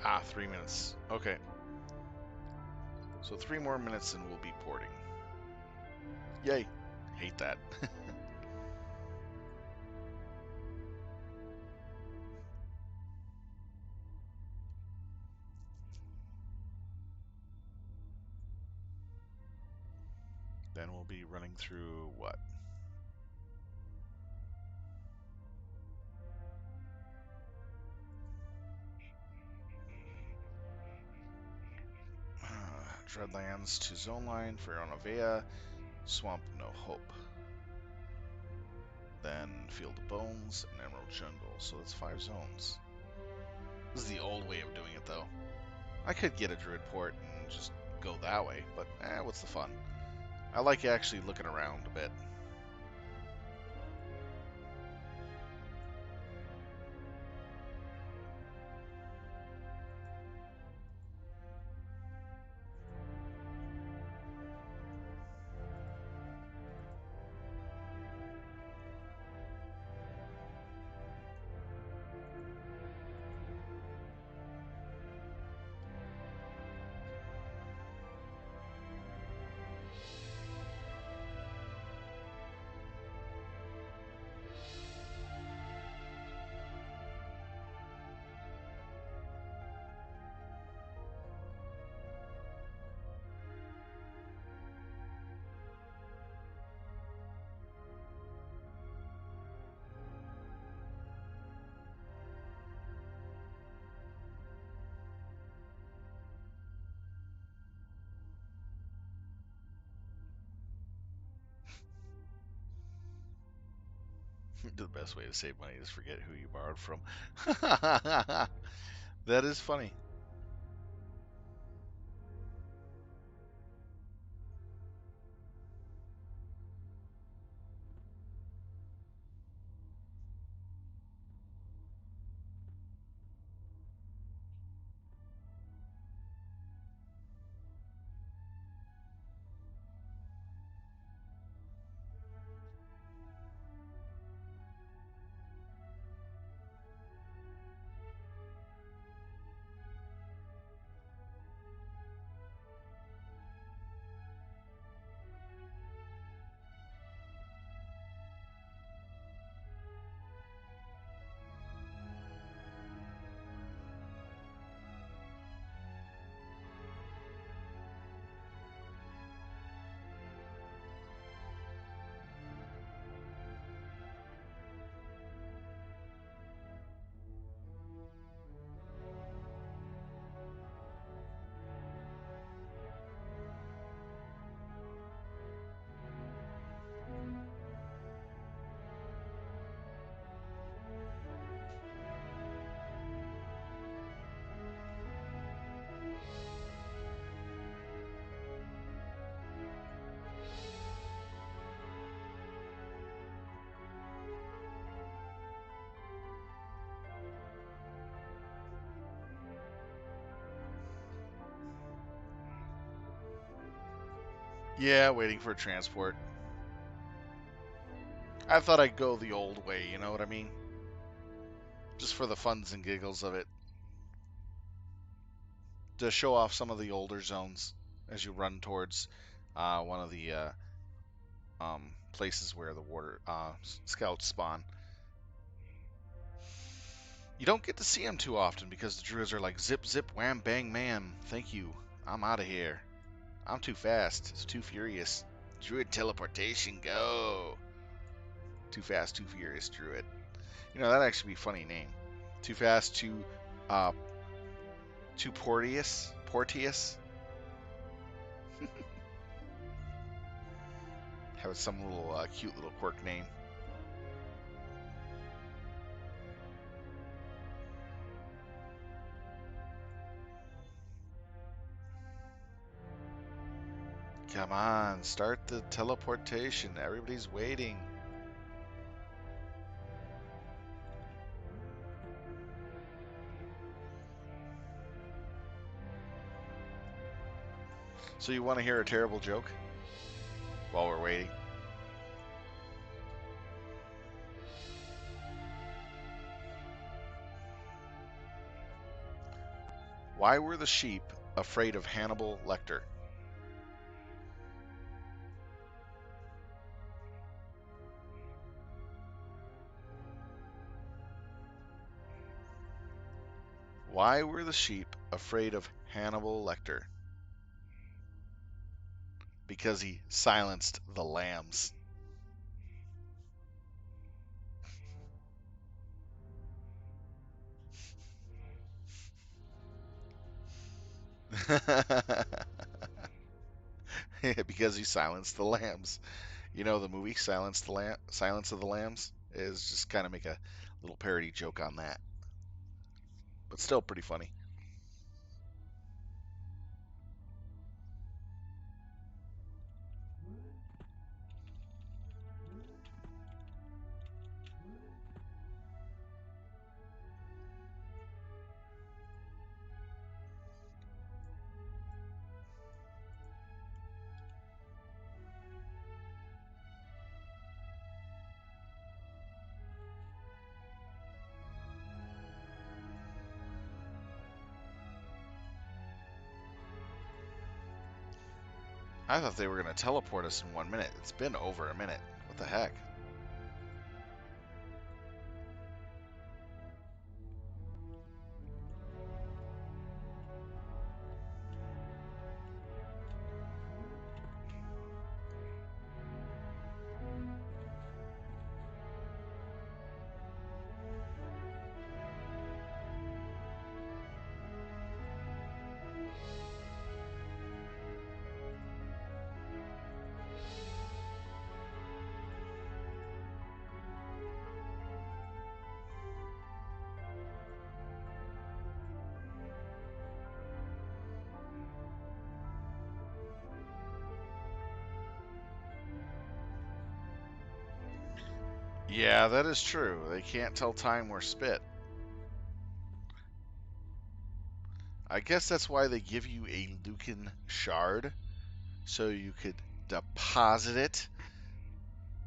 Ah, 3 minutes. Okay. So 3 more minutes and we'll be porting. Yay. Hate that. Then we'll be running through what? Dreadlands to Zone Line for Ironovea, Swamp No Hope. Then Field of Bones and Emerald Jungle. So that's 5 zones. This is the old way of doing it, though. I could get a Druid port and just go that way, but what's the fun? I like actually looking around a bit. The best way to save money is forget who you borrowed from. That is funny. Yeah, waiting for transport. I thought I'd go the old way, you know what I mean? Just for the funs and giggles of it. To show off some of the older zones as you run towards one of the places where the water scouts spawn. You don't get to see them too often because the druids are like zip, zip, wham, bang, man. Thank you. I'm out of here. I'm too fast. It's too furious. Druid teleportation, go. Too fast, too furious, druid. You know, that'd actually be a funny name. Too fast, uh, too porteous. Porteous. Have some little cute little quirk name. Come on, start the teleportation. Everybody's waiting. So you want to hear a terrible joke while we're waiting? Why were the sheep afraid of Hannibal Lecter? Why were the sheep afraid of Hannibal Lecter? Because he silenced the lambs. Because he silenced the lambs. You know the movie Silence of the Lambs is just kind of make a little parody joke on that, but still pretty funny. I thought they were going to teleport us in 1 minute. It's been over a minute. What the heck? Yeah, that is true. They can't tell time or spit. I guess that's why they give you a Lucan shard, so you could deposit it,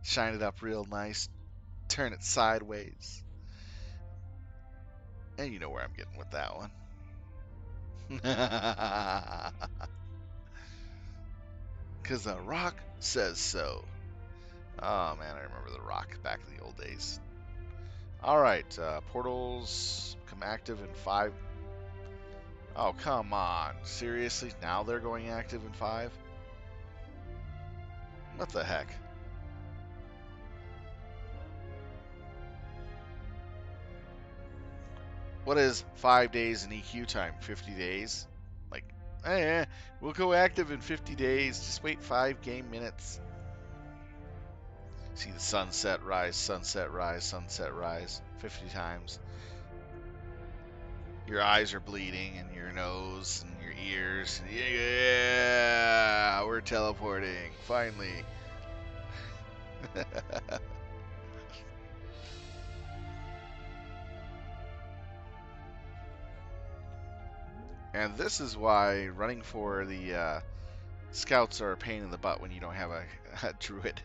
shine it up real nice, turn it sideways. And you know where I'm getting with that one. Because The Rock says so. Oh man, I remember The Rock back in the old days. Alright, portals become active in 5. Oh, come on. Seriously? Now they're going active in 5? What the heck? What is 5 days in EQ time? 50 days? Like, we'll go active in 50 days. Just wait 5 game minutes. See the sunset, rise, sunset, rise, sunset, rise 50 times. Your eyes are bleeding and your nose and your ears. Yeah, we're teleporting. Finally. And this is why running for the Scouts are a pain in the butt when you don't have a druid.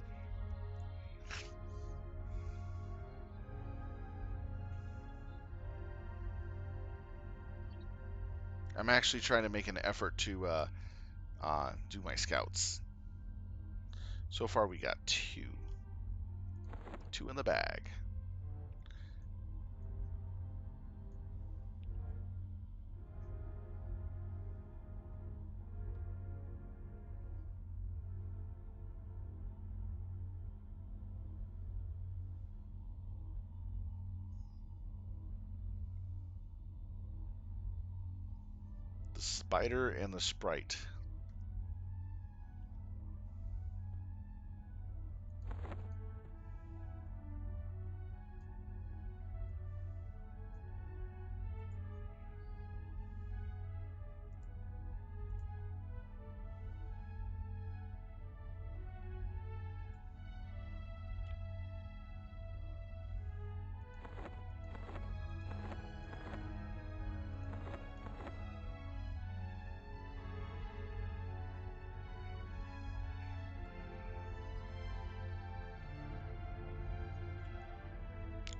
I'm actually trying to make an effort to do my scouts. So far we got two. Two in the bag. The spider and the sprite.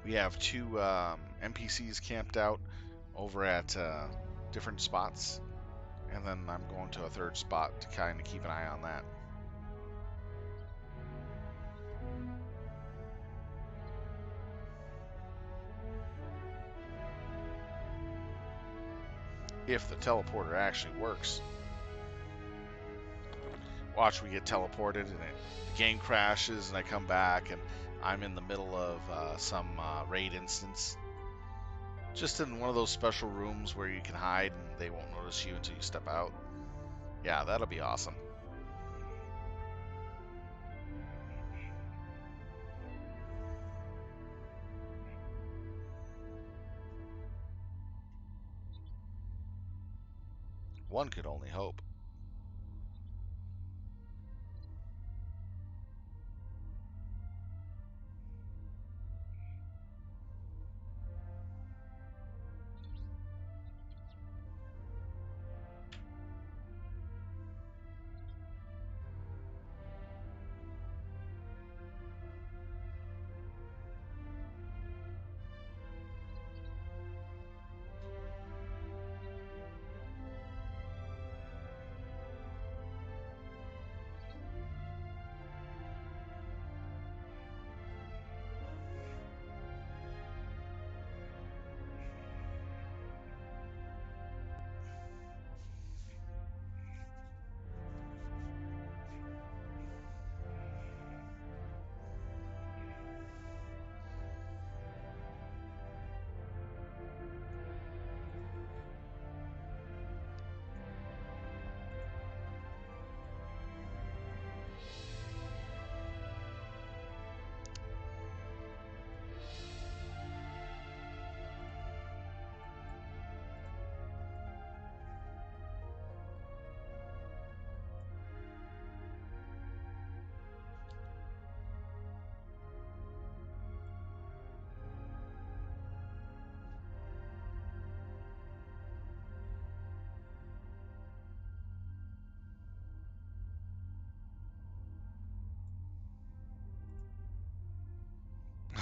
We have two NPCs camped out over at different spots, and then I'm going to a third spot to kind of keep an eye on that. If the teleporter actually works. Watch, we get teleported and the game crashes and I come back and I'm in the middle of some raid instance. Just in one of those special rooms where you can hide and they won't notice you until you step out. Yeah, that'll be awesome. One could only hope.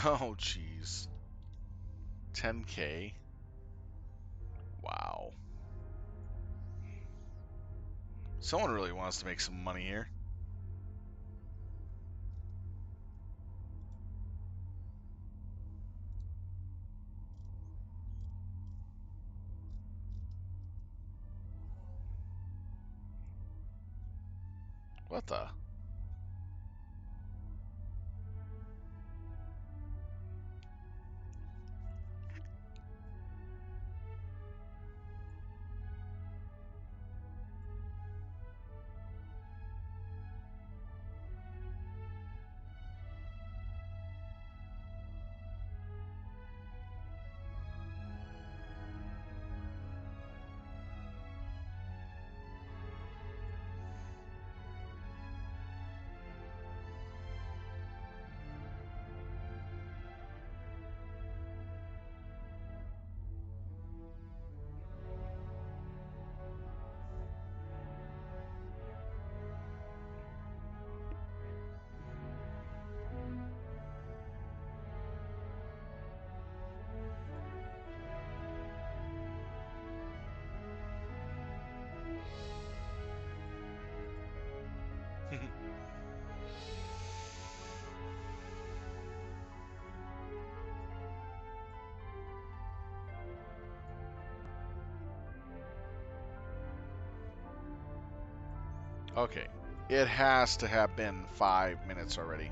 Oh, jeez. 10K. Wow. Someone really wants to make some money here. What the? Okay. It has to have been 5 minutes already.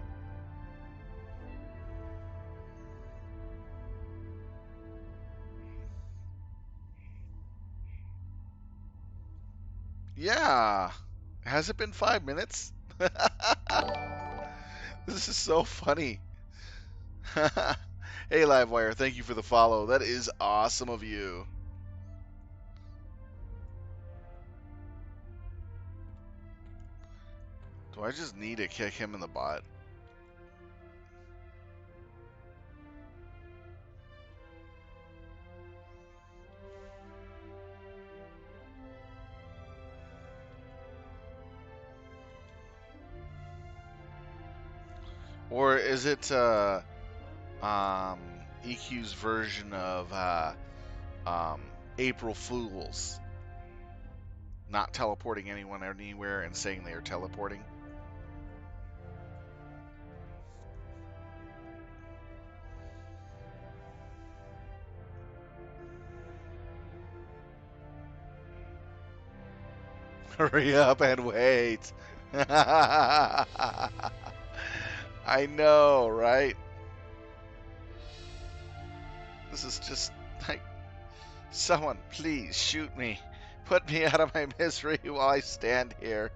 Yeah. Has it been 5 minutes? This is so funny. Hey, Livewire, thank you for the follow. That is awesome of you. Do I just need to kick him in the butt? Or is it EQ's version of um, April Fools? Not teleporting anyone anywhere and saying they are teleporting? Hurry up and wait. I know, right? This is just like, someone please shoot me. Put me out of my misery while I stand here.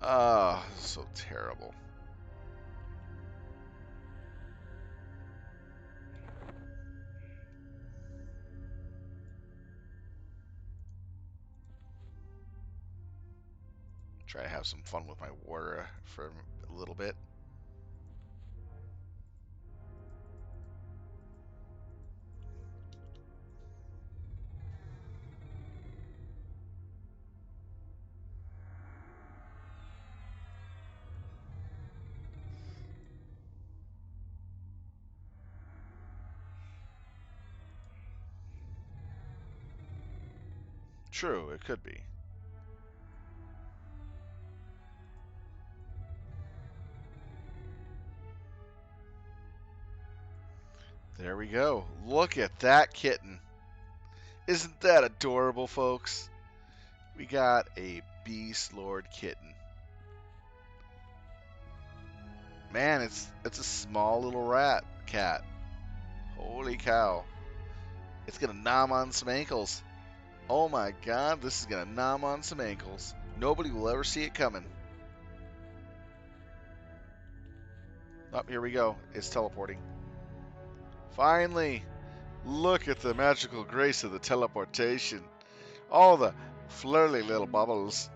Oh, so terrible. Try to have some fun with my water for a little bit. True, it could be. There we go. Look at that kitten. Isn't that adorable, folks? We got a Beastlord kitten. Man, it's a small little rat cat. Holy cow. It's gonna nom on some ankles. Oh my god, this is gonna nom on some ankles. Nobody will ever see it coming. Oh, here we go. It's teleporting. Finally! Look at the magical grace of the teleportation. All the flirly little bubbles.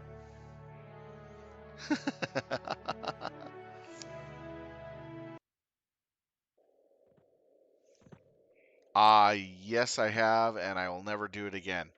Yes, I have, and I will never do it again.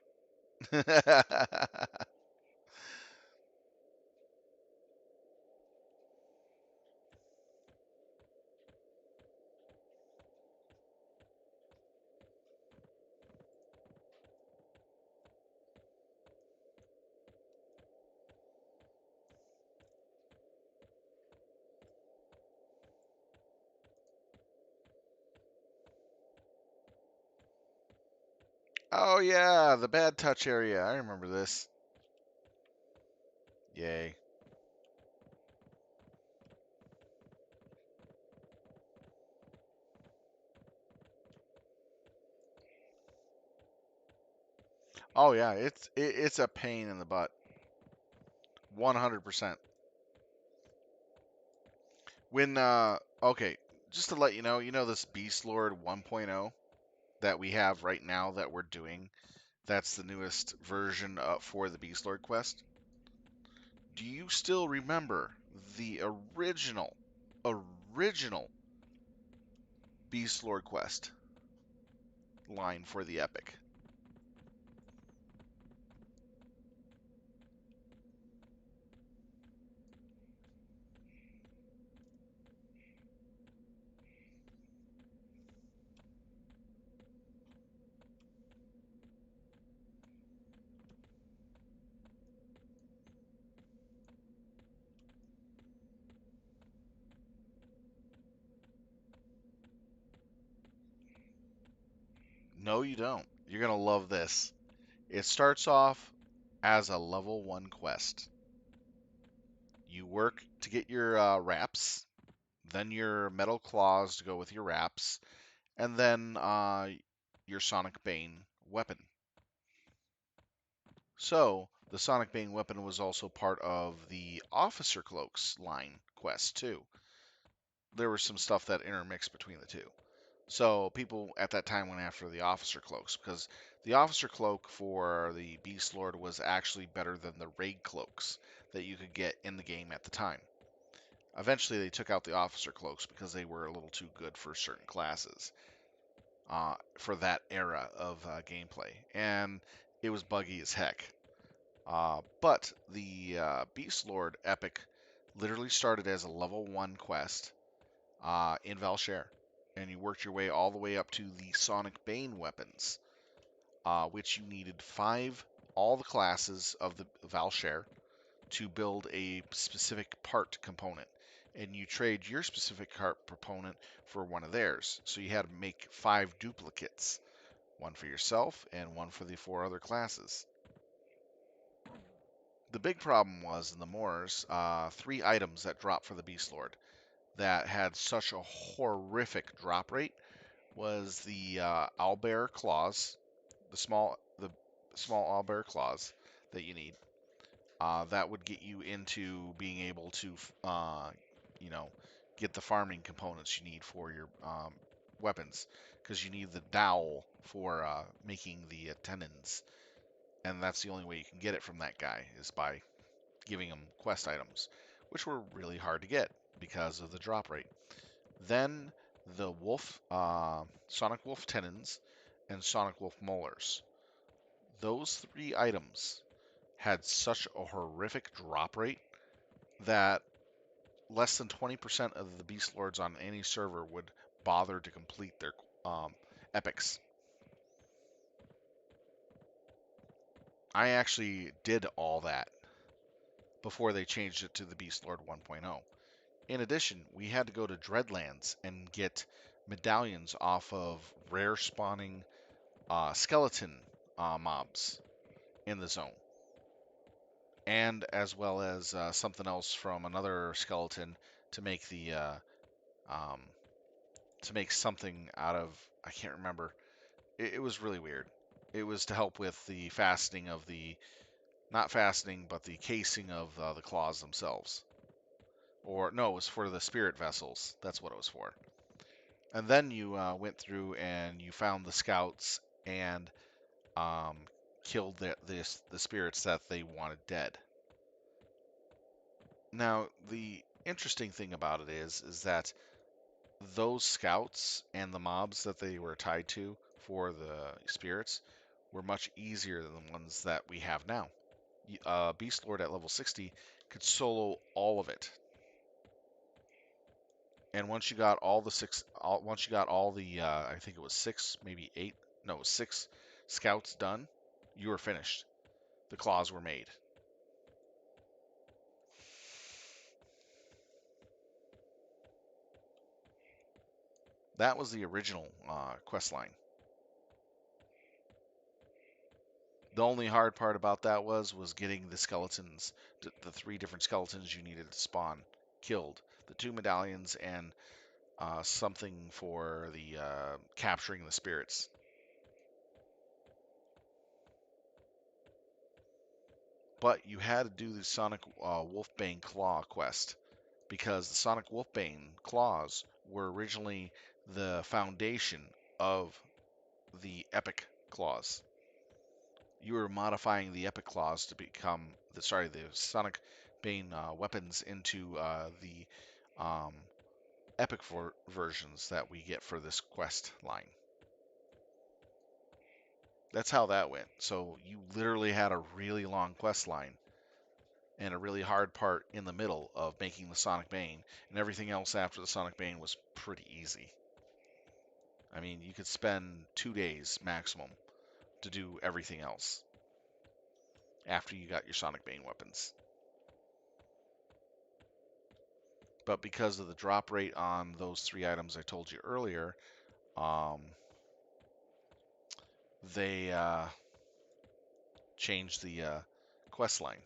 Oh yeah, the bad touch area. I remember this. Yay. Oh yeah, it's a pain in the butt. 100%. When okay, just to let you know this Beastlord 1.0 that we have right now that we're doing. That's the newest version for the Beastlord quest. Do you still remember the original Beastlord quest line for the epic? No, you don't. You're gonna love this. It starts off as a level 1 quest. You work to get your wraps, then your metal claws to go with your wraps, and then your Sonic Bane weapon. So, the Sonic Bane weapon was also part of the Officer Cloaks line quest, too. There was some stuff that intermixed between the two. So, people at that time went after the Officer Cloaks because the Officer Cloak for the Beastlord was actually better than the Raid Cloaks that you could get in the game at the time. Eventually, they took out the Officer Cloaks because they were a little too good for certain classes for that era of gameplay, and it was buggy as heck. But the Beastlord Epic literally started as a level 1 quest in Valshare, and you worked your way all the way up to the Sonic Bane weapons, which you needed all the classes of the Valshare to build a specific part component. And you trade your specific part component for one of theirs. So you had to make 5 duplicates, one for yourself and one for the 4 other classes. The big problem was in the Moors, 3 items that dropped for the Beastlord that had such a horrific drop rate was the owlbear claws, the small owlbear claws that you need. That would get you into being able to, you know, get the farming components you need for your weapons, because you need the dowel for making the tendons, and that's the only way you can get it from that guy is by giving him quest items, which were really hard to get because of the drop rate. Then the Sonic Wolf tendons, and Sonic Wolf molars. Those 3 items had such a horrific drop rate that less than 20% of the Beast Lords on any server would bother to complete their epics. I actually did all that before they changed it to the Beast Lord 1.0. In addition, we had to go to Dreadlands and get medallions off of rare spawning skeleton mobs in the zone, and as well as something else from another skeleton to make the um, to make something out of, I can't remember. It was really weird. It was to help with the fastening of the, not fastening, but the casing of the claws themselves. Or no, it was for the spirit vessels. That's what it was for. And then you went through and you found the scouts and um, killed the spirits that they wanted dead. Now, the interesting thing about it is that those scouts and the mobs that they were tied to for the spirits were much easier than the ones that we have now. Beastlord at level 60 could solo all of it, and once you got once you got all the, I think it was 6, maybe 8, no, it was 6 scouts done, you were finished. The claws were made. That was the original quest line. The only hard part about that was getting the skeletons, the 3 different skeletons you needed to spawn, killed. The 2 medallions and something for the capturing the spirits. But you had to do the Sonic Wolfbane Claw quest because the Sonic Wolfbane claws were originally the foundation of the Epic claws. You were modifying the Epic claws to become the Sonic Bane weapons into the um, Epic versions that we get for this quest line. That's how that went. So you literally had a really long quest line and a really hard part in the middle of making the Sonic Bane, and everything else after the Sonic Bane was pretty easy. I mean, you could spend 2 days maximum to do everything else after you got your Sonic Bane weapons. But because of the drop rate on those 3 items I told you earlier, um, they changed the quest line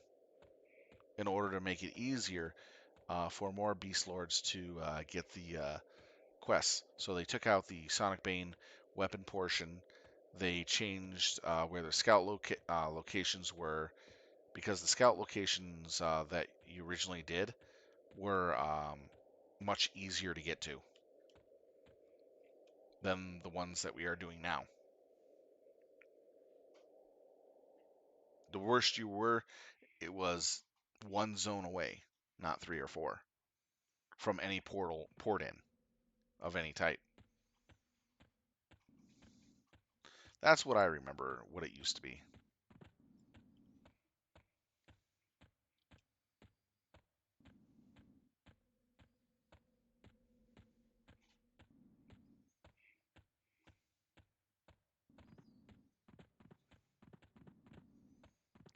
in order to make it easier for more Beast Lords to get the quests. So they took out the Sonic Bane weapon portion. They changed where the scout locations were, because the scout locations that you originally did were much easier to get to than the ones that we are doing now. The worst you were, it was one zone away, not three or four, from any port in of any type. That's what I remember what it used to be.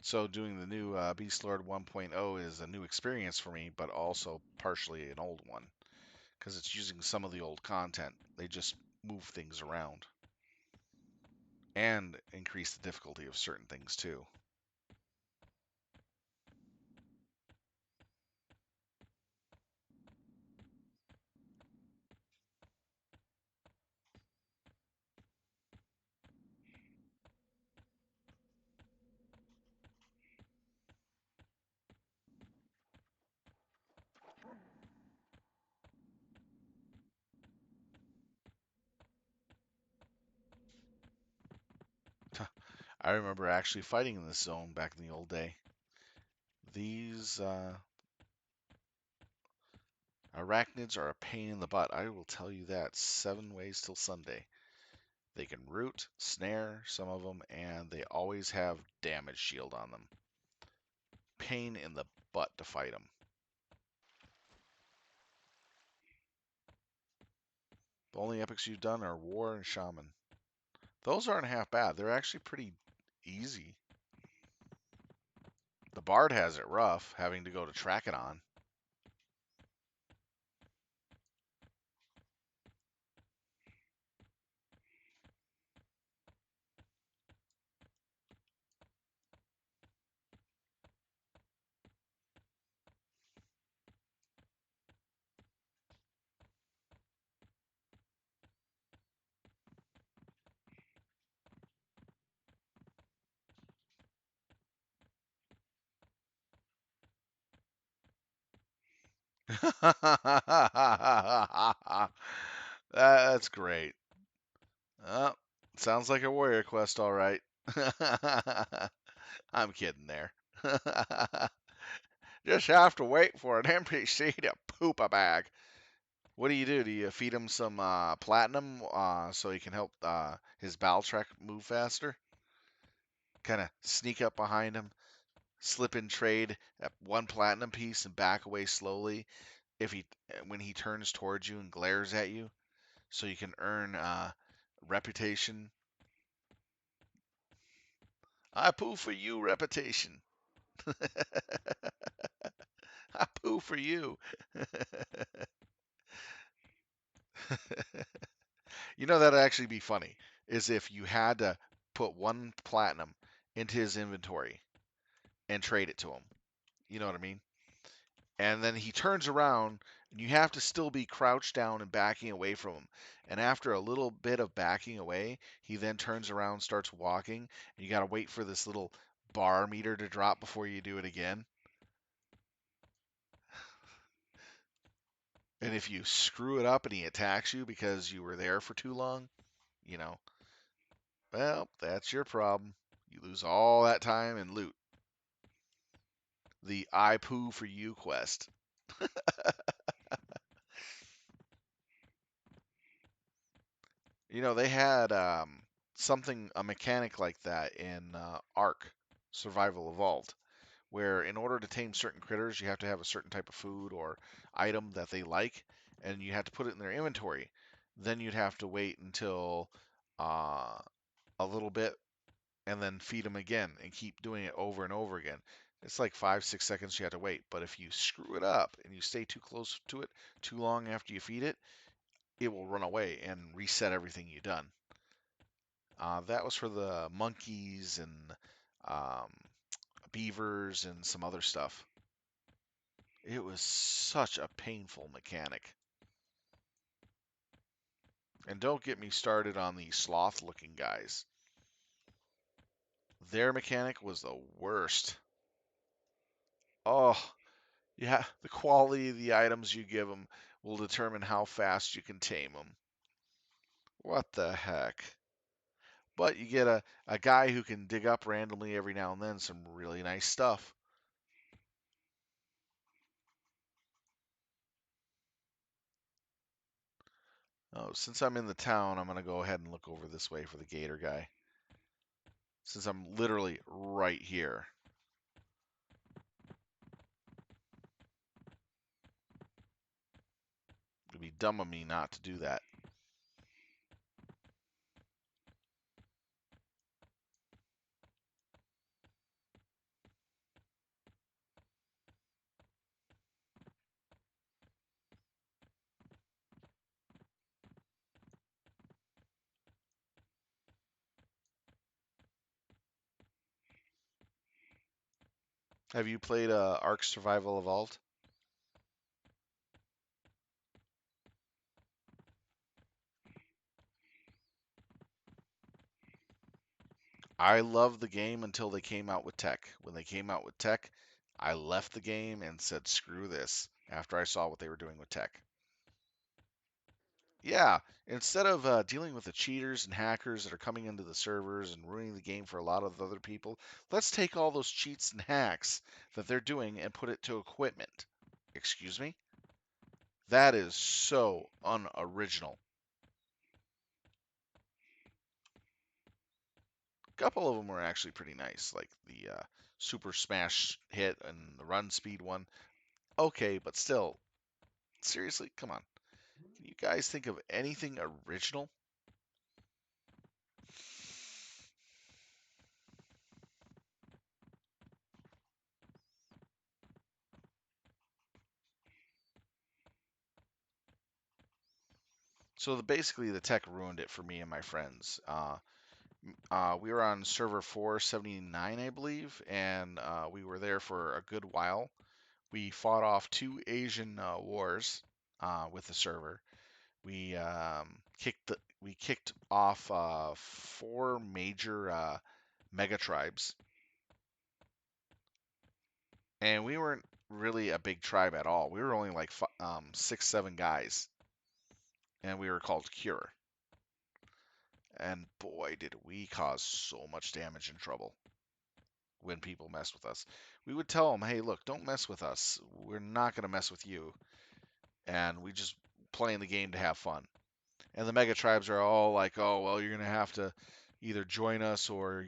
So doing the new Beastlord 1.0 is a new experience for me, but also partially an old one because it's using some of the old content. They just move things around and increase the difficulty of certain things too. I remember actually fighting in this zone back in the old day. These arachnids are a pain in the butt. I will tell you that 7 ways till Sunday. They can root, snare, some of them, and they always have damage shield on them. Pain in the butt to fight them. The only epics you've done are War and Shaman. Those aren't half bad. They're actually pretty easy. The Bard has it rough, having to go to track it on. That's great. Oh, sounds like a warrior quest, all right. I'm kidding there. Just have to wait for an NPC to poop a bag. What do? Do you feed him some platinum so he can help his battle track move faster? Kind of sneak up behind him, slip in trade at one platinum piece and back away slowly if he when he turns towards you and glares at you, so you can earn reputation. I poo for you, reputation. I poo for you. You know, that'd actually be funny, is if you had to put one platinum into his inventory and trade it to him. You know what I mean? And then he turns around, and you have to still be crouched down and backing away from him. And after a little bit of backing away, he then turns around, starts walking, and you got to wait for this little bar meter to drop before you do it again. And if you screw it up and he attacks you because you were there for too long, you know, well, that's your problem. You lose all that time and loot. The I poo for you quest. You know, they had something, a mechanic like that in Ark Survival Evolved, where in order to tame certain critters, you have to have a certain type of food or item that they like, and you have to put it in their inventory. Then you'd have to wait until uh, a little bit and then feed them again and keep doing it over and over again. It's like 5, 6 seconds you have to wait. But if you screw it up and you stay too close to it too long after you feed it, it will run away and reset everything you've done. That was for the monkeys and um, beavers and some other stuff. It was such a painful mechanic. And don't get me started on the sloth looking guys. Their mechanic was the worst. Oh, yeah, the quality of the items you give them will determine how fast you can tame them. What the heck? But you get a guy who can dig up randomly every now and then some really nice stuff. Oh, since I'm in the town, I'm going to go ahead and look over this way for the gator guy. Since I'm literally right here. It'd be dumb of me not to do that. Have you played Ark Survival Evolved? I loved the game until they came out with tech. When they came out with tech, I left the game and said, screw this, after I saw what they were doing with tech. Yeah, instead of dealing with the cheaters and hackers that are coming into the servers and ruining the game for a lot of other people, let's take all those cheats and hacks that they're doing and put it to equipment. Excuse me? That is so unoriginal. A couple of them were actually pretty nice, like the Super Smash hit and the run speed one. Okay, but still, seriously, come on. Can you guys think of anything original? So basically, the tech ruined it for me and my friends. We were on server 479, I believe, and we were there for a good while. We fought off two Asian wars with the server. We kicked off four major mega tribes, and we weren't really a big tribe at all. We were only like 6, 7 guys, and we were called Cure. And boy, did we cause so much damage and trouble when people messed with us. We would tell them, hey, look, don't mess with us. We're not going to mess with you. And we just playing the game to have fun. And the mega tribes are all like, oh, well, you're going to have to either join us or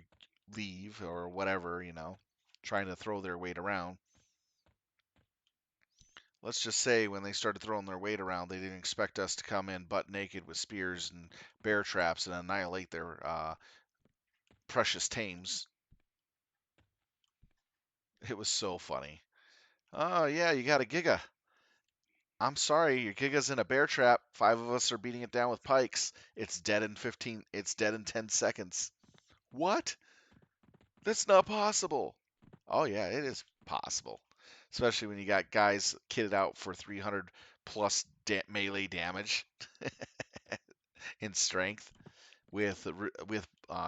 leave or whatever, trying to throw their weight around. Let's just say when they started throwing their weight around, they didn't expect us to come in butt naked with spears and bear traps and annihilate their precious tames. It was so funny. Oh, yeah, you got a Giga. I'm sorry, your Giga's in a bear trap. 5 of us are beating it down with pikes. It's dead in 15. It's dead in 10 seconds. What? That's not possible. Oh yeah, it is possible. Especially when you got guys kitted out for 300 plus melee damage in strength with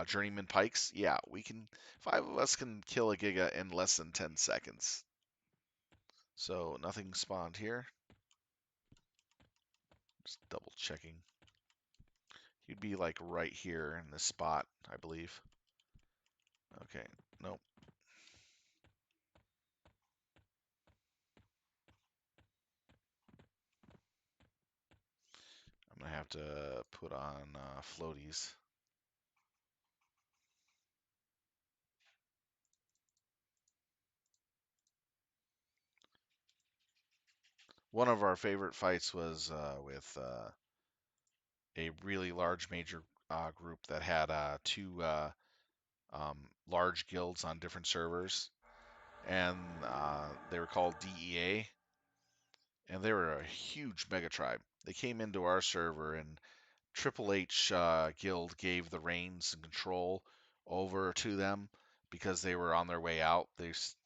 journeyman pikes. Yeah, we can. 5 of us can kill a Giga in less than 10 seconds. So nothing spawned here. Just double checking. You'd be like right here in this spot, I believe. Okay, nope. I'm gonna have to put on floaties. One of our favorite fights was with a really large major group that had two large guilds on different servers, and they were called DEA, and they were a huge mega tribe. They came into our server and Triple H Guild gave the reins and control over to them because they were on their way out.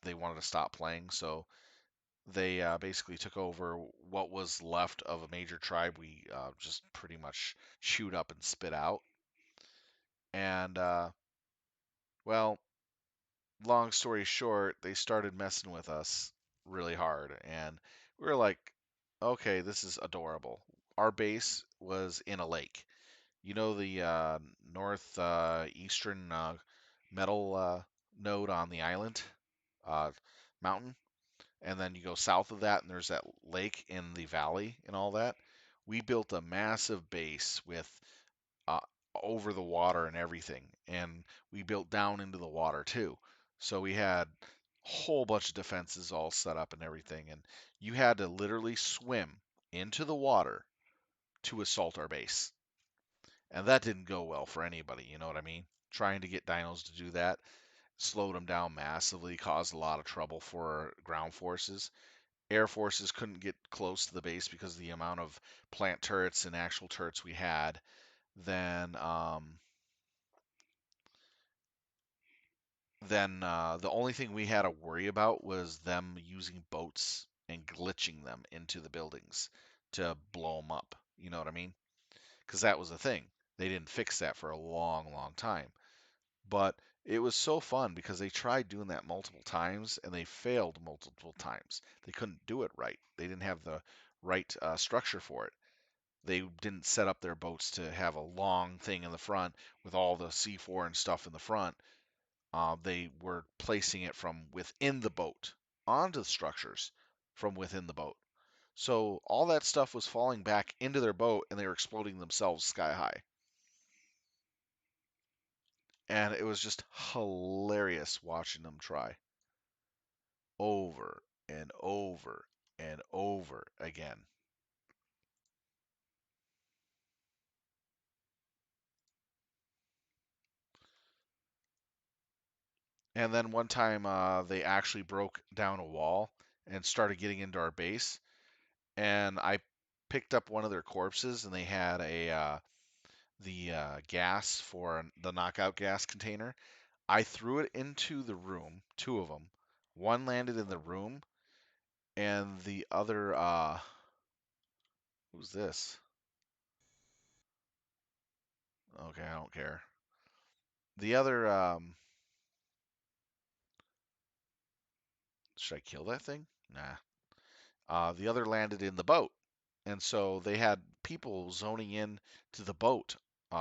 They wanted to stop playing, so they basically took over what was left of a major tribe we just pretty much chewed up and spit out. And well, long story short, they started messing with us really hard, and we were like, okay, this is adorable. Our base was in a lake. You know the north eastern metal node on the island uh, mountain, and then you go south of that, and there's that lake in the valley and all that. We built a massive base with uh, over the water and everything, and we built down into the water too. So we had a whole bunch of defenses all set up and everything, and you had to literally swim into the water to assault our base. And that didn't go well for anybody, you know what I mean? Trying to get dinos to do that slowed them down massively, caused a lot of trouble for ground forces. Air forces couldn't get close to the base because of the amount of plant turrets and actual turrets we had. Then, the only thing we had to worry about was them using boats and glitching them into the buildings to blow them up. You know what I mean? Because that was the thing. They didn't fix that for a long, long time. But it was so fun because they tried doing that multiple times and they failed multiple times. They couldn't do it right. They didn't have the right structure for it. They didn't set up their boats to have a long thing in the front with all the C4 and stuff in the front. They were placing it from within the boat onto the structures from within the boat. So all that stuff was falling back into their boat and they were exploding themselves sky high. And it was just hilarious watching them try over and over and over again. And then one time they actually broke down a wall and started getting into our base. And I picked up one of their corpses, and they had the gas for the knockout gas container. I threw it into the room, two of them. One landed in the room, and the other, who's this? Okay, I don't care. The other, should I kill that thing? Nah. The other landed in the boat. And so they had people zoning in to the boat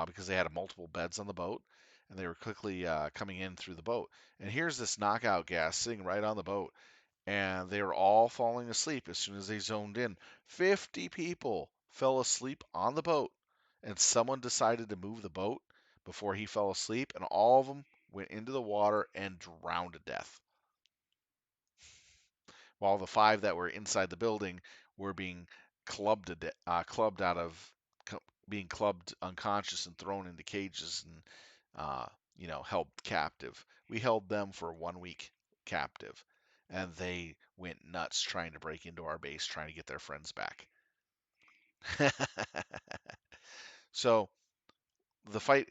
because they had multiple beds on the boat and they were quickly coming in through the boat. And here's this knockout gas sitting right on the boat. And they were all falling asleep as soon as they zoned in. 50 people fell asleep on the boat. And someone decided to move the boat before he fell asleep. And all of them went into the water and drowned to death, while the five that were inside the building were being clubbed out of being clubbed unconscious and thrown into cages and held captive. We held them for 1 week captive, and they went nuts trying to break into our base, trying to get their friends back. So the fight,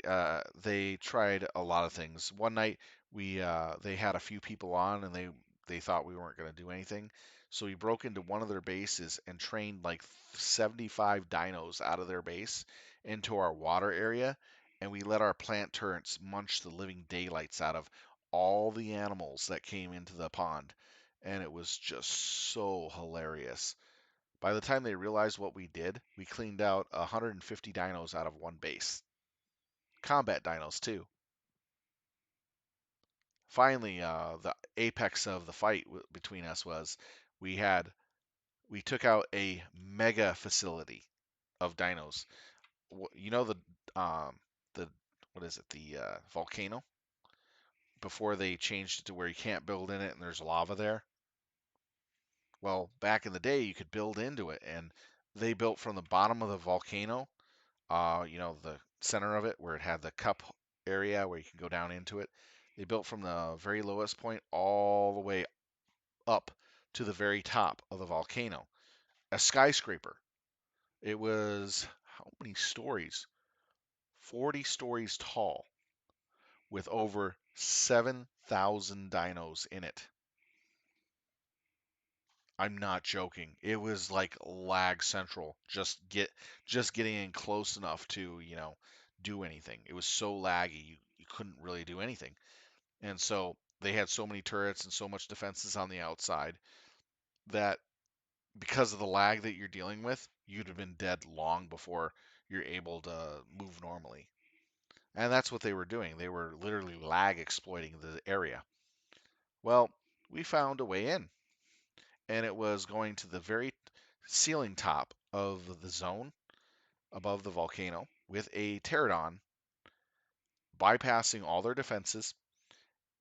they tried a lot of things. One night we they had a few people on and they thought we weren't going to do anything. So we broke into one of their bases and trained like 75 dinos out of their base into our water area, and we let our plant turrets munch the living daylights out of all the animals that came into the pond. And it was just so hilarious. By the time they realized what we did, we cleaned out 150 dinos out of one base. Combat dinos too. Finally, the apex of the fight between us was we had we took out a mega facility of dinos. You know the what is it, the volcano, before they changed it to where you can't build in it and there's lava there. Well, back in the day you could build into it, and they built from the bottom of the volcano, the center of it where it had the cup area where you can go down into it. They built from the very lowest point all the way up to the very top of the volcano. A skyscraper. It was how many stories? 40 stories tall with over 7,000 dinos in it. I'm not joking. It was like lag central. Just getting in close enough to, do anything. It was so laggy you couldn't really do anything. And so they had so many turrets and so much defenses on the outside that because of the lag that you're dealing with, you'd have been dead long before you're able to move normally. And that's what they were doing. They were literally lag exploiting the area. Well, we found a way in, and it was going to the very ceiling top of the zone above the volcano with a pterodon bypassing all their defenses,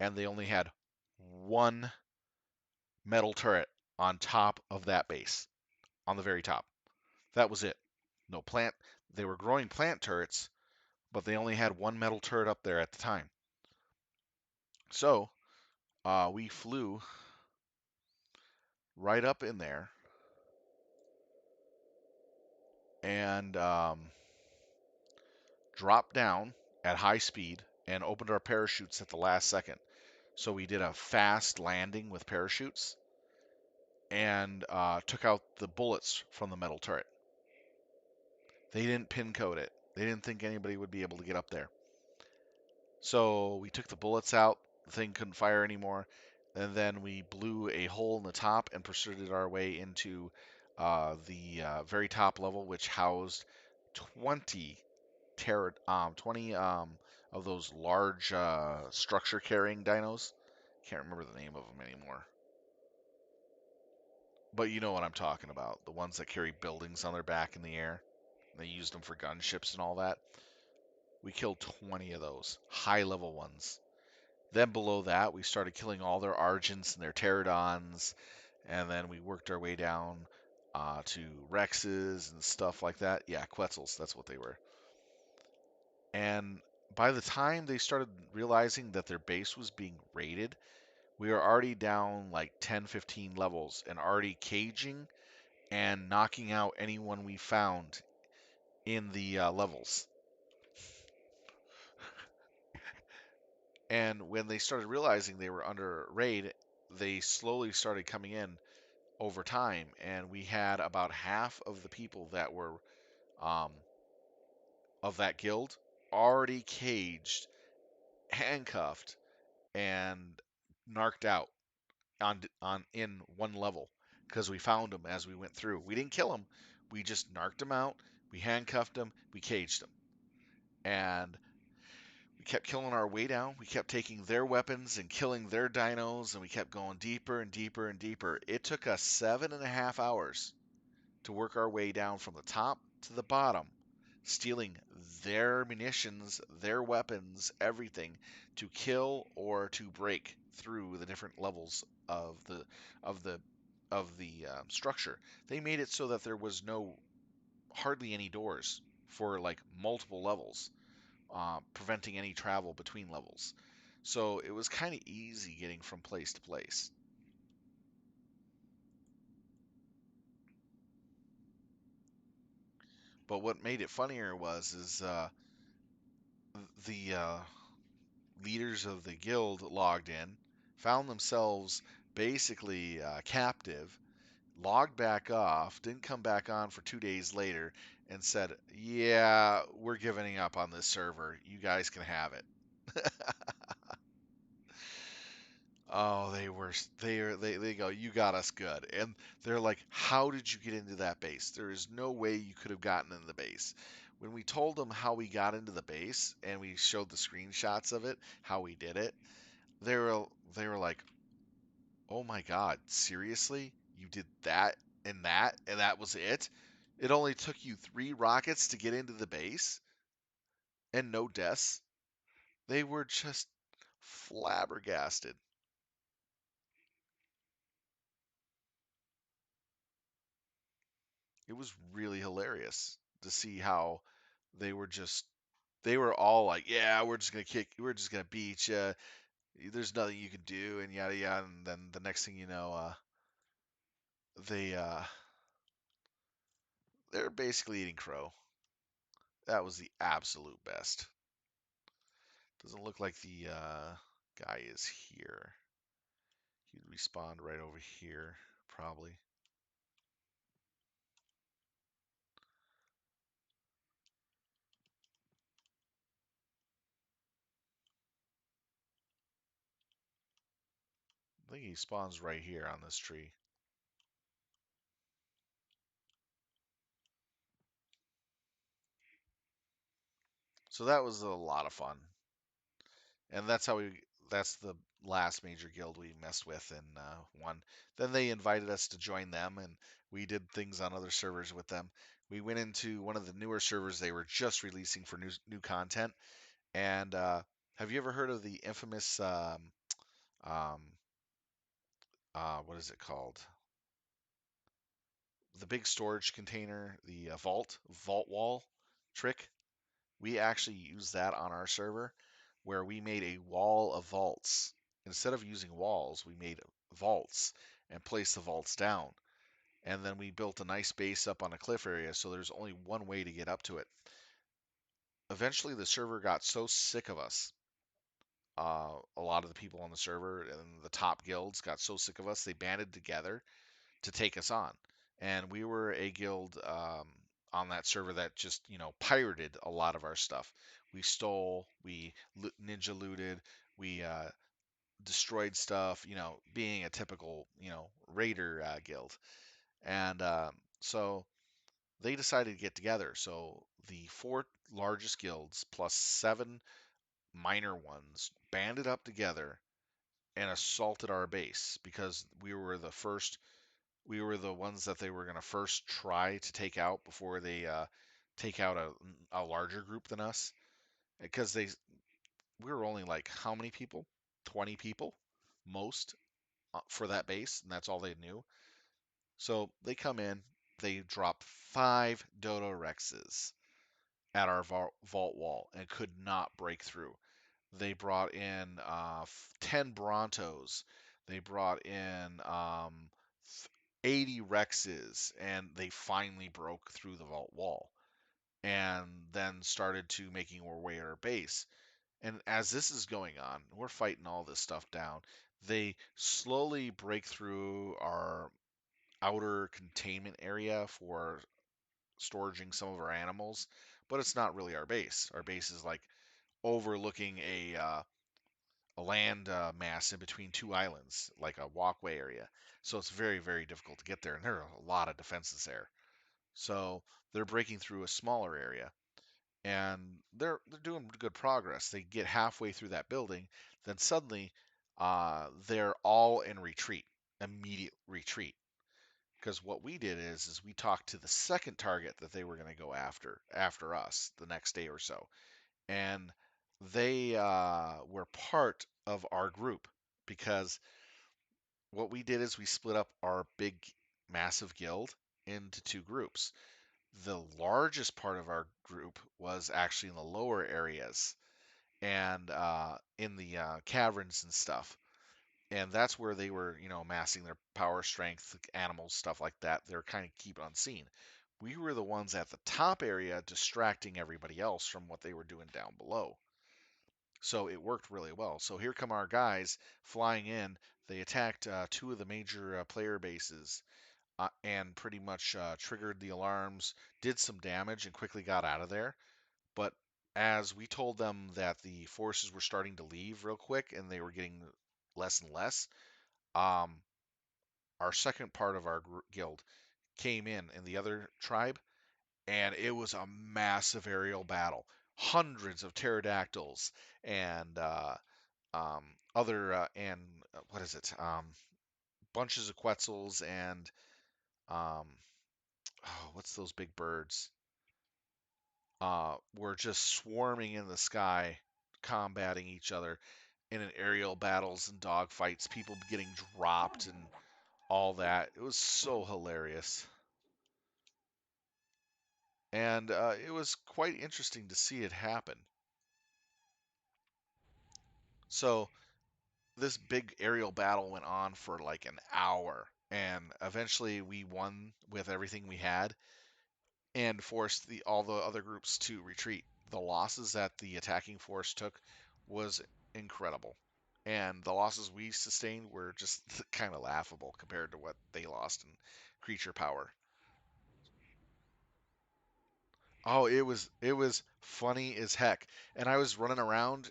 and they only had one metal turret on top of that base, on the very top. That was it. No plant. They were growing plant turrets, but they only had one metal turret up there at the time. So we flew right up in there and dropped down at high speed and opened our parachutes at the last second. So we did a fast landing with parachutes and took out the bullets from the metal turret. They didn't pin code it. They didn't think anybody would be able to get up there. So we took the bullets out. The thing couldn't fire anymore. And then we blew a hole in the top and proceeded our way into the very top level, which housed 20 20 of those large structure carrying dinos. Can't remember the name of them anymore. But you know what I'm talking about. The ones that carry buildings on their back in the air. They used them for gunships and all that. We killed 20 of those high level ones. Then below that, we started killing all their Argents and their Pterodons, and then we worked our way down to Rexes and stuff like that. Yeah, Quetzals, that's what they were. And by the time they started realizing that their base was being raided, we were already down like 10, 15 levels and already caging and knocking out anyone we found in the levels. And when they started realizing they were under raid, they slowly started coming in over time, and we had about half of the people that were um, of that guild already caged, handcuffed, and narked out on in one level because we found them as we went through. We didn't kill them; we just narked them out. We handcuffed them. We caged them, and we kept killing our way down. We kept taking their weapons and killing their dinos, and we kept going deeper and deeper and deeper. It took us 7.5 hours to work our way down from the top to the bottom, stealing their munitions, their weapons, everything to kill or to break through the different levels of the structure. They made it so that there was no hardly any doors for like multiple levels, preventing any travel between levels. So it was kind of easy getting from place to place. But what made it funnier was is the leaders of the guild logged in, found themselves basically captive, logged back off, didn't come back on for 2 days later, and said, "Yeah, we're giving up on this server. You guys can have it." Oh, they go, "You got us good." And they're like, "How did you get into that base? There is no way you could have gotten into the base." When we told them how we got into the base and we showed the screenshots of it, how we did it, they were like, "Oh my God, seriously? You did that and that was it? It only took you 3 rockets to get into the base and no deaths?" They were just flabbergasted. It was really hilarious to see how they were just they were all like, "Yeah, we're just gonna beat you. There's nothing you can do," and yada yada. And then the next thing you know, they they're basically eating crow. That was the absolute best. Doesn't look like the guy is here. He'd respawn right over here, probably. I think he spawns right here on this tree. So that was a lot of fun. And that's the last major guild we messed with and won. Then they invited us to join them, and we did things on other servers with them. We went into one of the newer servers they were just releasing for new content. And have you ever heard of the infamous um, what is it called? The big storage container, the vault wall trick. We actually used that on our server where we made a wall of vaults. Instead of using walls, we made vaults and placed the vaults down. And then we built a nice base up on a cliff area, so there's only one way to get up to it. Eventually, the server got so sick of us. A lot of the people on the server and the top guilds got so sick of us, they banded together to take us on. And we were a guild on that server that just, pirated a lot of our stuff. We stole, we ninja looted, we destroyed stuff, being a typical, raider guild. And so they decided to get together. So the four largest guilds plus seven minor ones banded up together and assaulted our base because we were the ones that they were going to first try to take out before they take out a larger group than us. Because we were only like how many people? 20 people, most for that base, and that's all they knew. So they come in, they drop 5 Dodo Rexes at our vault wall and could not break through. They brought in 10 Brontos. They brought in 80 Rexes, and they finally broke through the vault wall and then started to making our way at our base. And as this is going on, we're fighting all this stuff down. They slowly break through our outer containment area for storing some of our animals, but it's not really our base. Our base is like overlooking a land mass in between two islands, like a walkway area. So it's very, very difficult to get there, and there are a lot of defenses there. So they're breaking through a smaller area, and they're doing good progress. They get halfway through that building, then suddenly they're all in retreat, immediate retreat. Because what we did is we talked to the second target that they were going to go after us the next day or so, and they were part of our group because what we did is we split up our big, massive guild into two groups. The largest part of our group was actually in the lower areas and in the caverns and stuff. And that's where they were, amassing their power, strength, animals, stuff like that. They're kind of keeping unseen. We were the ones at the top area distracting everybody else from what they were doing down below. So it worked really well. So here come our guys flying in. They attacked two of the major player bases and pretty much triggered the alarms, did some damage, and quickly got out of there. But as we told them that the forces were starting to leave real quick and they were getting less and less, um, our second part of our guild came in the other tribe, and it was a massive aerial battle. Hundreds of pterodactyls and other and what is it? Bunches of quetzals and um, oh, what's those big birds? Were just swarming in the sky, combating each other in an aerial battles and dogfights. People getting dropped and all that. It was so hilarious, and it was quite interesting to see it happen. So this big aerial battle went on for like an hour, and eventually we won with everything we had. and forced all the other groups to retreat. The losses that the attacking force took was incredible. And the losses we sustained were just kind of laughable compared to what they lost in creature power. Oh, it was funny as heck. And I was running around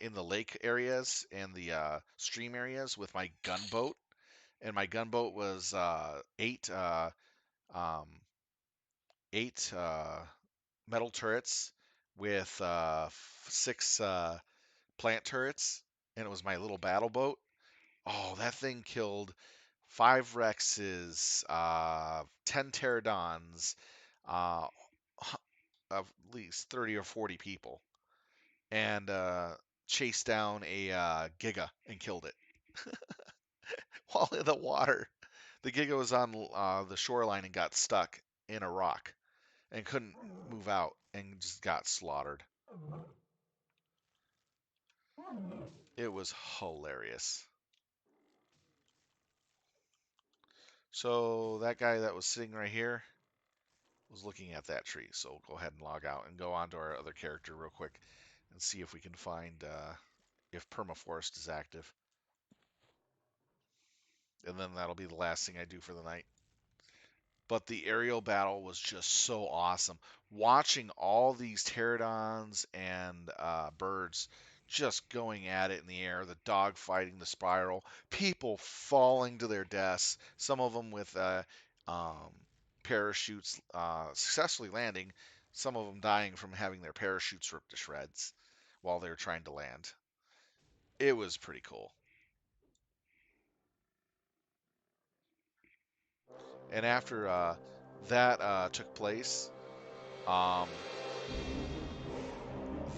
in the lake areas and the stream areas with my gunboat, and my gunboat was um, eight metal turrets with six plant turrets, and it was my little battle boat. Oh, that thing killed five Rexes, 10 Pterodons, uh, of at least 30 or 40 people, and chased down a Giga and killed it while in the water. The Giga was on the shoreline and got stuck in a rock and couldn't move out and just got slaughtered. It was hilarious. So that guy that was sitting right here was looking at that tree. So we'll go ahead and log out and go on to our other character real quick and see if we can find if permaforest is active. And then that'll be the last thing I do for the night. But the aerial battle was just so awesome. Watching all these pterodons and birds just going at it in the air, the dog fighting the spiral, people falling to their deaths, some of them with um, parachutes successfully landing, some of them dying from having their parachutes ripped to shreds while they were trying to land. It was pretty cool. And after that took place, um,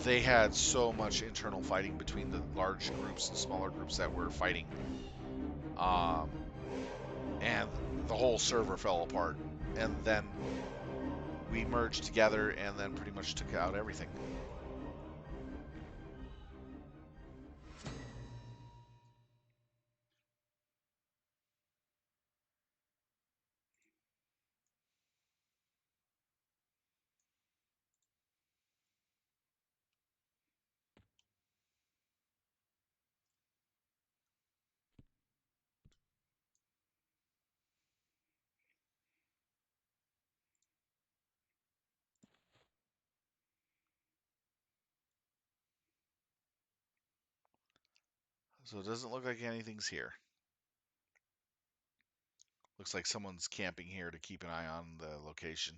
they had so much internal fighting between the large groups and smaller groups that were fighting, um, and the whole server fell apart. And then we merged together, and then pretty much took out everything. So it doesn't look like anything's here. Looks like someone's camping here to keep an eye on the location.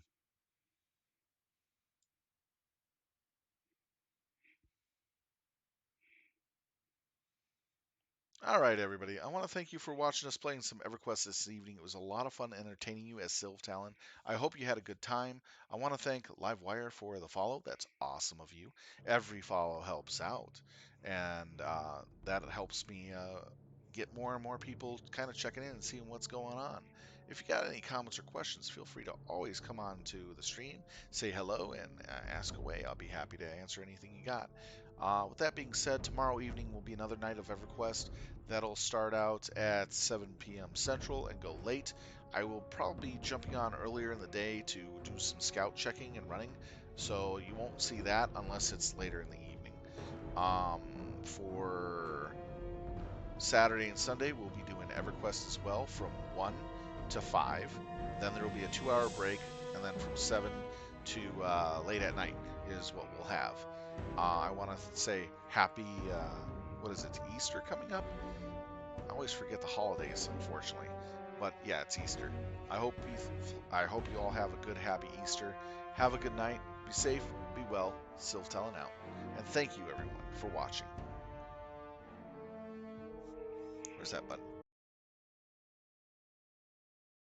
All right, everybody. I want to thank you for watching us playing some EverQuest this evening. It was a lot of fun entertaining you as Sylv Talon. I hope you had a good time. I want to thank Livewire for the follow. That's awesome of you. Every follow helps out, and that helps me get more and more people kind of checking in and seeing what's going on. If you got any comments or questions, feel free to always come on to the stream, say hello, and ask away. I'll be happy to answer anything you got. With that being said, tomorrow evening will be another night of EverQuest. That'll start out at 7 p.m. Central and go late. I will probably be jumping on earlier in the day to do some scout checking and running, so you won't see that unless it's later in the evening. For Saturday and Sunday, we'll be doing EverQuest as well from 1 to 5. Then there will be a 2-hour break, and then from 7 to late at night is what we'll have. I want to say happy, what is it, Easter coming up? I always forget the holidays, unfortunately. But yeah, it's Easter. I hope you all have a good, happy Easter. Have a good night. Be safe. Be well. Sylv Talon out. And thank you, everyone, for watching. Where's that button?